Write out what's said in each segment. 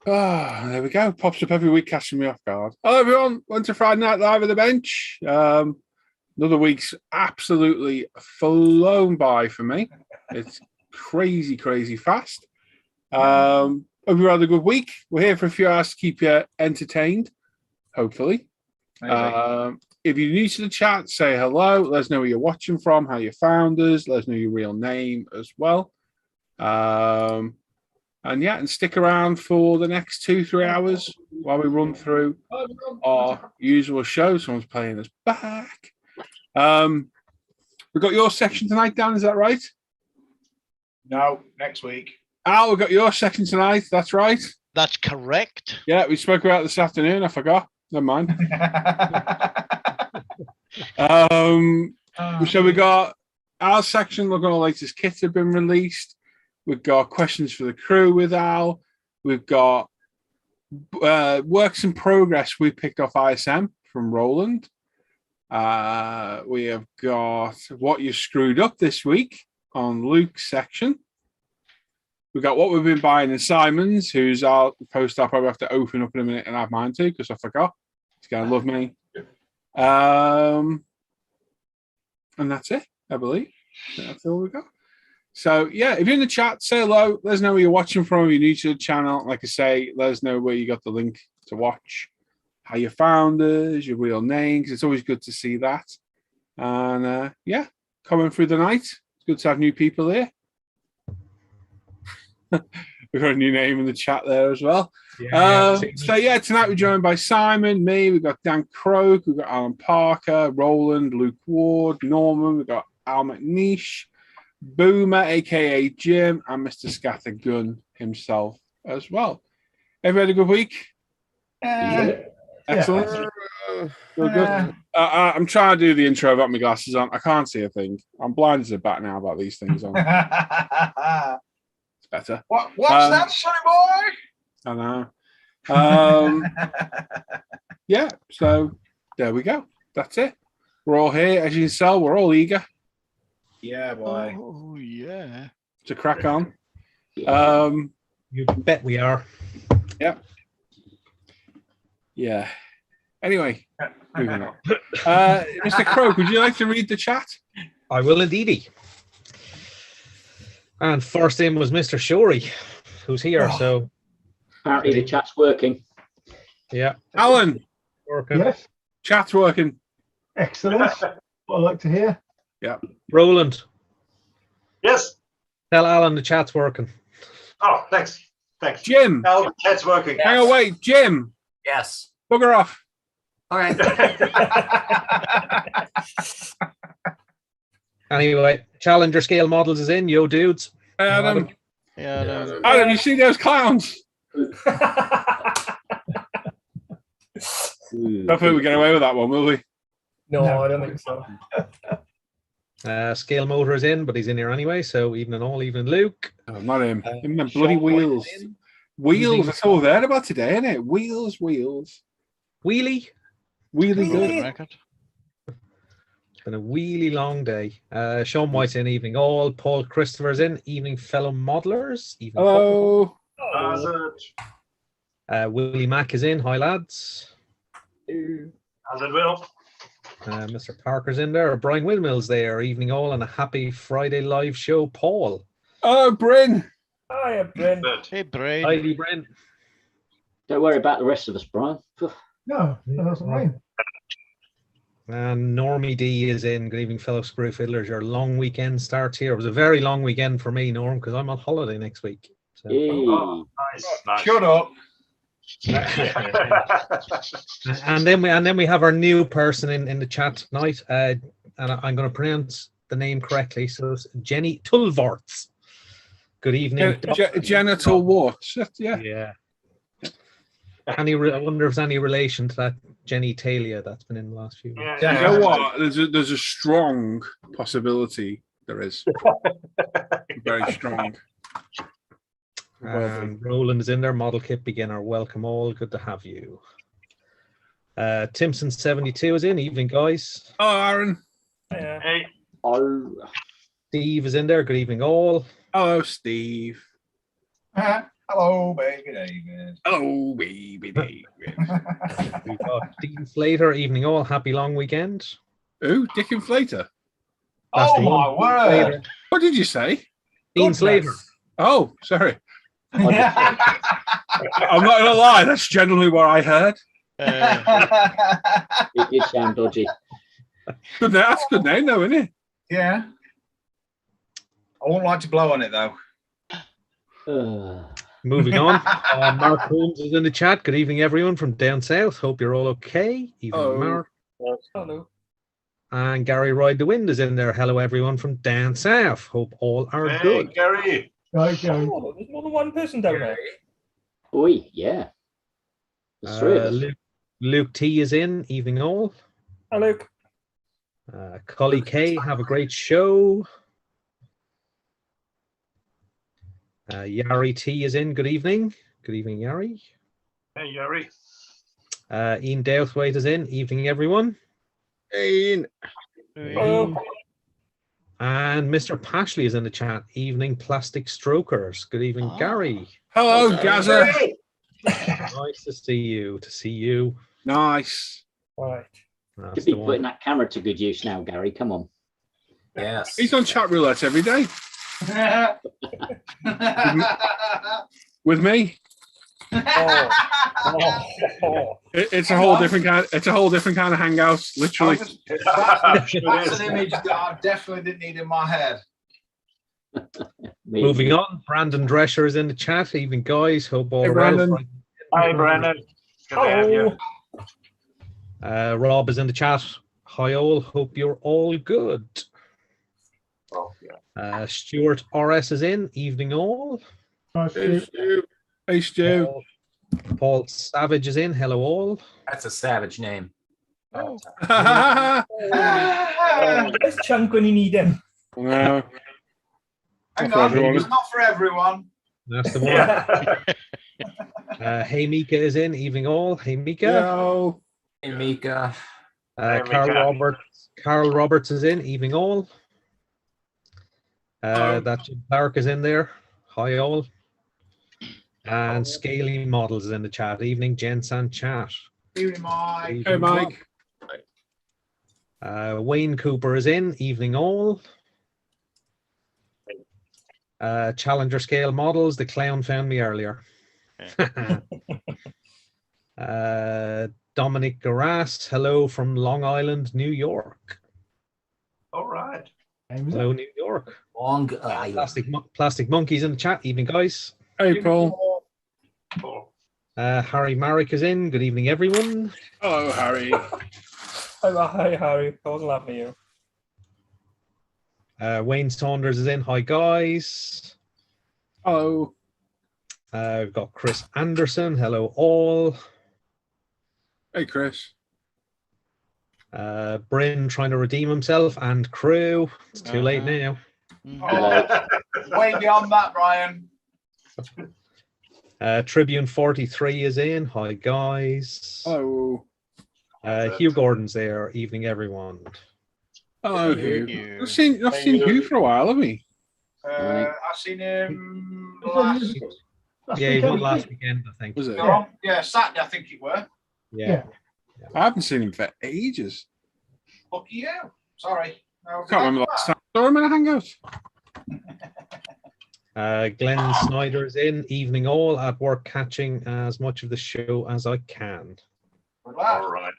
There we go. Pops up every week, catching me off guard. Hello, everyone. Welcome to Friday Night Live at the Bench. Another week's absolutely flown by for me. It's crazy, crazy fast. Hope you had a good week. We're here for a few hours to keep you entertained, hopefully. If you're new to the chat, say hello. Let us know where you're watching from, how you found us. Let us know your real name as well. And stick around for the next 2-3 hours while we run through our usual show. Someone's playing us back. We've got your section tonight, Dan, is that right? No, next week. Al, we've got your section tonight, that's right? That's correct. Yeah, we spoke about it this afternoon, I forgot. Never mind. So we got Al's section, looking at the latest kits have been released. We've got questions for the crew with Al. We've got works in progress we picked off ISM from Roland. We have got what you screwed up this week on Luke's section. We've got what we've been buying in Simon's, who's our post I'll probably have to open up in a minute and have mine too, because I forgot. He's going to love me. And that's it, I believe. That's all we got. So, yeah, if you're in the chat, say hello. Let us know where you're watching from. If you're new to the channel, like I say, let us know where you got the link to watch, how you found us, your real name, because it's always good to see that. And, coming through the night. It's good to have new people here. We've got a new name in the chat there as well. Tonight we're joined by Simon, me, we've got Dan Croak, we've got Alan Parker, Roland, Luke Ward, Norman, we've got Al McNeish, Boomer, aka Jim, and Mr. Scattergun himself as well. Everybody had a good week? Excellent. Good. I'm trying to do the intro without my glasses on. I can't see a thing. I'm blind as a bat now about these things on. It's better. Watch that, sonny boy! I know. So there we go. That's it. We're all here. As you can tell, we're all eager. Yeah, boy. Oh, yeah. To crack on. You bet we are. Yep. Yeah. Anyway, moving on. Mr. Croak, would you like to read the chat? I will indeedy. And first in was Mr. Shorey, who's here. So apparently the chat's working. Yeah. Alan. Working. Yes. Chat's working. Excellent. What I like to hear. Yeah. Roland. Yes. Tell Alan the chat's working. Oh, thanks. Jim. Now the chat's working. Hang on, wait. Jim. Yes. Bugger off. All right. Anyway, Challenger scale models is in. Yo, dudes. Adam. Yeah. Adam, you see those clowns? Hopefully we get away with that one, will we? No, I don't think so. Scale motor is in, but he's in here anyway. So evening all, evening Luke. Oh, not him. Him and bloody wheels. Wheels. That's all we're there about today, isn't it? Wheels. Wheelie Good. Record. It's been a wheelie long day. Sean White's in, evening all. Paul Christopher's in, evening fellow modelers. Evening Hello. Willie Mack is in. Hi lads. As it will. Mr. Parker's in there. Brian Windmill's there. Evening all, and a happy Friday live show. Paul. Oh, Bryn. Hiya, Bryn. Hey, Brain. Heidi Brent. Don't worry about the rest of us, Brian. No, that doesn't mean. And Normie D is in. Good evening, fellow Screw Fiddlers. Your long weekend starts here. It was a very long weekend for me, Norm, because I'm on holiday next week. So. Hey. Nice. Shut up. And then we have our new person in the chat tonight, and I'm going to pronounce the name correctly. So it's Jenny Tulvorts. Good evening. Genital warts. Yeah. Yeah. I wonder if there's any relation to that Jenny Talia that's been in the last few weeks. You know what? There's a strong possibility. There is. Very strong. Roland is in there. Model kit beginner. Welcome all. Good to have you. Timson72 is in. Evening, guys. Oh, Aaron. Hey. Oh. Steve is in there. Good evening, all. Hello, Steve. Hello, baby David. Hello, baby David. We've got Dean Slater, evening all. Happy long weekend. Who? Dick Inflator. That's Oh the my one. word! Slater. What did you say? Dean Slater. Oh, sorry. Goodness. I'm not gonna lie. That's generally what I heard. It did sound dodgy. Good name. That's a good name, though, isn't it? Yeah. I won't like to blow on it though. Moving on. Mark Holmes is in the chat. Good evening, everyone from down south. Hope you're all okay. Evening, Oh. Mark. Hello. And Gary Ride the Wind is in there. Hello, everyone from down south. Hope all are Hey, good. Gary. Right, Gary. Oh, there's more than one person down there. Oi, yeah. There's three of us. Luke T is in. Evening, all. Hi, Luke. Collie K, have a great show. Yari T is in. Good evening. Good evening, Yari. Hey, Gary. Ian Douthwaite is in. Evening, everyone. Ian. Hello. And Mr. Pashley is in the chat. Evening, Plastic Strokers. Good evening, Gary. Hello, Gaza. Nice to see you. Nice. Right. That's Could be the one. putting that camera to good use now, Gary. Come on. Yes. He's on chat roulette every day with me. Oh. Oh. It's a whole different kind. It's a whole different kind of hangout. Literally. That's an image that I definitely didn't need in my head. Me. Moving on, Brandon Drescher is in the chat. Evening, guys. Hope all Hey, are well. Brandon. Hi, Brandon. Good to have you. Hello. Rob is in the chat. Hi, all. Hope you're all good. Oh, yeah. Stuart RS is in. Evening, all. Right, Hey, Stu. Stu. Hey, Stu. Paul Savage is in. Hello, all. That's a savage name. Oh, There's Chunk when you need him. No. Hang Not for on, everyone. it's not for everyone. That's the one. Yeah. Hey, Mika is in. Evening, all. Hey, Mika. Yo. Hey, Mika. Hey, Carl Mika. Roberts is in. Evening, all. That Jim Clark is in there. Hi, all. And Scaly Models is in the chat. Evening, gents and chat. Evening, Mike. Hey, Mike. Wayne Cooper is in. Evening, all. Challenger Scale Models. The clown found me earlier. Dominic Garast. Hello from Long Island, New York. All right. Hello, New York. Long Island. Plastic Monkeys in the chat. Evening, guys. Hey, Paul. Cool. Harry Marrick is in. Good evening, everyone. Hello, Harry. Hi, Harry. I wasn't laughing at you. Wayne Saunders is in. Hi, guys. Hello. We've got Chris Anderson. Hello, all. Hey, Chris. Bryn trying to redeem himself and crew. It's too late now. Oh, way beyond that, Brian. Tribune 43 is in. Hi, guys. Hello. Hugh Gordon's there. Evening, everyone. Hello, Hugh. Hugh. I've seen Hugh for a while, haven't we? I've seen him last. Yeah, he won last weekend, I think. Was it? Yeah, Saturday, I think it were. Yeah. I haven't seen him for ages. Lucky you. Sorry. No, Can't remember last time I saw him in a hangout. Glenn Snyder is in. Evening, all. At work catching as much of the show as I can. Good lad. All right.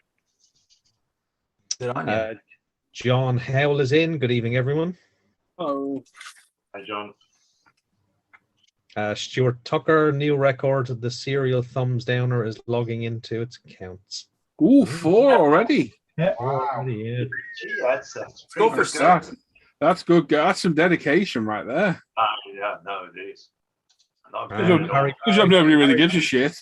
Good on you. John Howell is in. Good evening, everyone. Hello. Hi, John. Stuart Tucker, new record. The serial thumbs downer is logging into its accounts. Ooh, 4 already. Wow. Yeah. Gee, that's Go for pretty That, good. that's good. That's some dedication right there. Yeah, no, it is. Not And bad at all. Harry, Because nobody really gives a shit.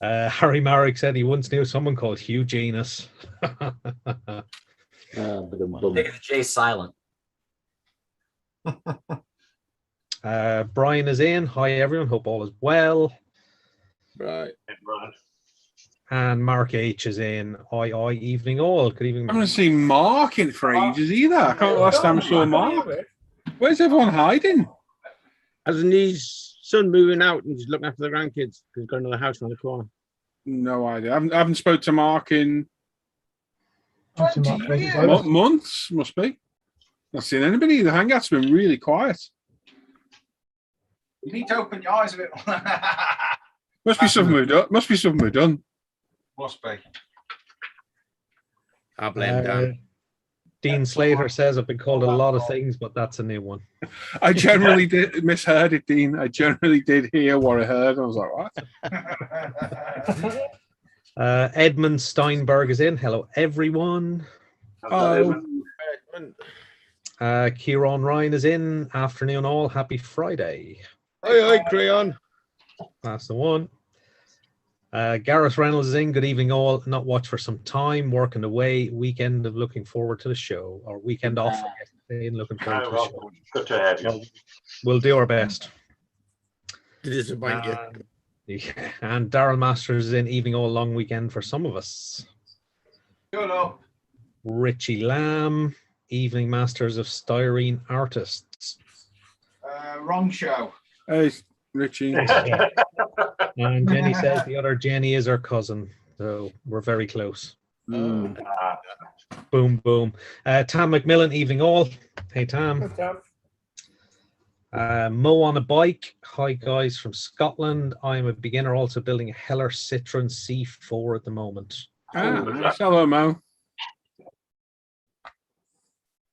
Harry Marrick said he once knew someone called Hugh Janus. But boom. Take the J silent. Brian is in. Hi, everyone. Hope all is well. Right. Hey, Brian. And Mark H is in. Evening, all. Good evening. I haven't seen Mark in for ages either. I can't remember last time I saw Mark. Where's everyone hiding? Hasn't his son moving out and he's looking after the grandkids because he's got another house around the corner? No idea. I haven't spoke to Mark in 20 years. months. Must be. Not seen anybody. The hangout's been really quiet. You need to open your eyes a bit. Must be something we've done. Must be something we've done. Must be. I blame Dan. Dean Slater says I've been called a lot of things, but that's a new one. I generally did misheard it, Dean. I generally did hear what I heard. I was like, what? Edmund Steinberg is in. Hello, everyone. Oh, Kieran Ryan is in. Afternoon, all. Happy Friday. Hi, Crayon. That's the one. Gareth Reynolds is in. Good evening, all. Not watch for some time. Working away. Weekend of looking forward to the show. Or weekend off. Looking forward to the show. Good to have you. We'll do our best. To disappoint you. Yeah. And Daryl Masters is in. Evening, all. Long weekend for some of us. Good up. Richie Lamb. Evening Masters of Styrene Artists. Wrong show. hey, Richie. And Jenny says the other Jenny is her cousin. So we're very close. Boom, boom. Tam McMillan, evening all. Hey, Tam. Mo on a bike. Hi, guys from Scotland. I'm a beginner also building a Heller Citroen C4 at the moment. Hello, Mo.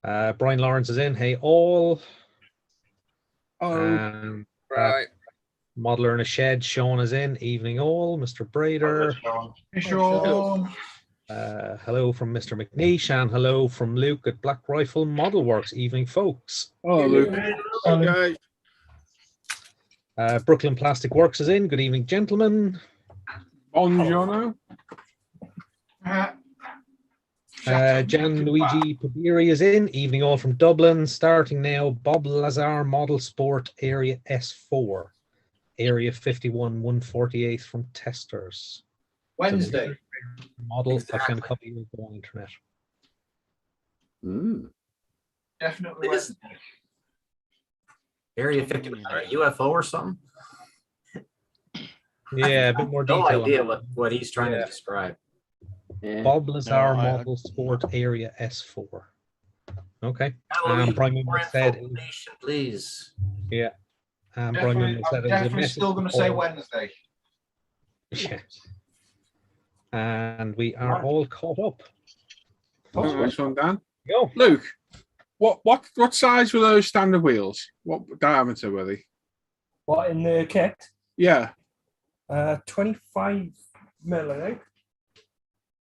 Brian Lawrence is in. Hey, all. Oh, Right. Modeler in a Shed. Sean is in. Evening all. Mr. Brader. Sean. Hello from Mr. McNeish, and hello from Luke at Black Rifle Model Works. Evening, folks. oh, Luke. Guys. Brooklyn Plastic Works is in. Good evening, gentlemen. Buongiorno. Gianluigi Pabiri is in. Evening all from Dublin. Starting now, Bob Lazar Model Sport Area S4. Area 51, 148 from Testers. Wednesday. Model that can copy the on internet. Definitely It is Wednesday. Area 50, UFO or something? Yeah, a bit more No detail. idea what he's trying to describe. Bob Lazar No, I- Model Sport Area S4. Okay. Halloween, Prime more Minister said, information, please. yeah. Prime Definitely, Minister said I'm it was a definitely message still going to say before- Wednesday. Yeah. And we are all caught up. Nice one, Dan. Go. Luke, what size were those standard wheels? What diameter were they? What in the kit? Yeah, 25 mil, I think.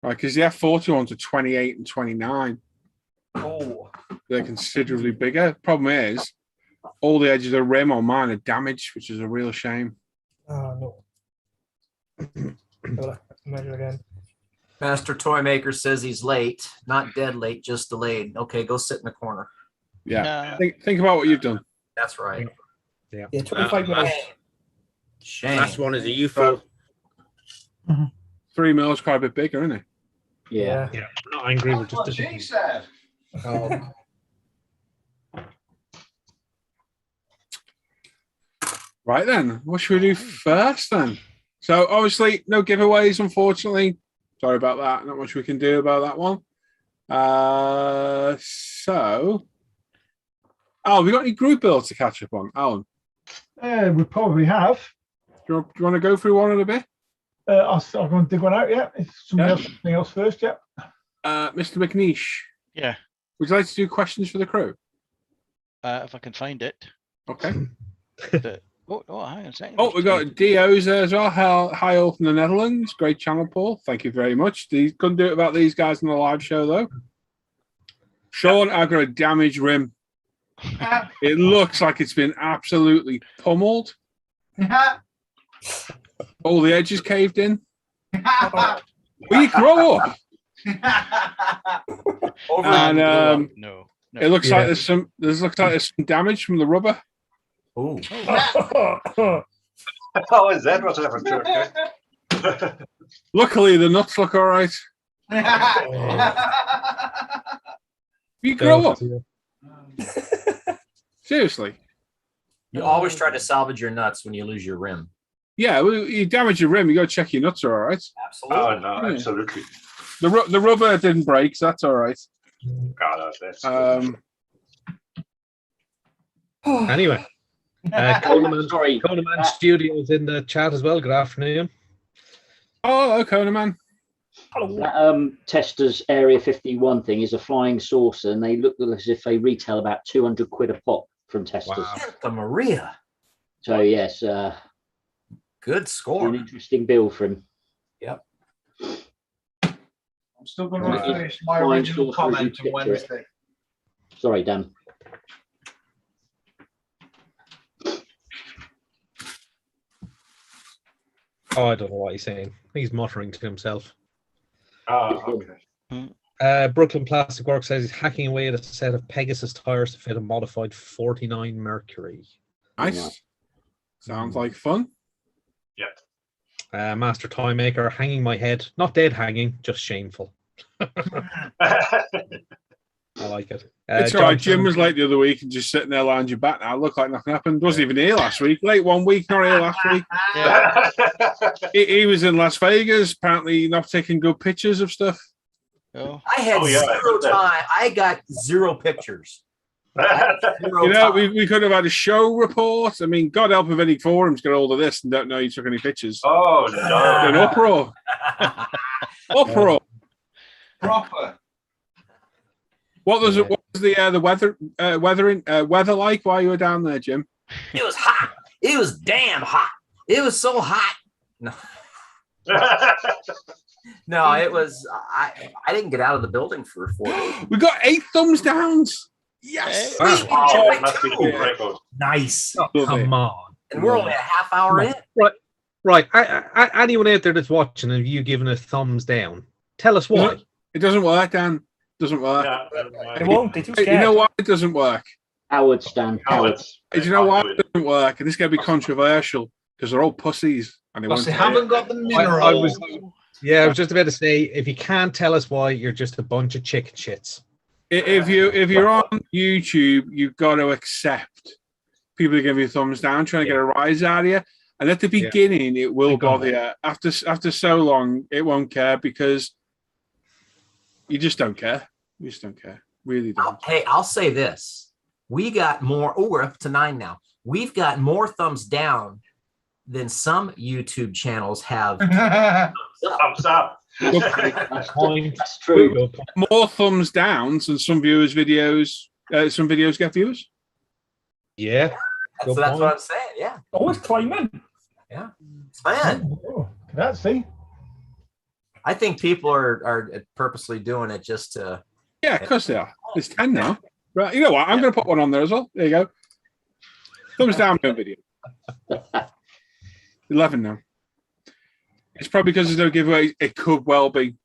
right. Because the F40 ones are 28 and 29. Oh, They're considerably bigger. Problem is, all the edges of the rim on mine are damaged, which is a real shame. no. Hold on, measure again. Master Toy Maker says he's late, not dead late, just delayed. Okay, go sit in the corner. Yeah. No. Think about what you've done. That's right. Yeah, 25 mil. Shame. Last one is a UFO. 3 mils, quite a bit bigger, isn't it? Yeah. Yeah, I'm not angry. We're That's what just she said. Right then, what should we do first then? So obviously no giveaways, unfortunately. Sorry about that. Not much we can do about that one. We got any group builds to catch up on? Alan, We probably have. do you want to go through one in a bit? I'm going to dig one out, yeah. If somebody Yeah. else, something else first, yeah. Mr. McNeish, Yeah. would you like to do questions for the crew? If I can find it. Okay. Hang on a second. Oh, we got Dio's there as well. Hi all from the Netherlands. Great channel, Paul. Thank you very much. Couldn't do it about these guys in the live show though. Sean, I've got a damaged rim. It looks like it's been absolutely pummeled. All the edges caved in. Will you grow up? And No. it looks like there's some damage from the rubber. Oh, Oh, is that what's happened to it? Luckily, the nuts look all right. You grow up. Seriously. You always try to salvage your nuts when you lose your rim. Yeah, well, you damage your rim, you got to check your nuts are all right. Absolutely. Oh, no, Yeah. absolutely. The rubber didn't break, so that's all right. God, that's Anyway, Sorry. Coleman Studios in the chat as well. Good afternoon. Oh, okay, man. That Tester's Area 51 thing is a flying saucer, and they look as if they retail about 200 quid a pop from Tester's. Wow. Santa Maria. So yes, Good score. an interesting bill for him. Yep. I'm still going to finish my Flying original saucer is comment on picture it. Wednesday. Sorry, Dan. Oh, I don't know what he's saying. He's muttering to himself. okay. Brooklyn Plastic Works says he's hacking away at a set of Pegasus tires to fit a modified 49 Mercury. Nice. Sounds like fun. Master Toy Maker, hanging my head. Not dead hanging, just shameful. I like it. It's all right. Jim was late the other week and just sitting there lying your back now. Looked like nothing happened. Wasn't even here last week. Late one week, not here last week. Yeah. He was in Las Vegas, apparently not taking good pictures of stuff. Oh. I had Oh, yeah, I zero heard that. time. I got zero pictures. Zero You know, time. we could have had a show report. I mean, God help if any forums get hold of this and don't know you took any pictures. Oh, An no. uproar. Uproar. Proper. What was it? What was the weather like while you were down there, Jim? It was hot. It was damn hot. It was so hot. No, no, it was. I didn't get out of the building for 4 days. We got 8 thumbs downs. Yes. Wow. Sweet. Oh, it must be a good record. Nice. Love it. Come on. And we're only a half hour in. Right. Anyone out there that's watching, have you given a thumbs down? Tell us why. It doesn't work, Dan. It doesn't work. Yeah, They won't. They're too You scared. know why it doesn't work? Howard, Stan. Howard. Do you know why it doesn't work? And this is going to be controversial because they're all pussies and they Because won't. they haven't got the mineral. I was just about to say, if you can't tell us why, you're just a bunch of chicken shits. If you're on YouTube, you've got to accept people are giving you thumbs down, trying to get a rise out of you. And at the beginning, it will bother you. After so long, it won't care because you just don't care. You just don't care. Really don't. Hey, I'll say this. We got more. Oh, we're up to 9 now. We've got more thumbs down than some YouTube channels have. Thumbs up. That's true. More thumbs downs than some viewers' videos. Some videos get views. Yeah. That's what I'm saying. Yeah. Always climbing. It's fun. Oh, that's see. I think people are purposely doing it just to. Yeah, of course they are. It's 10 now. Right. You know what? I'm going to put one on there as well. There you go. Thumbs down video. 11 now. It's probably because there's no giveaway. It could well be.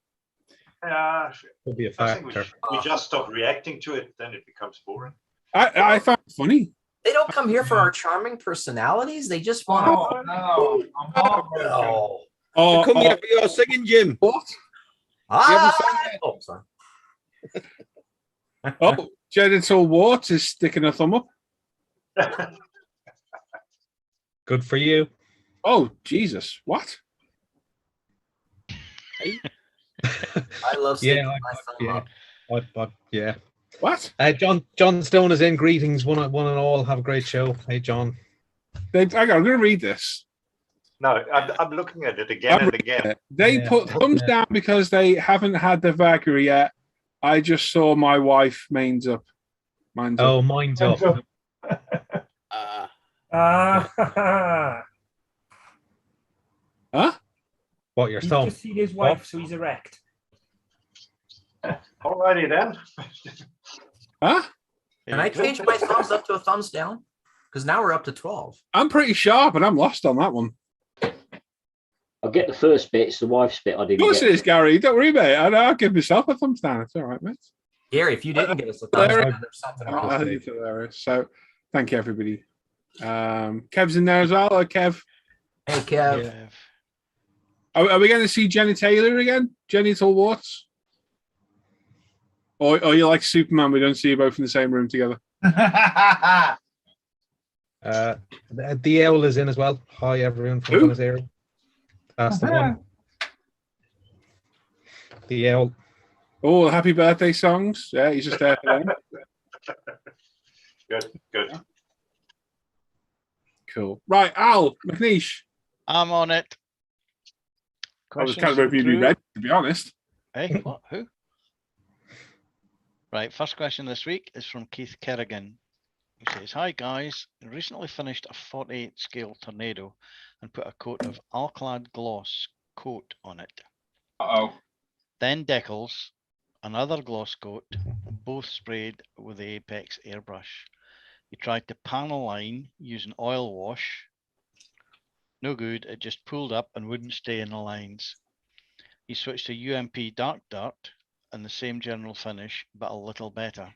Could be a I think factor. we just stop reacting to it, then it becomes boring. I found it funny. They don't come here for our charming personalities. They just want Oh, no. I'm heartbroken. to. Oh, Come here for your singing, Jim. what? Oh, sorry. Oh, Genital Wart is sticking a thumb up. Good for you. Oh, Jesus. What? I love Yeah, sticking my thumb up. But yeah. What? John Stone is in. Greetings, one and all. Have a great show. Hey, John. I'm going to read this. No, I'm looking at it again and again. They put thumbs down because they haven't had the Viagra yet. I just saw my wife mains up. Mine's up. Oh, mine's up. Huh? What, your He's thumb? just seen his wife, so he's erect. Alrighty then. Huh? Can I change my thumbs up to a thumbs down? Because now we're up to 12. I'm pretty sharp and I'm lost on that one. I'll get the first bit. It's the wife's bit I Of didn't course get. it is, Gary. Don't worry about it. I'll give myself a thumbs down. It's all right, mate. Gary, if you didn't get us a thumbs down, there's something wrong. I think it's hilarious. So, thank you, everybody. Kev's in there as well. Kev. Hey, Kev. Yeah. Are we going to see Jenny Taylor again? Genital warts? Or you like Superman? We don't see you both in the same room together. The Owl is in as well. Hi, everyone from Who? Gunners area. That's the one. The Owl. Oh, happy birthday songs. Yeah, he's just there for them. Good. Cool. Right, Al McNeish. I'm on it. I was Questions kind of for the hoping you'd be crew? ready, to be honest. Hey, what? Who? Right, first question this week is from Keith Kerrigan. He says, "Hi guys, I recently finished a 48 scale tornado and put a coat of Alclad gloss coat on it. Uh-oh. Then decals, another gloss coat, both sprayed with the Apex airbrush. He tried to panel line using oil wash. No good, it just pulled up and wouldn't stay in the lines. He switched to UMP Dark Dirt and the same general finish, but a little better.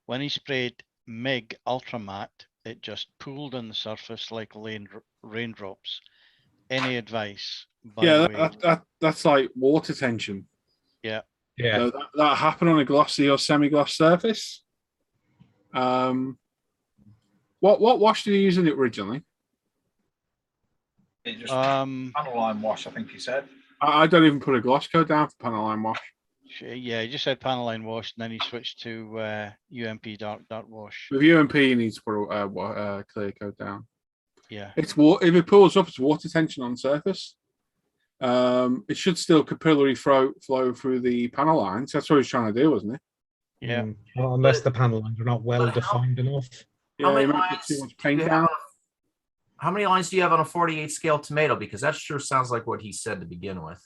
When he sprayed MIG Ultramat, it just pooled on the surface like raindrops. Any advice?" By Yeah, the way, that's like water tension. yeah. Yeah. So that happened on a glossy or semi-gloss surface. What wash did you use in it originally? It just Um, panel line wash, I think he said. I don't even put a gloss coat down for panel line wash. yeah, he just said panel line wash, and then he switched to UMP Dark Wash. With UMP, you need to put a clear coat down. Yeah, It's if it pulls up, it's water tension on surface. It should still capillary flow through the panel lines. That's what he's trying to do, wasn't it? yeah. Well, unless the panel lines are not well defined enough. How Yeah, many you might lines put too much do you paint have down. on how many lines do you have on a 48 scale tomato? Because that sure sounds like what he said to begin with.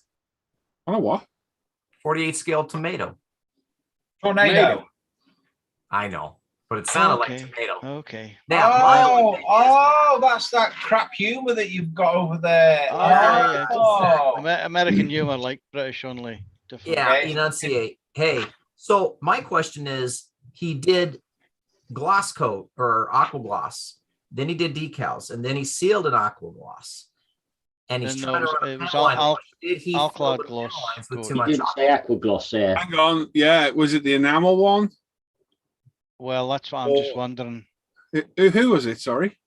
I don't know what. 48 scale tomato. Tornado. I know, but it sounded Okay. like tomato. Okay. Now, my only Oh, thing is- that's that crap humor that you've got over there. Oh, yeah, Oh. American humor, like British only. Different. yeah, Okay. enunciate. Hey, so my question is, he did gloss coat or aqua gloss, then he did decals, and then he sealed an aqua gloss. And he's No, trying it to was- run a it was panel line al- wash. Did he Alclad fill the gloss panel lines with coat. too You much didn't say aqua gloss there. Hang on. Yeah, was it the enamel one? Well, that's what I'm just wondering. Who was it? Sorry.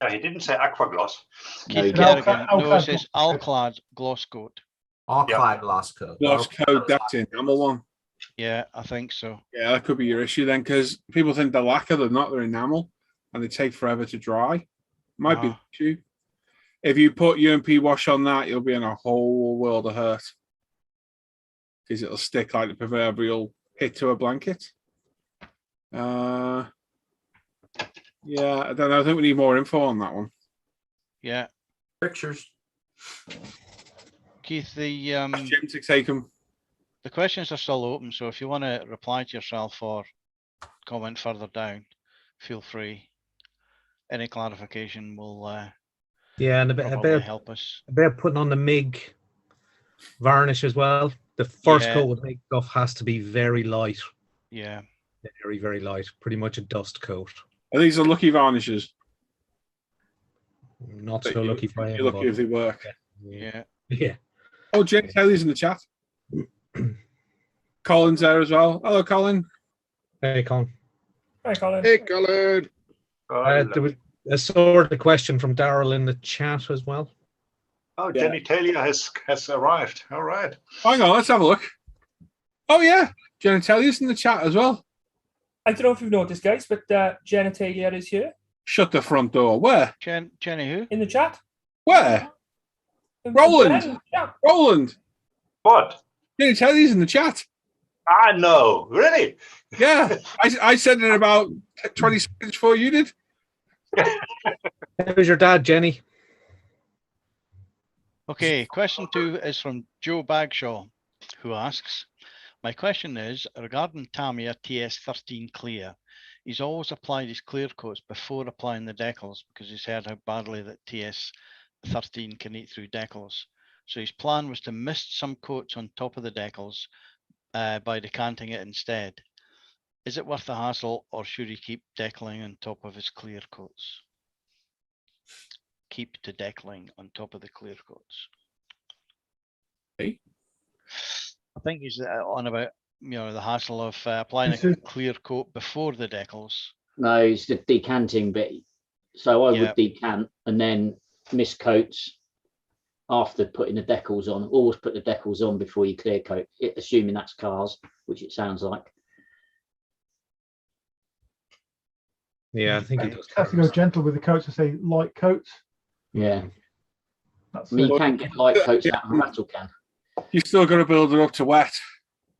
He didn't say aqua gloss. No, Keith you didn't. Kerrigan. No, it says Alclad gloss coat. Alclad gloss coat. Gloss Okay. code. That's the enamel one. Yeah, I think so. Yeah, that could be your issue then, because people think they're lacquer, they're not. They're enamel, and they take forever to dry. Might be the issue. If you put UMP wash on that, you'll be in a whole world of hurt because it'll stick like the proverbial hit to a blanket. Yeah, I don't know. I think we need more info on that one. Yeah. Pictures. Keith, the Jim to take them. the questions are still open, so if you want to reply to yourself or comment further down, feel free. Any clarification will Yeah, and a probably bit help us. of putting on the MIG varnish as well. The first Yeah. coat with MIG stuff has to be very light. Yeah. Very, very light. Pretty much a dust coat. Are these are lucky varnishes? Not But so you- lucky for him. You're lucky if they work. Yeah. Yeah. Oh, Jake Taylor's in the chat. Colin's there as well. Hello, Colin. Hey, Colin. Hi, Colin. Hey, Colin. There was a sort of question from Daryl in the chat as well. Oh, Jenny Taylor has arrived. All right. Hang on, let's have a look. Oh yeah, Genitalia's in the chat as well. I don't know if you've noticed, guys, but genitalia is here Shut the front door. Where? Jenny who? in the chat. Where? Roland. Jen, yeah. Roland. What? Genitalia's in the chat. I know. Really? Yeah, I said it about 20 seconds before you did. How's your dad, Jenny? Okay, question 2 is from Joe Bagshaw, who asks, my question is regarding Tamiya TS13 Clear. He's always applied his clear coats before applying the decals because he's heard how badly that TS13 can eat through decals. So his plan was to mist some coats on top of the decals by decanting it instead. Is it worth the hassle, or should he keep decaling on top of his clear coats? Keep to decaling on top of the clear coats. Hey. I think he's on about the hassle of applying This a is- clear coat before the decals. No, it's the decanting bit. So I Yeah. would decant and then mist coats after putting the decals on. Always put the decals on before you clear coat, assuming that's cars, which it sounds like. Yeah, I think it does. Have to go gentle with the coats. I say light coats. Yeah. That's I mean, you it. can get light coats out of a rattle can. You still got to build it up to wet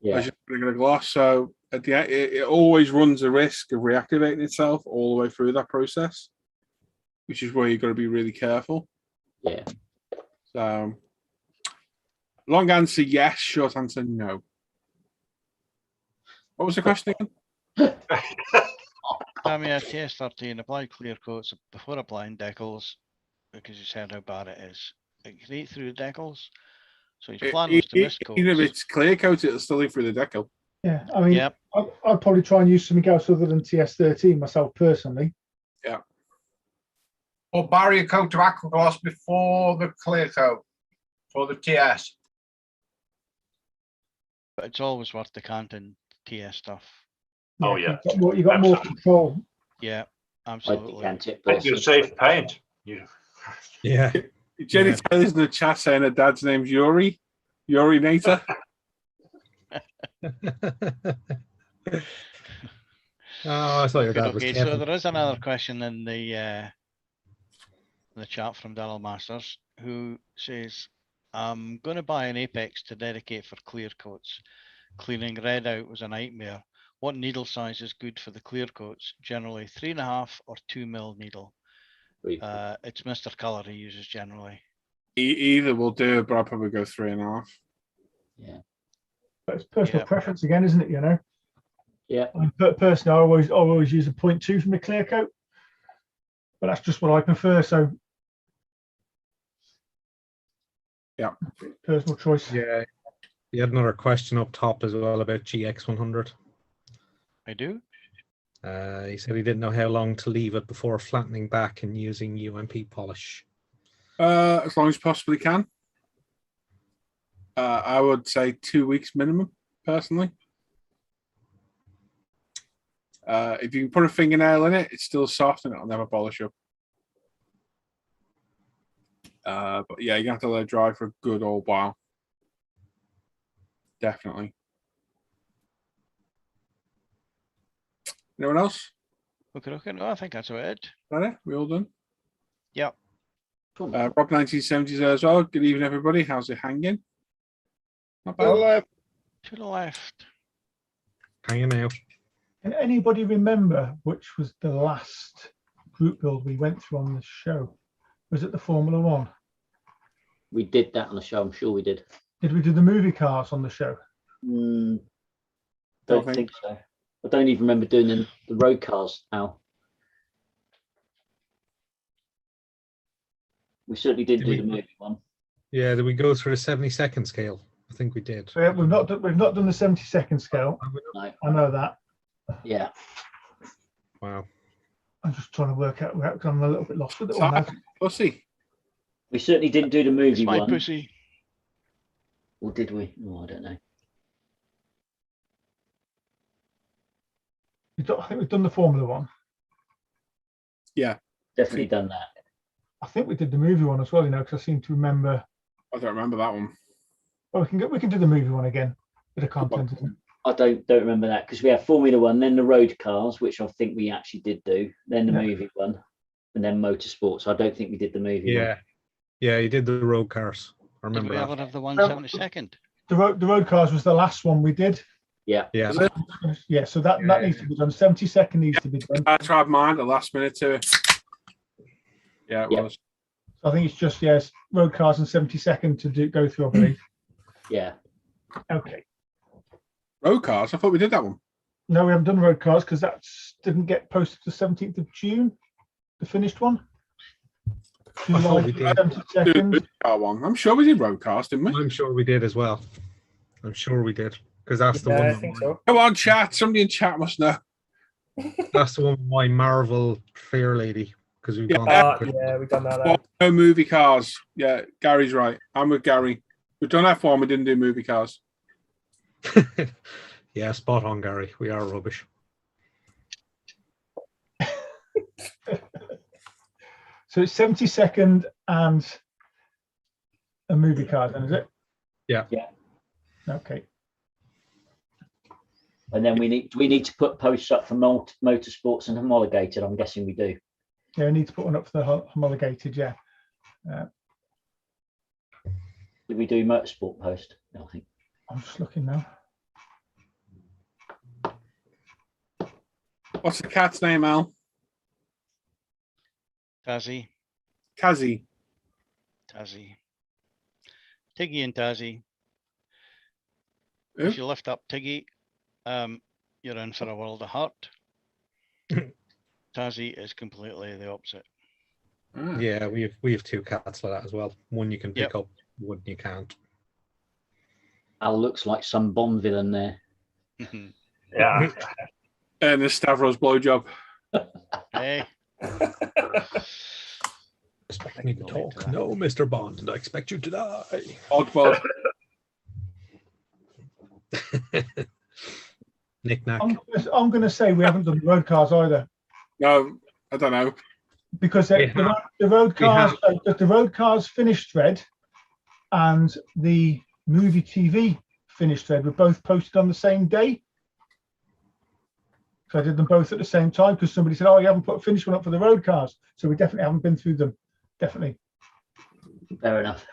Yeah. as you're putting a gloss. So at the end, it always runs a risk of reactivating itself all the way through that process, which is where you've got to be really careful. Yeah. So long answer, yes. Short answer, no. What was the question again? Tamiya TS13 apply clear coats before applying decals because you said how bad it is. It can eat through the decals. So his plan was to mist coats. Even if it's clear coat, it'll still leak through the decal. Yeah, I mean, Yep. I'd probably try and use something else other than TS13 myself personally. Yeah. Or barrier coat to aqua gloss before the clear coat for the TS. But it's always worth decanting TS stuff. Oh, yeah. You got more control. Yeah, I absolutely. decant it And you personally. save paint. Yeah. Jenny Taylor's in the chat saying her dad's name's Yuri. Yuri Nater. Oh, I thought your dad was Okay, so Kevin. there is another question in the chat from Daryl Masters, who says, I'm going to buy an Apex to dedicate for clear coats. Cleaning red out was a nightmare. What needle size is good for the clear coats? Generally 3.5 or 2 mil needle. It's Mr. Colour he uses generally. Either will do, but I'll probably go 3.5. Yeah. But it's personal Yeah. preference again, isn't it? You know. Yeah. I mean, personally, I always use a 0.2 from the clear coat, but that's just what I prefer. So, yeah, personal choice. Yeah. You had another question up top as well about GX100. I do. He said he didn't know how long to leave it before flattening back and using UMP polish. As long as you possibly can. I would say 2 weeks minimum, personally. If you can put a fingernail in it, it's still soft and it'll never polish up. But yeah, you have to let it dry for a good old while. Definitely. Anyone else? Okay. No, I think that's about it. That it? We all done? Yep. Rob 1970s there as well. Good evening, everybody. How's it hanging? Not bad. To the left. Hanging out. Can anybody remember which was the last group build we went through on the show? Was it the Formula One? We did that on the show. I'm sure we did. Did we do the movie cars on the show? Don't Don't think so. I don't even remember doing the road cars now. We certainly did do the movie one. Yeah, did we go through the 70-second scale? I think we did. So yeah, we've not done the 70-second scale. No. I know that. Yeah. Wow. I'm just trying to work out. I'm a little bit lost with it all now. Pussy. We certainly didn't do the movie My one. pussy. Or did we? Oh, I don't know. I think we've done the Formula One. Yeah. Definitely done that. I think we did the movie one as well, you know, because I seem to remember. I don't remember that one. Well, we can do the movie one again. Bit of content, isn't it? I don't remember that because we had Formula One, then the road cars, which I think we actually did do, then the movie one, and then motorsports. I don't think we did the movie one. Yeah, you did the road cars. I remember Did we that. ever have the 172nd? The road cars was the last one we did. Yeah. Yeah. Yeah, so that needs to be done. 70-second needs to be done. I tried mine at the last minute too. Yeah, it was. So I think it's just road cars and 70-second to go through, I believe. Yeah. Okay. Road cars? I thought we did that one. No, we haven't done road cars because that didn't get posted the 17th of June, the finished one. I thought we did. 70-second. Car one. I'm sure we did road cars, didn't we? I'm sure we did as well. I'm sure we did. Because that's the one. I think so. Come on, chat. Somebody in chat must know. That's the one with my Marvel Fair Lady. Because we've gone. Yeah, we've done that. No movie cars. Yeah, Gary's right. I'm with Gary. We've done F1. We didn't do movie cars. Yeah, spot on, Gary. We are rubbish. So it's 70-second and a movie card, then, is it? Yeah. Yeah. Okay. And then we need to put posts up for motorsports and homologated. I'm guessing we do. Yeah, we need to put one up for the homologated. Yeah. Did we do motorsport post? I think. I'm just looking now. What's the cat's name, Al? Tazzy, Tazzy. Tiggy and Tazzy. Who? If you lift up Tiggy, you're in for a world of hurt. Tazzy is completely the opposite. Ah. Yeah, we have two cats like that as well. One you can pick Yep. up, one you can't. Al looks like some Bond villain there. Yeah. And the Stavros blowjob. Hey, Expect me to talk? No, Mr. Bond, and I expect you to die. Oddball. Knick-knack. I'm going to say we haven't done the road cars either, No, I don't know. because We the have. road We cars, have. the road cars finished thread and the movie TV finished thread were both posted on the same day. So I did them both at the same time because somebody said, "Oh, you haven't put a finished one up for the road cars." So we definitely haven't been through them. Definitely. Fair enough.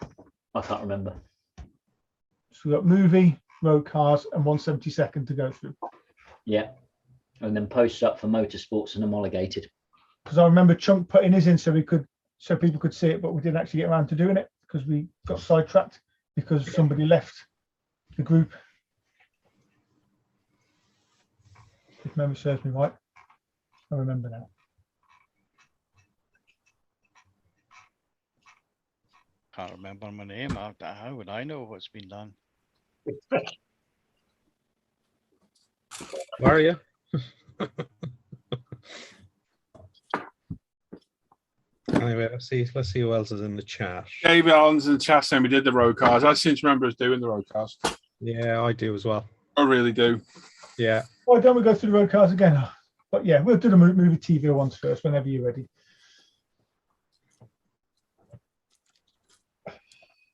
I can't remember. So we've got movie, road cars, and 172nd to go through. Yeah. And then posts up for motorsports and homologated. Because I remember Chunk putting his in so people could see it, but we didn't actually get around to doing it because we got sidetracked because somebody left the group. If memory serves me right, I remember now. can't remember my name. How would I know what's been done? Where are you? Anyway, let's see who else is in the chat. David Allen's in the chat saying we did the road cars. I seem to remember us doing the road cars. Yeah, I do as well. I really do. Yeah. Why don't we go through the road cars again? But yeah, we'll do the movie TV ones first whenever you're ready.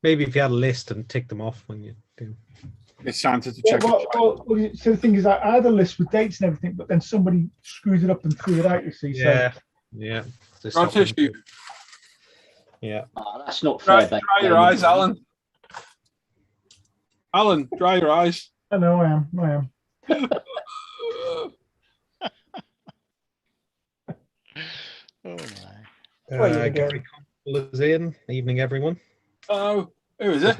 Maybe if you had a list and tick them off when you do. Get Santa to Yeah, check it. well, so the thing is, I had a list with dates and everything, but then somebody screwed it up and threw it out, you see. Yeah. Yeah. There's Got something- tissue. Yeah. Oh, that's not fair. Dry your eyes, Alan. Alan, dry your eyes. I know, I am. Oh my. Well, you can Gary Campbell is in. Evening, everyone. Oh, who is it?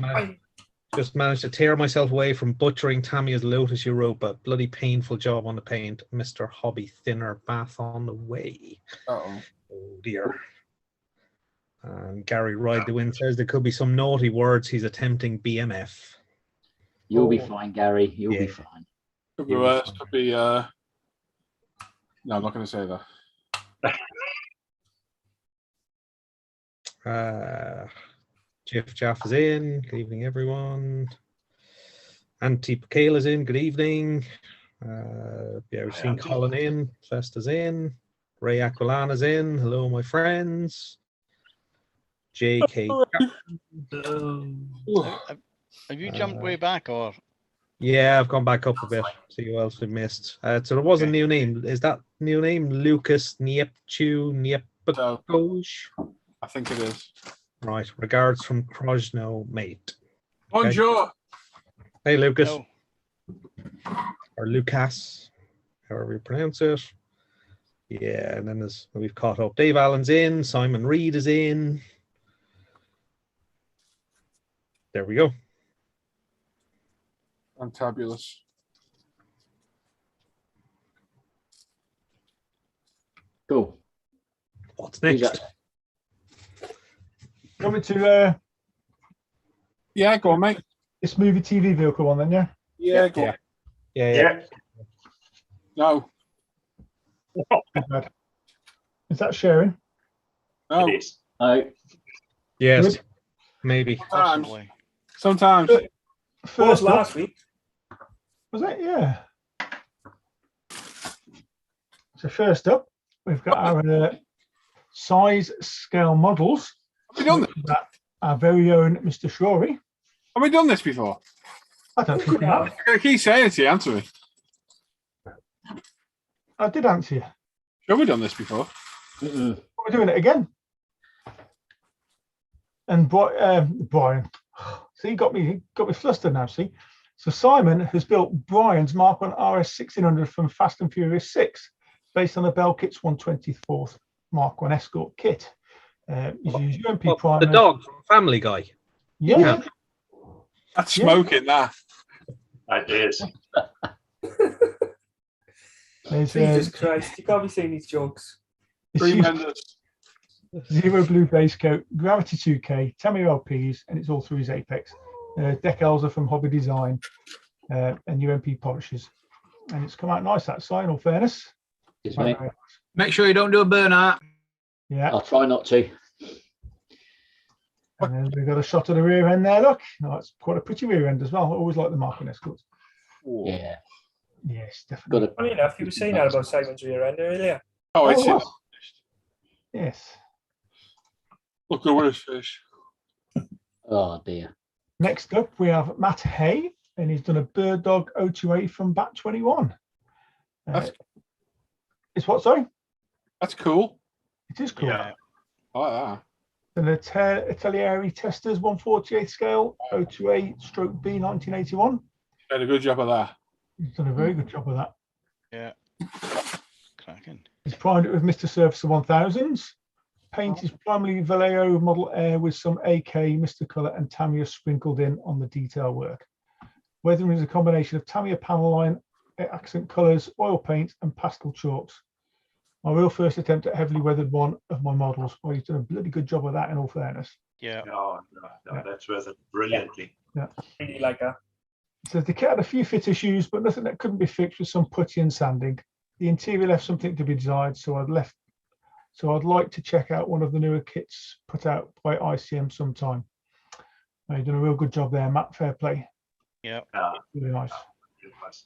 Just managed to tear myself away from butchering Tamiya's Lotus Europa. Bloody painful job on the paint. Mr. Hobby Thinner bath on the way. Uh-oh. Oh dear. And Gary Ride the Wind says there could be some naughty words. He's attempting BMF. You'll be fine, Gary. You'll Yeah. be fine. Could be worse. Could be. No, I'm not going to say that. Jeff Jaff is in. Good evening, everyone. Auntie Pakala's in. Good evening. Yeah, we've seen Colin in. Festa's in. Ray Aquilana's in. Hello, my friends. JK. Have you jumped way back or? Yeah, I've gone back up a bit. See who else we missed. So there was a new name. Is that new name Lucas Niepchu Niepagoj? I think it is. Right. Regards from Krosno, mate. Bonjour. Hey, Lucas. No. Or Lucas, however you pronounce it. Yeah, and then we've caught up. Dave Allen's in. Simon Reed is in. There we go. Fantabulous. Cool. What's Who's next? that? You want me to Yeah, go on, mate. this movie TV vehicle one then, yeah? Yeah, go on. Yeah. No, Too bad. Is that sharing? no. It is. Oh, Yes. Maybe. Sometimes. Possibly. Sometimes. Was First up, last week. was it? Yeah. So first up, we've got our size scale models. Have we done this? That our very own Mr. Shrory. Have we done this before? I don't think we have. I keep saying it to you, answer me. I did answer you. Have we done this before? Mm-mm. We're doing it again. And Brian, see, got me flustered now. See, so Simon has built Brian's Mark 1 RS 1600 from Fast and Furious 6, based on the Bell Kit's 124th Mark 1 Escort kit. He's used UMP The dog from Family Guy. Yeah. That's smoking, that. It is. Jesus Christ, you can't be saying these jokes. Tremendous. Zero blue base coat, Gravity 2K, Tamiya LPs, and it's all through his Apex. Decals are from Hobby Design and UMP polishes. And it's come out nice, that sign, in all fairness. Yes, mate. Make sure you don't do a burnout. Yeah. I'll try not to. And then we've got a shot of the rear end there, look. No, it's quite a pretty rear end as well. I always like the Mark 1 Escorts. Yeah. Yes, definitely. Got Funny enough, you were saying that about Simon's rear end earlier. Oh, it's Oh, yes. Look at his fish. Oh dear. Next up, we have Matt Hay, and he's done a Bird Dog 028 from Bat 21. That's- It's what, sorry? That's cool. It is cool. Yeah. I like And the Atelieri Testers 148 scale 028 stroke B 1981. that. Did a good job of that. He's done a very good job of that. Yeah. Cracking. He's primed it with Mr. Surfacer 1000s. Paint is primarily Vallejo Model Air with some AK, Mr. Colour, and Tamiya sprinkled in on the detail work. Weathering is a combination of Tamiya panel line, accent colours, oil paint, and pastel chalks. My real first attempt at heavily weathered one of my models. Well, he's done a bloody good job of that, in all fairness. Yeah. No, that's worth it brilliantly. Really like that. It says the kit had a few fit issues, but nothing that couldn't be fixed with some putty and sanding. The interior left something to be desired, so I'd like to check out one of the newer kits put out by ICM sometime. You've done a real good job there, Matt. Fair play. Yeah. Really nice. It was.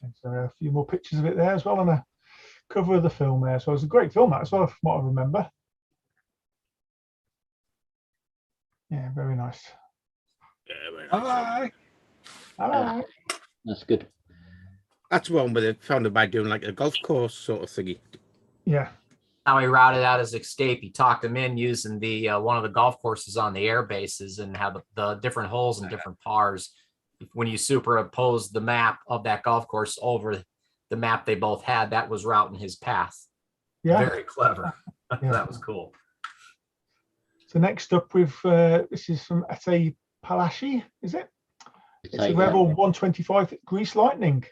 And so a few more pictures of it there as well on a cover of the film there. So it's a great film, that as well, from what I remember. Yeah, very nice. Yeah, very nice. Aye. Hello. That's good. That's one where they found it by doing like a golf course sort of thingy. Yeah. How he routed out his escape, he talked him in using the one of the golf courses on the air bases and how the different holes and different pars. When you superimpose the map of that golf course over the map they both had, that was routing his path. Yeah. Very clever. Yeah. That was cool. So next up, this is from Ate Palashi, is it? It's a Rebel 125 Grease Lightning.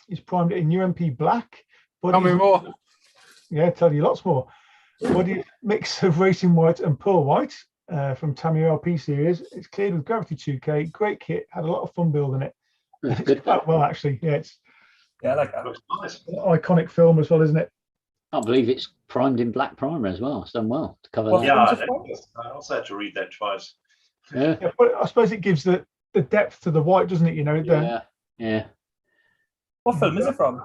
He's primed it in UMP black. Tell me more. Yeah, tell you lots more. Body mix of racing white and pearl white from Tamiya LP series. It's cleared with Gravity 2K. Great kit. Had a lot of fun building it. That's It's good. quite well, actually. Yeah, it's Yeah, I like that. Looks nice. an iconic film as well, isn't it? I believe it's primed in black primer as well. It's done well to cover What that. Yeah, film's it from? I also had to read that twice. Yeah. Yeah, but I suppose it gives the depth to the white, doesn't it? You know, Yeah. What film is it from?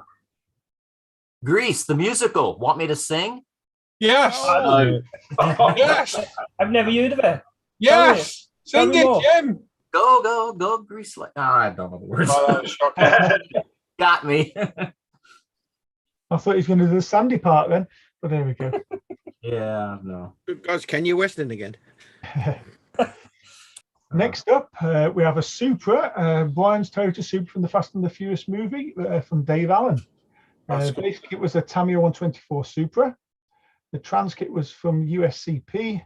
Grease, the musical. Want me to sing? Yes. Oh, Yes. I've never heard of it. Yes. Tell Sing me it, more. Jim. Go, go, go, Grease. I don't know the words. Oh, that was shocking. Got me. I thought he was going to do the Sandy part then, but there we go. Yeah, no. Good gosh, Kenya Weston again. Next up, we have a Supra, Brian's Toyota Supra from the Fast and the Furious movie from Dave Allen. That's cool. Basically, it was a Tamiya 124 Supra. The trans kit was from USCP.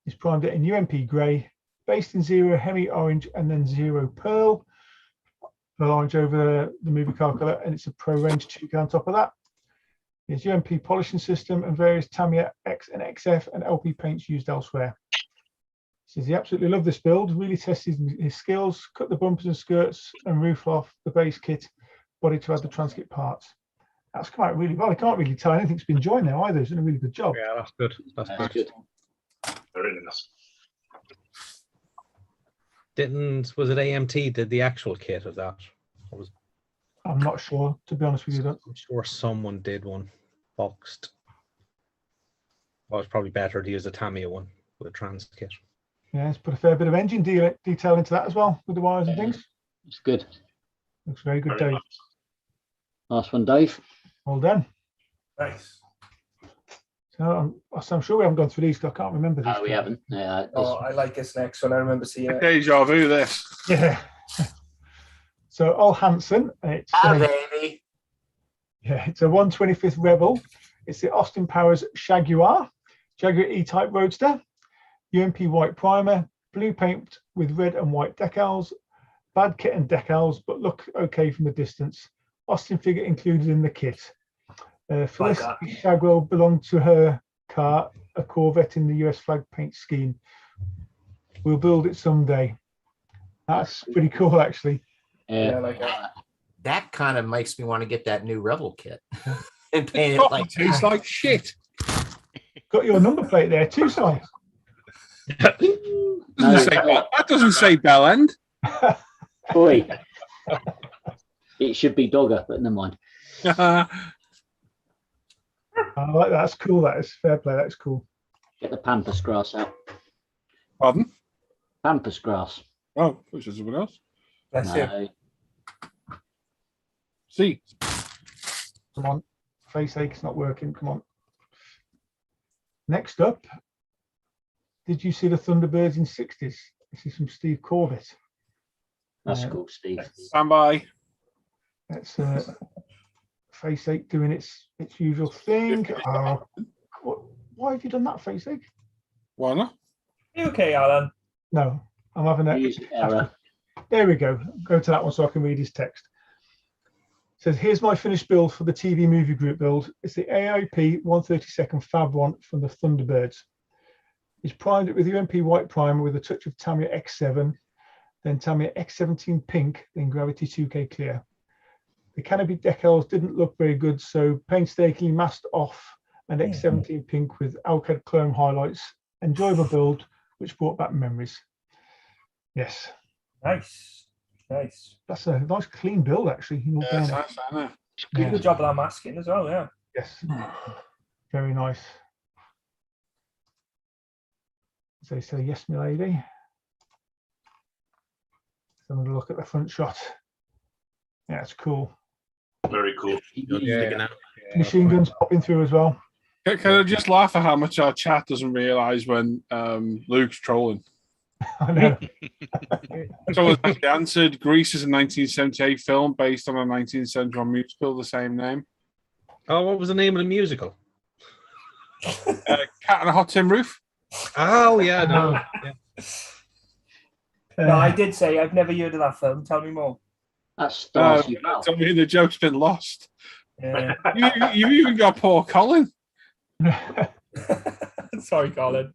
He's primed it in UMP grey, based in Zero Hemi Orange and then Zero Pearl. The orange over the movie car colour, and it's a Pro Range 2K on top of that. There's UMP polishing system and various Tamiya X and XF and LP paints used elsewhere. Says he absolutely loved this build, really tested his skills, cut the bumpers and skirts and roof off the base kit, body to add the trans kit parts. That's come out really well. I can't really tell anything's been joined there either. He's done a really good job. Yeah, that's good. That's That's good. good. Very nice. Was it AMT did the actual kit of that? Or was I'm not sure, to be honest with you. I'm sure someone did one boxed. Well, it's probably better to use a Tamiya one with a trans kit. Yeah, it's put a fair bit of engine detail into that as well, with the wires and things. It's good. Looks very good, Very Dave. nice. Nice one, Dave. Well done. Nice. So I'm sure we haven't gone through these, 'cause I can't remember these. No, we haven't. Yeah, Oh, I like this next one. I remember seeing it. Deja vu, this. Yeah. So Ol Hansen, it's baby. yeah, it's a 125th Rebel. It's the Austin Powers Jaguar E-Type Roadster, UMP white primer, blue paint with red and white decals, bad kit and decals, but look okay from a distance. Austin figure included in the kit. Felicity Shagwell belonged to her car, a Corvette in the US flag paint scheme. We'll build it someday. That's pretty cool, actually. Yeah, I like that. That kind of makes me want to get that new Rebel kit and paint it God, like it tastes like shit. Got your number plate there too, Si. That doesn't say Bell End. Boy. It should be Dogger, but never mind. I like that. That's cool. That is fair play. That's cool. Get the pampas grass out. Pardon? Pampas grass. Oh, which is someone else. That's it. No. See. Come on. Face ache's not working. Come on. Next up, did you see the Thunderbirds in 60s? This is from Steve Corbett. That's cool, Steve. Stand by. That's Face ache doing its usual thing. Why have you done that, Face ache? Why not? You okay, Alan? No, I'm having a Music error. There we go. Go to that one so I can read his text. It says, here's my finished build for the TV movie group build. It's the AIP 132nd Fab 1 from the Thunderbirds. It's primed it with UMP white primer with a touch of Tamiya X7, then Tamiya X17 pink, then Gravity 2K clear. The canopy decals didn't look very good, so painstakingly masked off and X17 pink with Alcad chrome highlights. Enjoyable build, which brought back memories. Yes. Nice. Nice. That's a nice clean build, actually. in all Yeah, fairness. I know. Good job of that masking as well, yeah. Yes. Very nice. So they say, yes, my lady. So I'm going to look at the front shot. Yeah, it's cool. Very cool. Yeah. Machine guns popping through as well. Can I just laugh at how much our chat doesn't realise when Luke's trolling? I know. Someone actually answered Grease is a 1978 film based on a 1971 musical, the same name. Oh, what was the name of the musical? Cat on a Hot Tin Roof. Oh, yeah, no. Yeah. No, I did say I've never heard of that film. Tell me more. That's Starsky Bell. Tell me the joke's been lost. Yeah. You even got Paul Collin. Sorry, Colin.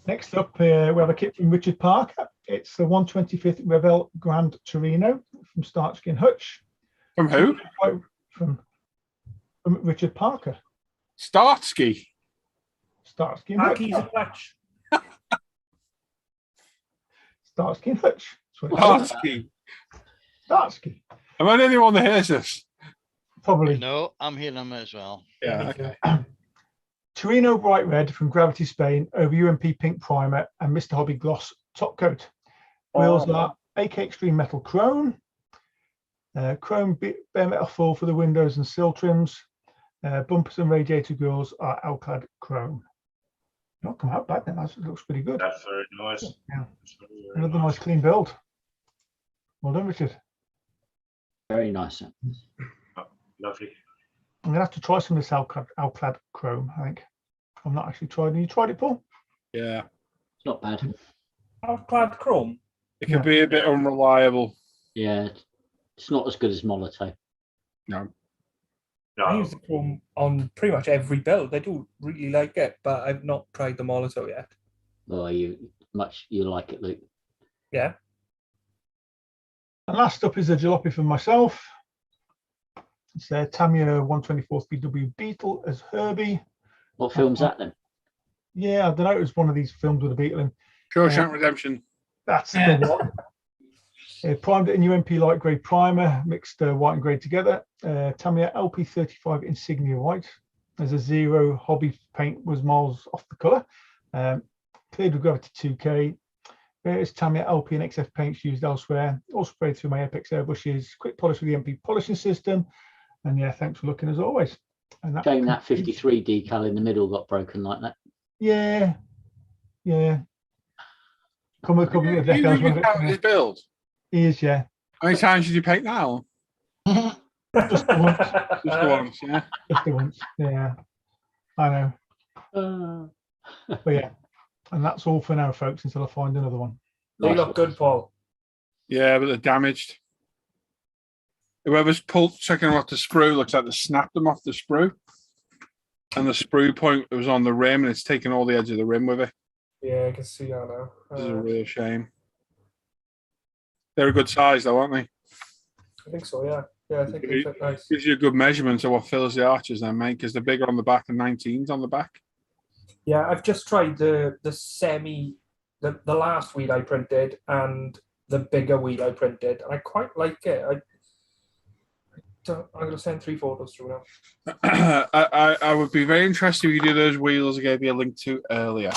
Next up, we have a kit from Richard Parker. It's the 125th Revell Grand Torino from Starsky and Hutch. From who? From Richard Parker. Starsky. Starsky and Hutch. He's a clutch. Starsky and Hutch. That's what it's Starsky. Starsky. Am I the only one that hears this? Probably. No, I'm hearing them as well. Yeah, okay. Torino Bright Red from Gravity Spain over UMP Pink Primer and Mr. Hobby Gloss top coat. Wheels are AK Extreme Metal Chrome. Chrome bare metal full for the windows and sill trims. Bumpers and radiator grills are Alclad Chrome. Not come out bad then. That looks pretty good. That's very nice. Yeah. That's very, very Another nice clean build. Well done, Richard. Very nice. Lovely. I'm gonna have to try some of this Alclad Chrome. I think I've not actually tried. Have you tried it, Paul? Yeah. It's not bad. Alclad Chrome. It can be a bit unreliable. Yeah, it's not as good as Molotov. No. I No, use the Chrome on pretty much every build. I do really like it, but I've not tried the Molotov yet. Oh, you like it, Luke? Yeah. And last up is a jalopy from myself. It's a Tamiya 124th BW Beetle as Herbie. What film's that then? Yeah, I don't know. It was one of these films with a beetle in. Shawshank Redemption. That's the one. Primed it in UMP light grey primer, mixed white and grey together. Tamiya LP35 Insignia white. There's a 0 hobby paint was miles off the colour. Cleared with Gravity 2K. Various Tamiya LP and XF paints used elsewhere. All sprayed through my Apex airbrushes. Quick polish with the MP polishing system. And yeah, thanks for looking as always. And Shame that 53 decal in the middle got broken like that. Yeah. Come with You the decals. think his build? He is, yeah. How many times did you paint that on? Just the once. Just the once, yeah. Just the once. Yeah. I know. But yeah. And that's all for now, folks, until I find another one. They look good, Paul. Yeah, but they're damaged. Whoever's checking them off the sprue looks like they snapped them off the sprue. And the sprue point was on the rim and it's taken all the edge of the rim with it. Yeah, I can see that now. This is a real shame. They're a good size though, aren't they? I think so, yeah. Yeah, I think they fit nice. Gives you a good measurement of what fills the arches then, mate, because they're bigger on the back than 19s on the back. Yeah, I've just tried the last wheel I printed and the bigger wheel I printed, and I quite like it. I'm going to send 3 photos through now. I would be very interested if you do those wheels I gave you a link to earlier.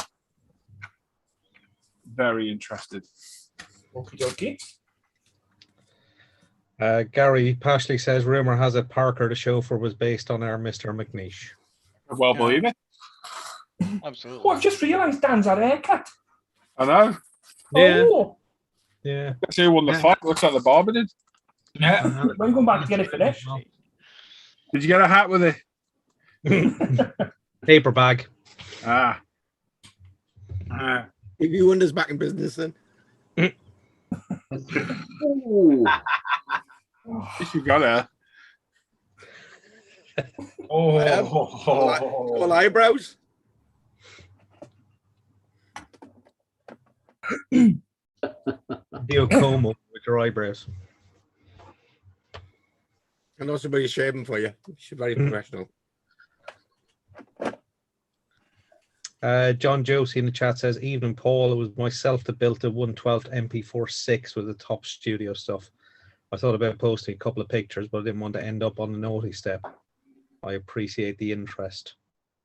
Very interested. Okie dokie. Gary partially says rumor has it Parker the chauffeur was based on our Mr. McNeish. Well, believe it. Absolutely. Oh, I've just realised Dan's had a haircut. I know. Yeah. Oh, Yeah. Let's see who won the fight. Looks like the barber did. Yeah. when you come back to get it finished. Did you get a hat with it? Paper bag. Ah. If you wonders back in business, then. Ooh. If you got her. All eyebrows. Dio Como with your eyebrows. And also very shaving for you. She's very professional. John Josie in the chat says, evening Paul, it was myself that built a 112th MP46 with the top studio stuff. I thought about posting a couple of pictures, but I didn't want to end up on the naughty step. I appreciate the interest.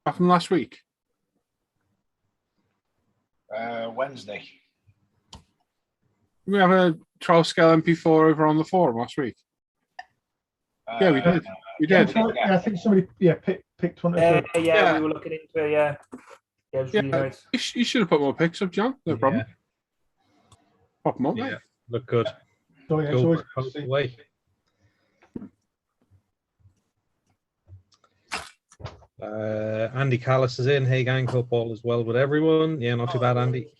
What from last week? Wednesday. We have a 12 scale MP4 over on the forum last week. Yeah, we did. We did. Yeah, I think somebody picked one. Yeah, we were looking into it, yeah. Yeah, it was really nice. You should have put more pics up, John. No problem. Pop them up, Yeah. mate. Look good. So, yeah, Go it's for always it, away. Andy Callis is in. Hey gang, hope all is well with everyone. Yeah, not too bad, Andy.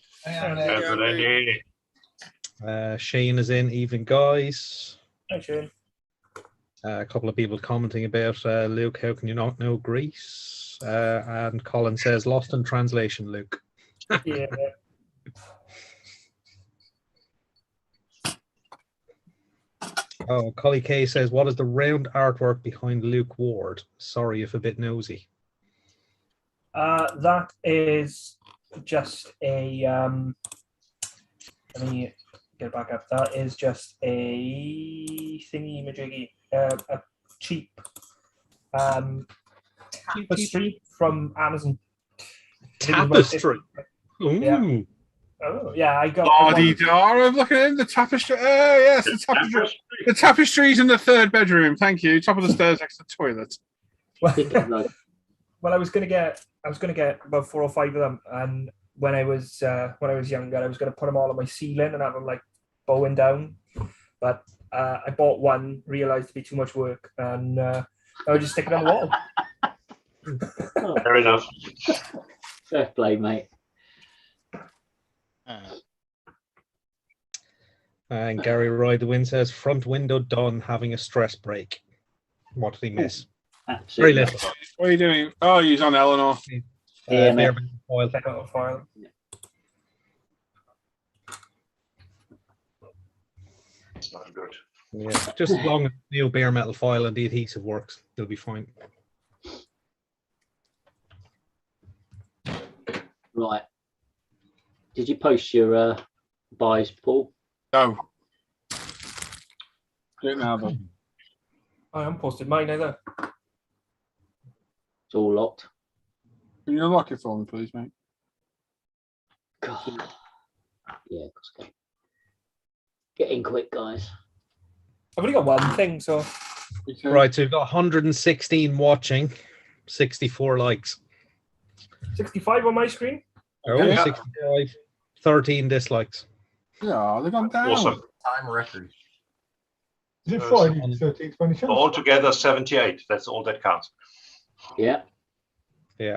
Shane is in. Evening, guys. Hi, Shane. A couple of people commenting about Luke. How can you not know Greece? And Colin says, lost in translation, Luke. Yeah. Oh, Collie K says, what is the round artwork behind Luke Ward? Sorry if a bit nosy. That is just a let me get it back up. That is just a thingy majiggy, a cheap tapestry from Amazon. Tapestry. Ooh. Yeah. Oh yeah, I got. I'm looking at the tapestry. Oh yes, the tapestry. The tapestry's in the third bedroom. Thank you. Top of the stairs next to the toilet. Well, I was gonna get about 4 or 5 of them, and when I was younger, I was gonna put them all on my ceiling and have them like bowing down, but I bought one, realized to be too much work, and I would just stick it on the wall. Fair enough. Fair play, mate. And Gary Ride the Wind says, front window done, having a stress break. What did he miss? Very little. What are you doing? Oh, he's on Eleanor. Yeah, mate. Foil. Foil. It's not good. Yeah, just as long as the bare metal foil and the adhesive works, they'll be fine. Right. Did you post your buys, Paul? No. Do it now, then. I haven't posted mine either. It's all locked. Can you unlock it for me, please, mate? God. Yeah, let's go. Get in quick, guys. I've only got one thing, so Right, so we've got 116 watching, 64 likes. 65 on my screen. Oh, Yeah. 65, 13 dislikes. Yeah, they've gone down. Awesome. Time record. Is it Uh, Friday the 13th by any chance? Altogether 78. That's all that counts. Yeah. Yeah.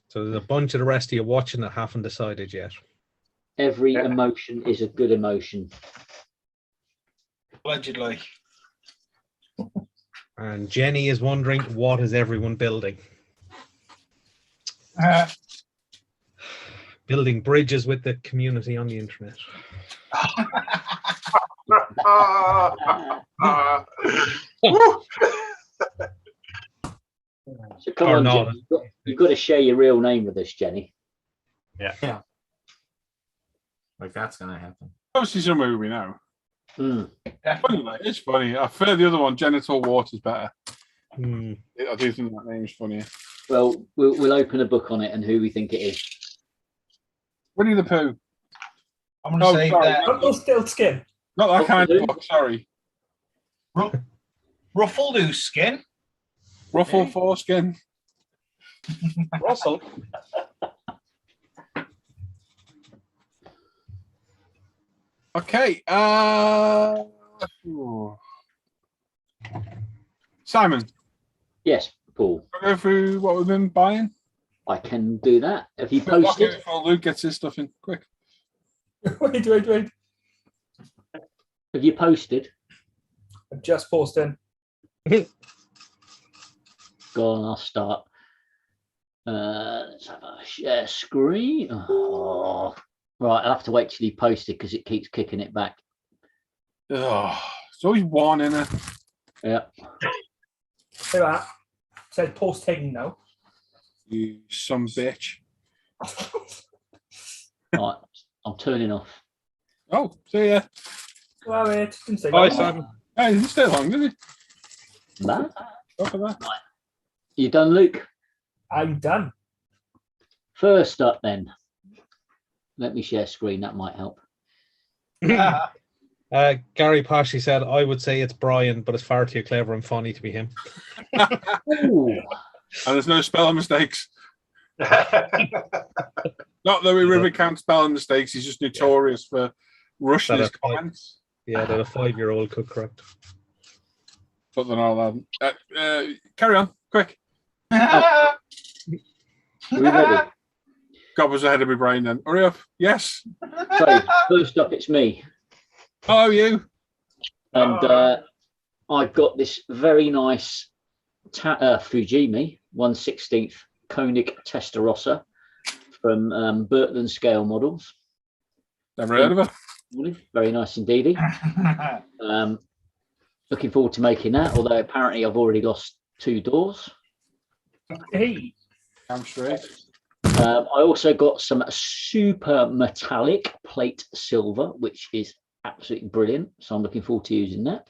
So there's a bunch of the rest of you watching that haven't decided yet. Every Yeah. emotion is a good emotion. Allegedly. And Jenny is wondering, what is everyone building? Building bridges with the community on the internet. So come Or on, not. Jenny. You've got to share your real name with us, Jenny. Like that's gonna happen. Obviously, some movie now. Mm. Funny, mate. It's funny. I prefer the other one, Genital Water's better. Hmm. I do think that name's funnier. Well, we'll open a book on it and who we think it is. Winnie the Pooh. I'm going to Oh, say sorry. that No stilt skin. Not that What kind to of do? book, sorry. ruffled loose skin. Ruffled foreskin. Russell. Okay. Simon, Yes, Paul. go through what we've been buying. I can do that. Have you Lock it posted? before Luke gets his stuff in. Quick. wait. Have you posted? I'm just posting. Go on, I'll start. Let's have a share screen. Oh. Right, I'll have to wait till you post it because it keeps kicking it back. Oh, there's always one in it. Yeah. Say that. Said posting now. You some bitch. Right, I'm turning off. Oh, see ya. Well, wait. Didn't say Bye, that. Simon. Hey, he didn't stay long, did he? That? Go for that. You done, Luke? I'm done. First up, then. Let me share screen. That might help. Gary Pashy said, I would say it's Brian, but it's far too clever and funny to be him. Ooh. And there's no spelling mistakes. Not that we really count spelling mistakes. He's just notorious for rushing That his a- comments. Yeah, that a 5-year-old could correct. But they're not allowed. Carry on, quick. Are we ready? God was ahead of my brain then. Hurry up. Yes. So, first up, it's me. Oh, you. And I've got this very nice Fujimi 1/16 Koenig Testarossa from Birtland Scale Models. Never heard of it. Very nice indeed. Looking forward to making that, although apparently I've already lost 2 doors. Hey. I'm straight. I also got some super metallic plate silver, which is absolutely brilliant. So I'm looking forward to using that.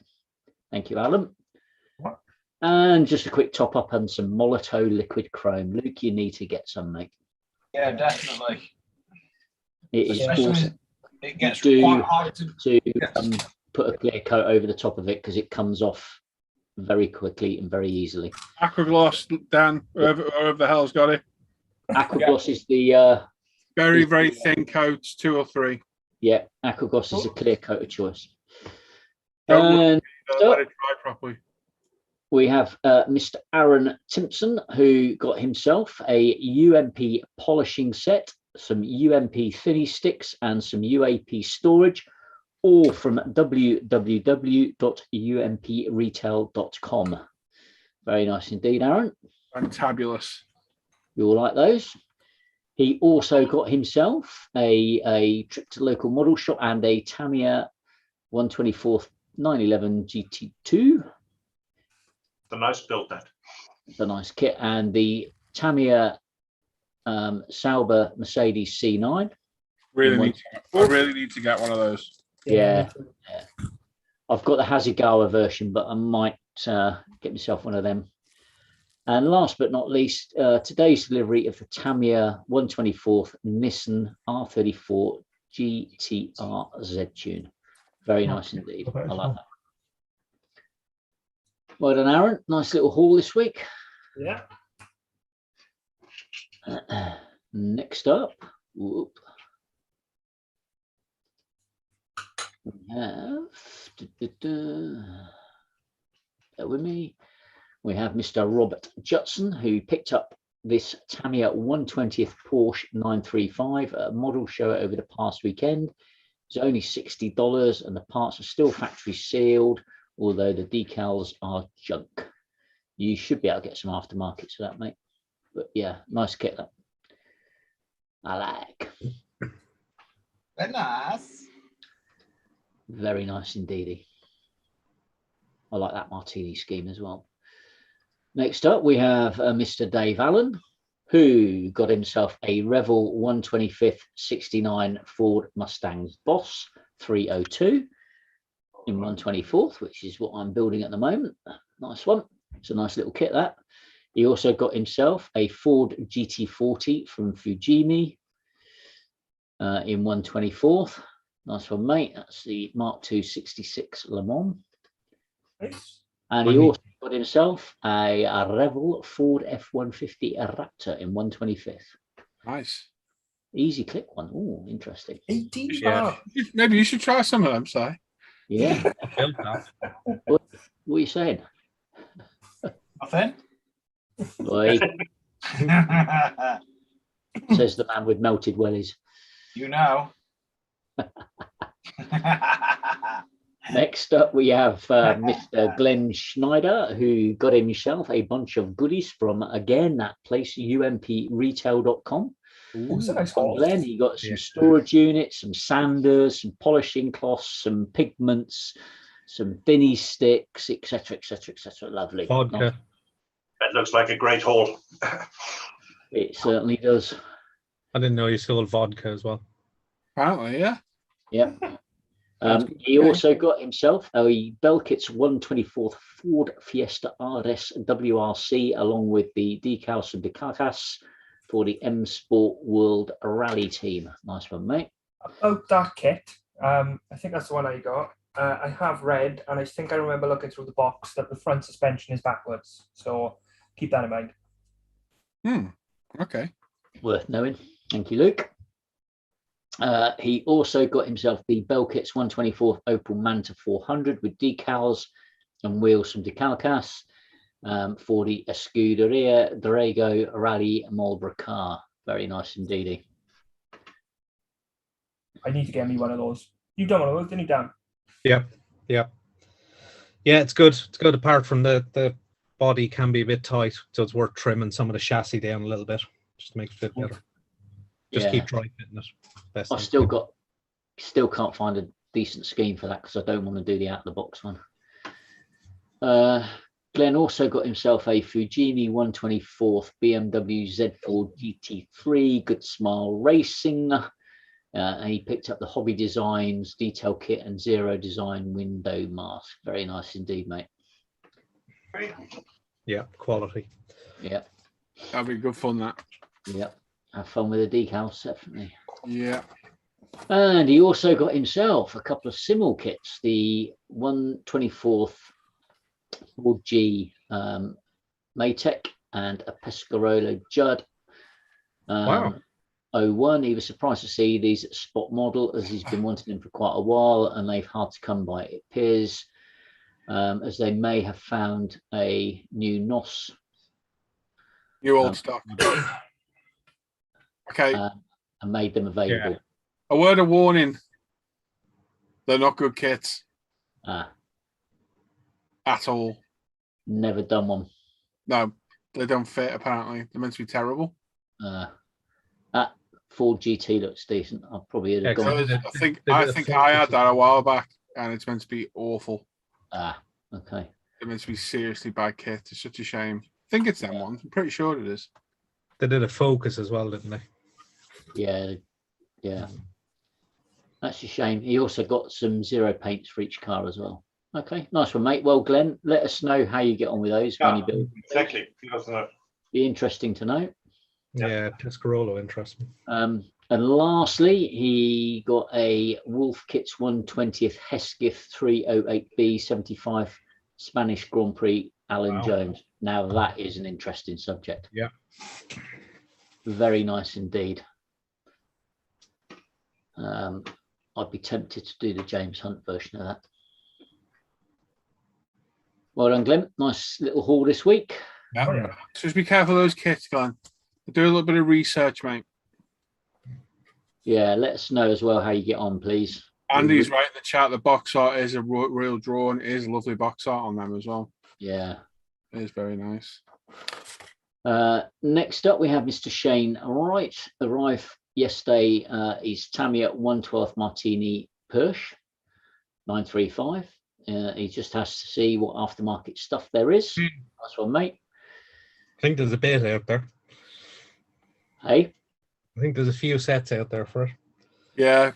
Thank you, Alan. And just a quick top up on some Molotow liquid chrome. Luke, you need to get some, mate. Yeah, definitely. It is Yeah. awesome It gets Do- quite hard to. to Yes. put a clear coat over the top of it because it comes off very quickly and very easily. Aquagloss, Dan, whoever the hell's got it. Aquagloss is the Very, very thin coats, 2 or 3. Aquagloss is a clear coat of choice. Don't And let it dry properly. we have Mr. Aaron Timpson, who got himself a UMP polishing set, some UMP thinny sticks, and some UAP storage, all from www.umpretail.com. Very nice indeed, Aaron. Fantabulous. You all like those? He also got himself a trip to the local model shop and a Tamiya 124 911 GT2. The nice build that. The nice kit, and the Tamiya Sauber Mercedes C9. Really One- need. I really need to get one of those. Yeah. I've got the Hasegawa version, but I might get myself one of them. And last but not least, today's delivery of the Tamiya 124th Nissan R34 GTR Z-Tune. Very nice indeed. I like that. Well done, Aaron. Nice little haul this week. Yeah. Next up, we have, bear with me, we have Mr. Robert Judson, who picked up this Tamiya 120th Porsche 935 at a model show over the past weekend. It's only $60 and the parts are still factory sealed, although the decals are junk. You should be able to get some aftermarket for that, mate. But yeah, nice kit that. I like. Very nice. Very nice indeed. I like that martini scheme as well. Next up, we have Mr. Dave Allen, who got himself a Revel 125th 69 Ford Mustang Boss 302 in 124th, which is what I'm building at the moment. Nice one. It's a nice little kit, that. He also got himself a Ford GT40 from Fujimi in 124th. Nice one, mate. That's the Mark II 66 Le Mans. Nice. And he also got himself a Revel Ford F-150 Raptor in 125th. Nice. Easy click one. Oh, interesting. 18 Yeah. Maybe you should try some of them, Si. Yeah. What are you saying? Nothing. Boy, says the man with melted wellies. You know. Next up, we have Mr. Glenn Schneider, who got himself a bunch of goodies from, again, that place, umpretail.com. It's a nice haul. Glenn, he got some storage units, some sanders, some polishing cloths, some pigments, some binny sticks, etc., etc., etc. Lovely. Vodka. That looks like a great haul. It certainly does. I didn't know you sold vodka as well. Apparently, yeah. Yeah. He also got himself a Belkits 124th Ford Fiesta RS WRC, along with the decals and decalcas for the M Sport World Rally Team. Nice one, mate. About that kit, I think that's the one I got. I have read, and I think I remember looking through the box, that the front suspension is backwards. So keep that in mind. Okay. Worth knowing. Thank you, Luke. He also got himself the Belkits 124th Opel Manta 400 with decals and wheels from Decalcas for the Scuderia Drago Rally Marlboro car. Very nice indeed. I need to get me one of those. You've done one of those, didn't you, Dan? Yep. Yeah, it's good. It's good. Apart from the body can be a bit tight, so it's worth trimming some of the chassis down a little bit just to make it fit better. Just keep dry fitting it. Best I've still can't find a decent scheme for that because I don't want to do the out of the box one. Glenn also got himself a Fujimi 124th BMW Z4 GT3 Good Smile Racing. And he picked up the Hobby Designs detail kit and Zero Design window mask. Very nice indeed, mate. Yeah, quality. Yeah. That'll be good fun, that. Yeah. Have fun with the decals, definitely. Yeah. And he also got himself a couple of Simul kits, the 124th Ford G Maytech and a Pescarolo Judd. Wow. 01. He was surprised to see these at spot model, as he's been wanting them for quite a while, and they've hard to come by, it appears, as they may have found a new NOS. New old stock. Okay. And made them available. Yeah. A word of warning. They're not good kits. At all. Never done one. No, they don't fit, apparently. They're meant to be terrible. That Ford GT looks decent. I'll probably have gone. I think I had that a while back, and it's meant to be awful. Okay. It's meant to be seriously bad kit. It's such a shame. I think it's them ones. I'm pretty sure it is. They did a Focus as well, didn't they? Yeah. That's a shame. He also got some zero paints for each car as well. Okay, nice one, mate. Well, Glenn, let us know how you get on with those when Yeah, you build. exactly. Let us know. Be interesting to know. Yeah, Tuscarolo interests me. And lastly, he got a Wolf Kits 120th Hesketh 308B 75 Spanish Grand Prix Alan Wow. Jones. Now that is an interesting subject. Yeah. Very nice indeed. I'd be tempted to do the James Hunt version of that. Well done, Glenn. Nice little haul this week. Yeah. Oh, yeah. So just be careful of those kits, Glenn. Do a little bit of research, mate. Yeah, let us know as well how you get on, please. Andy's right in the chat. The box art is a real drawn. It is a lovely box art on them as well. Yeah. It is very nice. Next up, we have Mr. Shane Wright. Arrived yesterday. Is Tamiya 112 Martini Persh 935. He just has to see what aftermarket stuff there is. Nice one, mate. I think there's a bit out there. Hey, I think there's a few sets out there for it. Yeah,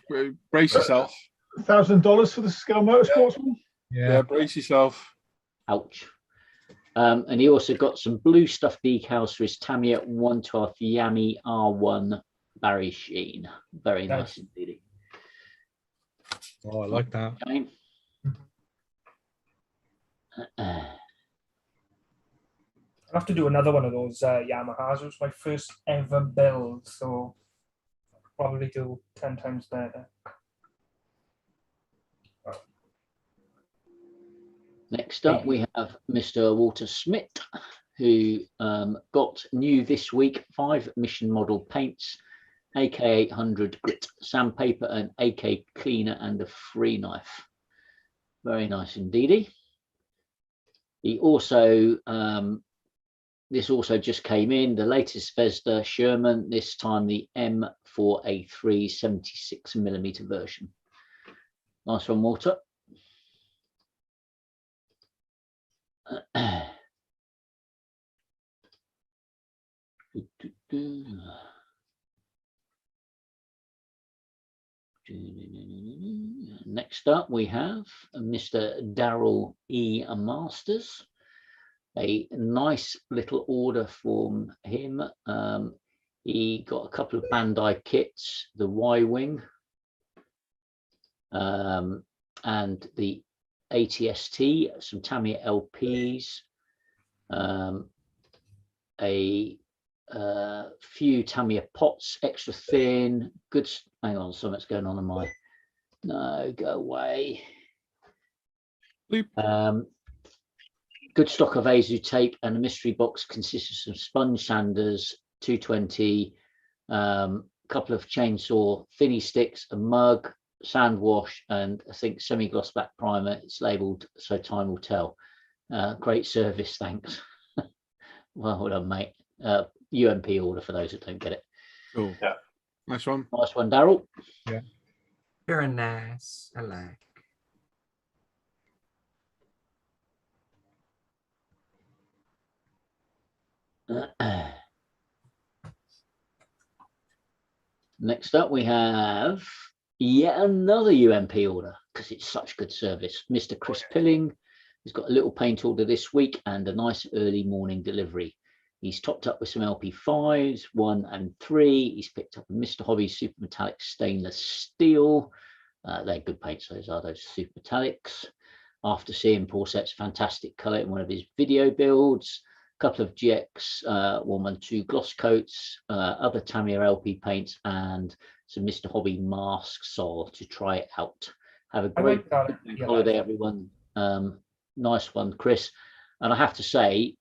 brace yourself. $1,000 for the Scale Motorsports one. Yeah, brace yourself. ouch. And he also got some blue stuff decals for his Tamiya 112 Yami R1 Barry Sheen. Very nice indeed. Oh, I like that. Okay. I'll have to do another one of those Yamahas. It was my first ever build, so I'll probably do 10 times better. Next up, we have Mr. Walter Smith, who got new this week 5 mission model paints, AK800 grit sandpaper, an AK cleaner, and a free knife. Very nice indeed. He also, this also just came in, the latest Vesda Sherman, this time the M4A3 76mm version. Nice one, Walter. Next up, we have Mr. Daryl E. Masters. A nice little order from him. He got a couple of Bandai kits, the Y-Wing and the ATST, some Tamiya LPs, a few Tamiya pots, extra thin, good. Hang on, something's going on in my. No, go away. Good stock of Azu tape, and a mystery box consists of some sponge sanders, 220, couple of chainsaw thinny sticks, a mug, sand wash, and I think semi-gloss black primer. It's labelled "So Time Will Tell." Great service, thanks. Well done, mate. UMP order for those that don't get it. Cool. Yeah. Nice one. Nice one, Daryl. Yeah. Very nice. I like. Next up, we have yet another UMP order because it's such good service. Mr. Chris Pilling has got a little paint order this week and a nice early morning delivery. He's topped up with some LP5s, 1 and 3. He's picked up a Mr. Hobby Super Metallic Stainless Steel. They're good paints, those are those Super Metallics. After seeing Paul Set's fantastic colour in one of his video builds, a couple of GX 112 gloss coats, other Tamiya LP paints, and some Mr. Hobby mask sol to try it out. Have a great holiday, everyone. Nice one, Chris. And I have to say,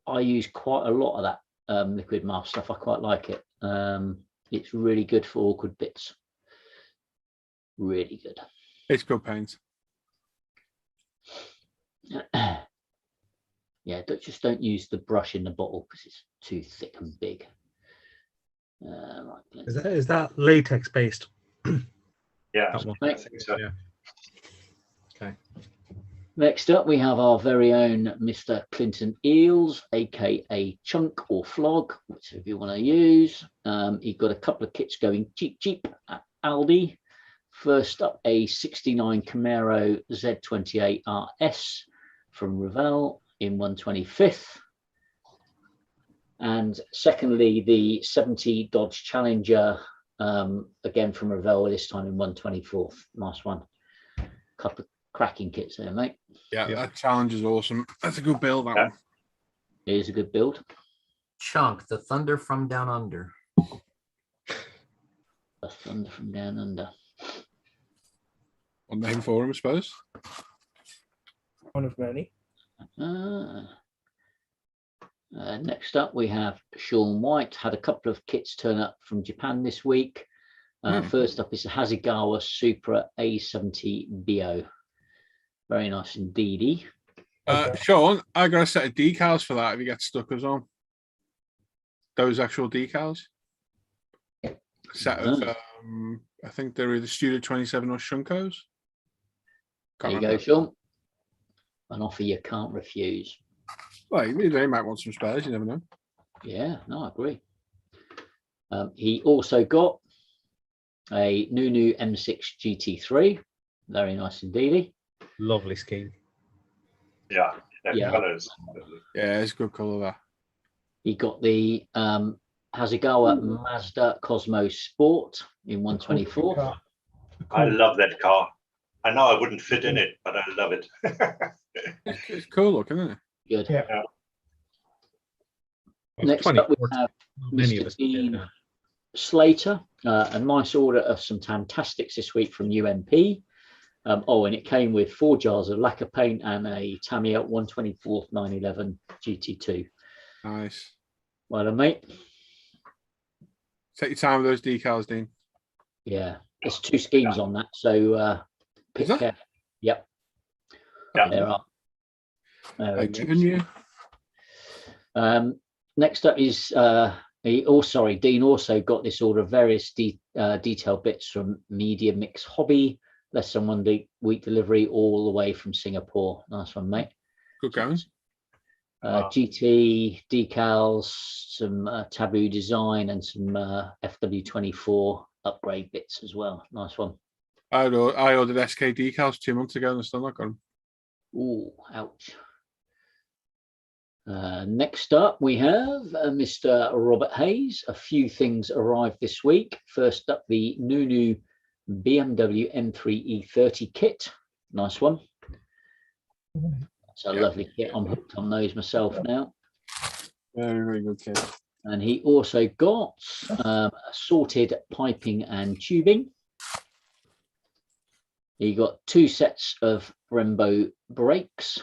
I use quite a lot of that liquid mask stuff. I quite like it. It's really good for awkward bits. Really good. It's good paint. Yeah, just don't use the brush in the bottle because it's too thick and big. Right, Is that latex based? Yeah, That one. I think so. Yeah. Okay. Next up, we have our very own Mr. Clinton Eels, aka Chunk or Flog, whichever you want to use. He got a couple of kits going cheap at Aldi First up, a 69 Camaro Z28 RS from Revell in 125th. And secondly, the 70 Dodge Challenger, again from Revell, this time in 124th. Nice one. Couple of cracking kits there, mate. Yeah, that challenge is awesome. That's a good build, that one. It is a good build. Chunk, the thunder from down under. The thunder from down under. One name for him, I suppose. One of many. Next up, we have Sean White. Had a couple of kits turn up from Japan this week. First up is the Hasegawa Supra A70 BO. Very nice indeedy. Sean, I got a set of decals for that if you get stuck as well. Those actual decals. A set of, I think they're either Studio 27 or Shunkos. There you go, Sean. An offer you can't refuse. Well, they might want some spares, you never know. Yeah, no, I agree. He also got a Nunu M6 GT3. Very nice indeed. Lovely scheme. Yeah, Yeah. colors. Yeah, it's a good colour, that. He got the Hasegawa Mazda Cosmo Sport in 124th. I love that car. I know I wouldn't fit in it, but I love it. It's cool looking, isn't it? Good. Yeah. Yeah. Next up, we have Many of Mr. us. Dean Yeah. Slater. A nice order of some Fantastics this week from UMP. And it came with 4 jars of lacquer paint and a Tamiya 124th 911 GT2. Nice. Well done, mate. Take your time with those decals, Dean. Yeah, there's 2 schemes on that, so pick Is there? careful. Yep, Yeah. there are. Like Two giving you. Next up is Dean also got this order of various detail bits from Media Mix Hobby, less than 1 week delivery all the way from Singapore. Nice one, mate. Good going. GT decals, some Taboo design, and some FW24 upgrade bits as well. Nice one. I ordered SK decals 2 months ago and I still not got them. Ooh, ouch. Next up, we have Mr. Robert Hayes. A few things arrived this week. First up, the Nunu BMW M3 E30 kit. Nice one. It's a lovely kit. I'm hooked on those myself now. Very, very good kid. And he also got assorted piping and tubing. He got 2 sets of Brembo brakes.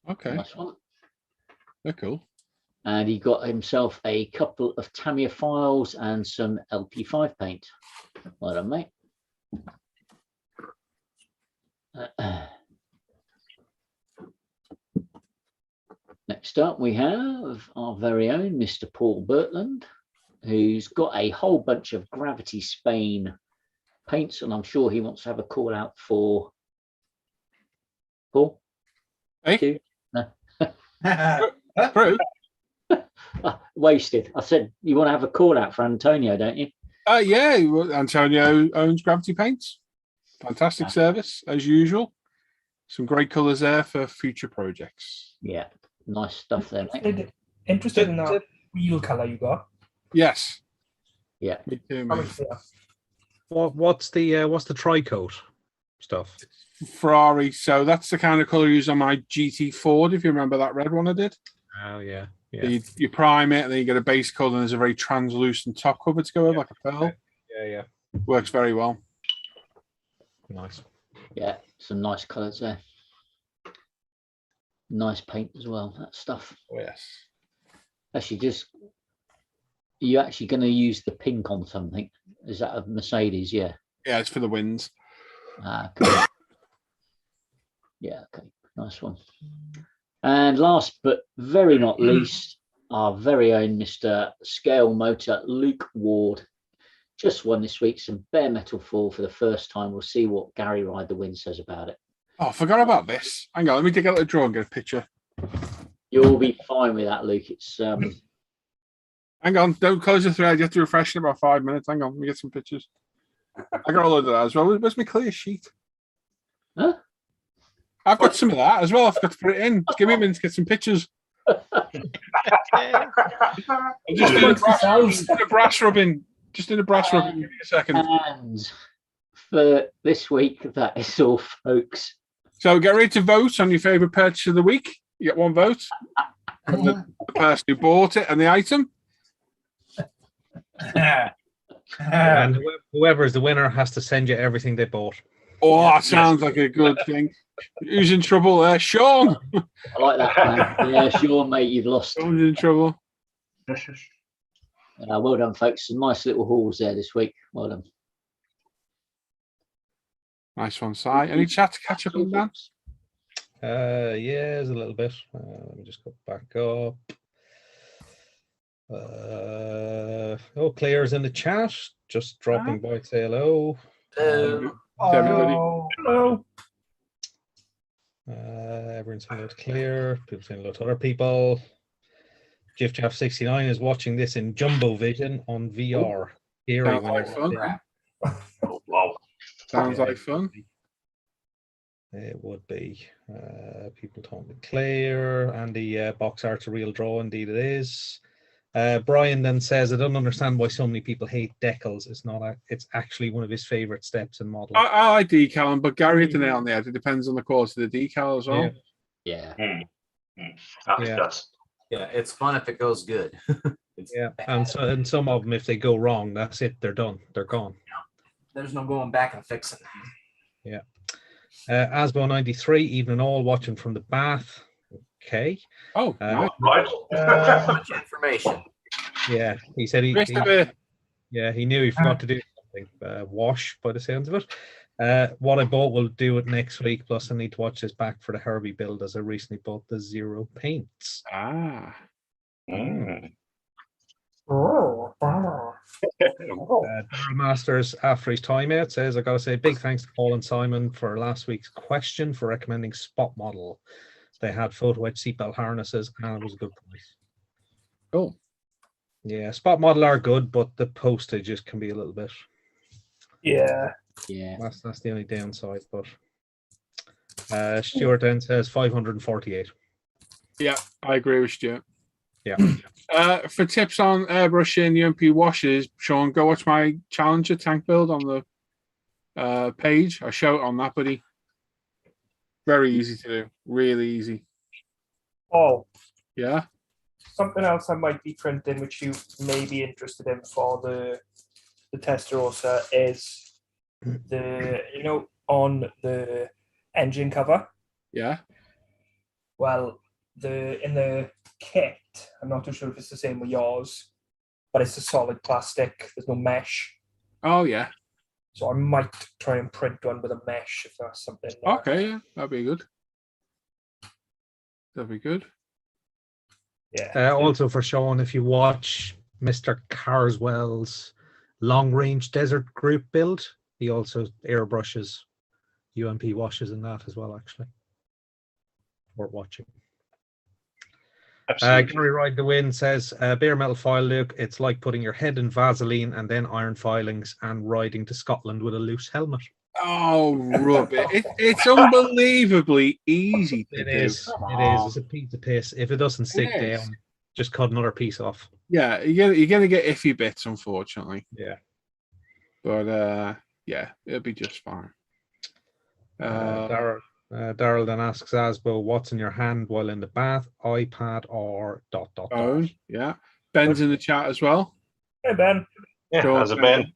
Okay, Nice one. they're cool. And he got himself a couple of Tamiya files and some LP5 paint. Well done, mate. Next up, we have our very own Mr. Paul Bertland, who's got a whole bunch of Gravity Spain paints, and I'm sure he wants to have a call out for Paul. Hey? No. True. Wasted. I said you want to have a call out for Antonio, don't you? Yeah, Antonio owns Gravity Paints. Fantastic service, as usual. Some great colours there for future projects. Yeah, nice stuff there, mate. Interested in that wheel color you got? Yes. Yeah. Me too, How mate. much there? What's the tri-coat stuff? Ferrari. So that's the kind of colour used on my GT Ford, if you remember that red one I did. Oh yeah, You prime it, and then you get a base colour, and there's a very translucent top cover to go with, like a pearl. yeah. Works very well. Nice. Yeah, some nice colours there. Nice paint as well, that stuff. Oh, yes. Actually, you're actually going to use the pink on something. Is that a Mercedes? Yeah. Yeah, it's for the wins. Cool. Yeah, okay. Nice one. And last but very not least, our very own Mr. Scale Motor, Luke Ward. Just won this week some bare metal fall for the first time. We'll see what Gary Ride the Wind says about it. Oh, I forgot about this. Hang on, let me dig out the drawer and get a picture. You'll be fine with that, Luke. It's Hang on, don't close the thread. You have to refresh in about 5 minutes. Hang on, let me get some pictures. I got a load of that as well. Where's my clear sheet? Huh? I've got some of that as well. I've got to put it in. Give me a minute to get some pictures. I'm just in a brass rubbing. Just in a brass rubbing. Give me a second. And for this week, that is all, folks. So get ready to vote on your favourite purchase of the week. You get one vote. The person who bought it and the item. And whoever is the winner has to send you everything they bought. Oh, that sounds like a good thing. Who's in trouble there? Sean. I like that plan. Yeah, sure, mate, you've lost. Sean's in trouble. Well done, folks. Some nice little hauls there this week. Well done. Nice one, Si. Any chat to catch up on that? Yeah, there's a little bit. Let me just go back up. Claire's in the chat, just dropping by to say hello. To everybody. Hello. Everyone's saying hello to Claire. People saying hello to other people. JiffJaff69 is watching this in Jumbo Vision on VR. Sounds like fun. Oh, wow. Sounds like fun. It would be. People talking to Claire and the box art's a real draw. Indeed, it is. Brian then says, I don't understand why so many people hate decals. It's actually one of his favorite steps in modeling. I like decaling, but Gary hit the nail on the head. It depends on the quality of the decal as well. Yeah. Yeah, it's fun if it goes good. Yeah, and some of them, if they go wrong, that's it. They're done. They're gone. There's no going back and fixing. Yeah. Asbo93, evening all, watching from the bath. Okay. Oh, right. Much information. Yeah, he said he knew he forgot to do something. Wash, by the sounds of it. What I bought will do it next week. Plus, I need to watch this back for the Herbie build, as I recently bought the Zero paints. Ah. Daryl Masters, after his timeout, says, I got to say big thanks to Paul and Simon for last week's question for recommending Spot Model. They had photo edge seatbelt harnesses and it was a good price. Cool. Yeah, Spot Model are good, but the postage just can be a little bit. Yeah. That's the only downside. But Stuart then says 548. Yeah, I agree with Stuart. Yeah. For tips on airbrushing UMP washes, Sean, go watch my Challenger tank build on the page. I show it on that, buddy. Very easy to do. Really easy. Oh. Yeah. Something else I might be printing, which you may be interested in for the Testarossa, is on the engine cover. Yeah. Well, in the kit, I'm not too sure if it's the same with yours, but it's a solid plastic. There's no mesh. Oh yeah. So I might try and print one with a mesh if that's something. Okay, yeah, that'd be good. That'd be good. Yeah. Also for Sean, if you watch Mr. Carswell's long range desert group build, he also airbrushes UMP washes in that as well, actually. Worth watching. Gary Ride the Wind says, bare metal file look, it's like putting your head in Vaseline and then iron filings and riding to Scotland with a loose helmet. Oh, rub it. It's unbelievably easy to do. It is. It's a piece of piss. If it doesn't stick down, just cut another piece off. Yeah, you're gonna get iffy bits, unfortunately. Yeah. But yeah, it'll be just fine. Daryl then asks Asbo, what's in your hand while in the bath? iPad or ... Phone, yeah. Ben's in the chat as well. Hey, Ben. Yeah, how's it been?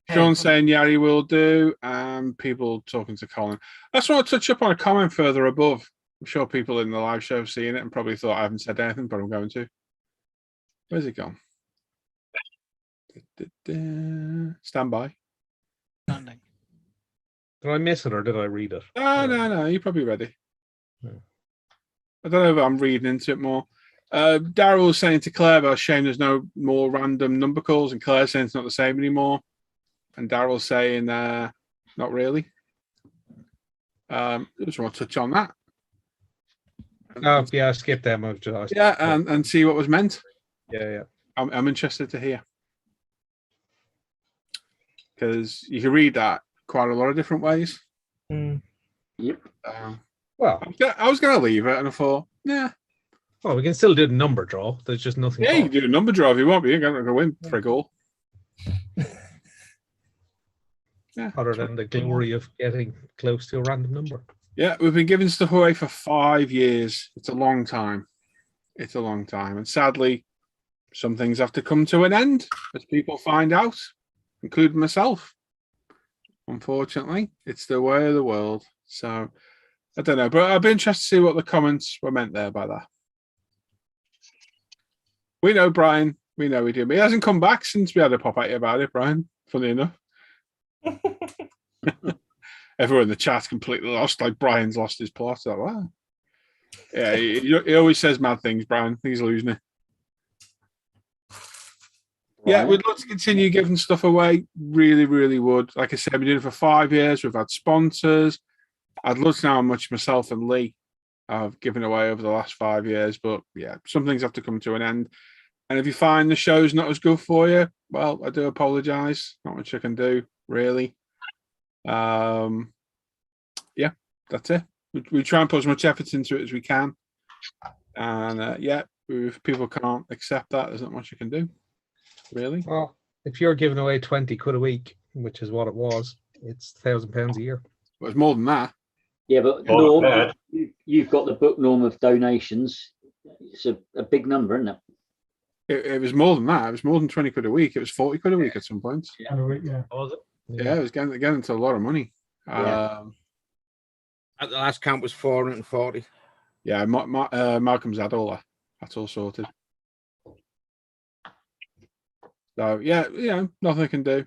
Sean's saying Yari will do, and people talking to Colin. I just want to touch up on a comment further above. I'm sure people in the live show have seen it and probably thought I haven't said anything, but I'm going to. Where's it gone? Stand by. Standing. Did I miss it or did I read it? No, you're probably ready. No. I don't know if I'm reading into it more. Daryl was saying to Claire about shame there's no more random number calls, and Claire's saying it's not the same anymore. And Daryl's saying not really. Just want to touch on that. Oh, yeah, skip them. Yeah, and see what was meant. Yeah. I'm interested to hear. because you can read that quite a lot of different ways. Mm. Yep. Well, I was going to leave it, and I thought, yeah. well, we can still do the number draw. There's just nothing. Yeah, you called. can do a number draw if you want, but you're going to win for a goal. Yeah. Other than the glory of getting close to a random number. Yeah, we've been giving stuff away for 5 years. It's a long time. It's a long time. And sadly, some things have to come to an end as people find out, including myself. Unfortunately, it's the way of the world. So, I don't know. But I'd be interested to see what the comments were meant there by that. We know, Brian. We know we do. But he hasn't come back since we had a pop at you about it, Brian. Funny enough. Everyone in the chat's completely lost. Like Brian's lost his plot. Like, wow. Yeah, he always says mad things, Brian. He's losing it. Yeah, we'd love to continue giving stuff away. Really, really would. Like I said, we've been doing it for 5 years. We've had sponsors. I'd love to know how much myself and Lee have given away over the last 5 years. But yeah, some things have to come to an end. And if you find the show's not as good for you, well, I do apologise. Not much I can do, really. Yeah, that's it. We try and put as much effort into it as we can. And yeah, if people can't accept that, there's not much you can do, really. Well, if you're giving away 20 quid a week, which is what it was, it's £1,000 a year. Well, it's more than that. Yeah, but Oh, Norm, you've got the book Norm of donations. It's a big number, isn't it? It was more than that. It was more than 20 quid a week. It was 40 quid a week at some point. Yeah. Was it? Yeah, it was getting into a lot of money. Yeah. At the last count was 440. Yeah, Malcolm's had all that. That's all sorted. So yeah, nothing I can do.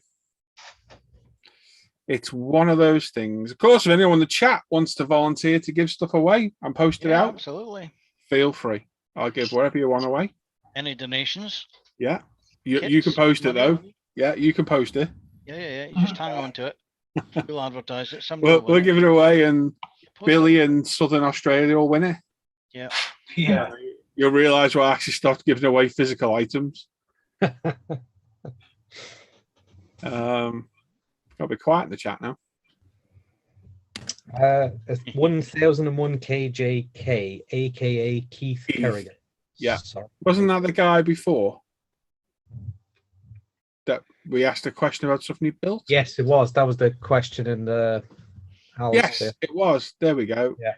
It's one of those things. Of course, if anyone in the chat wants to volunteer to give stuff away and post it out, Absolutely. feel free. I'll give whatever you want away. Any donations? Yeah, you Kits, can post it money? though. Yeah, you can post it. Yeah. You just hang on to it. We'll advertise it. Somebody will We'll win give it away, and Post Billy it. in Southern Australia will win it. Yeah. Yeah. You'll realise we'll actually start giving away physical items. I'll be quiet in the chat now. 1001 KJK, aka Keith Kerrigan. Yeah. Sorry. Wasn't that the guy before that we asked a question about something he built? Yes, it was. That was the question in the house. Yes, there. it was. There we go. Yeah.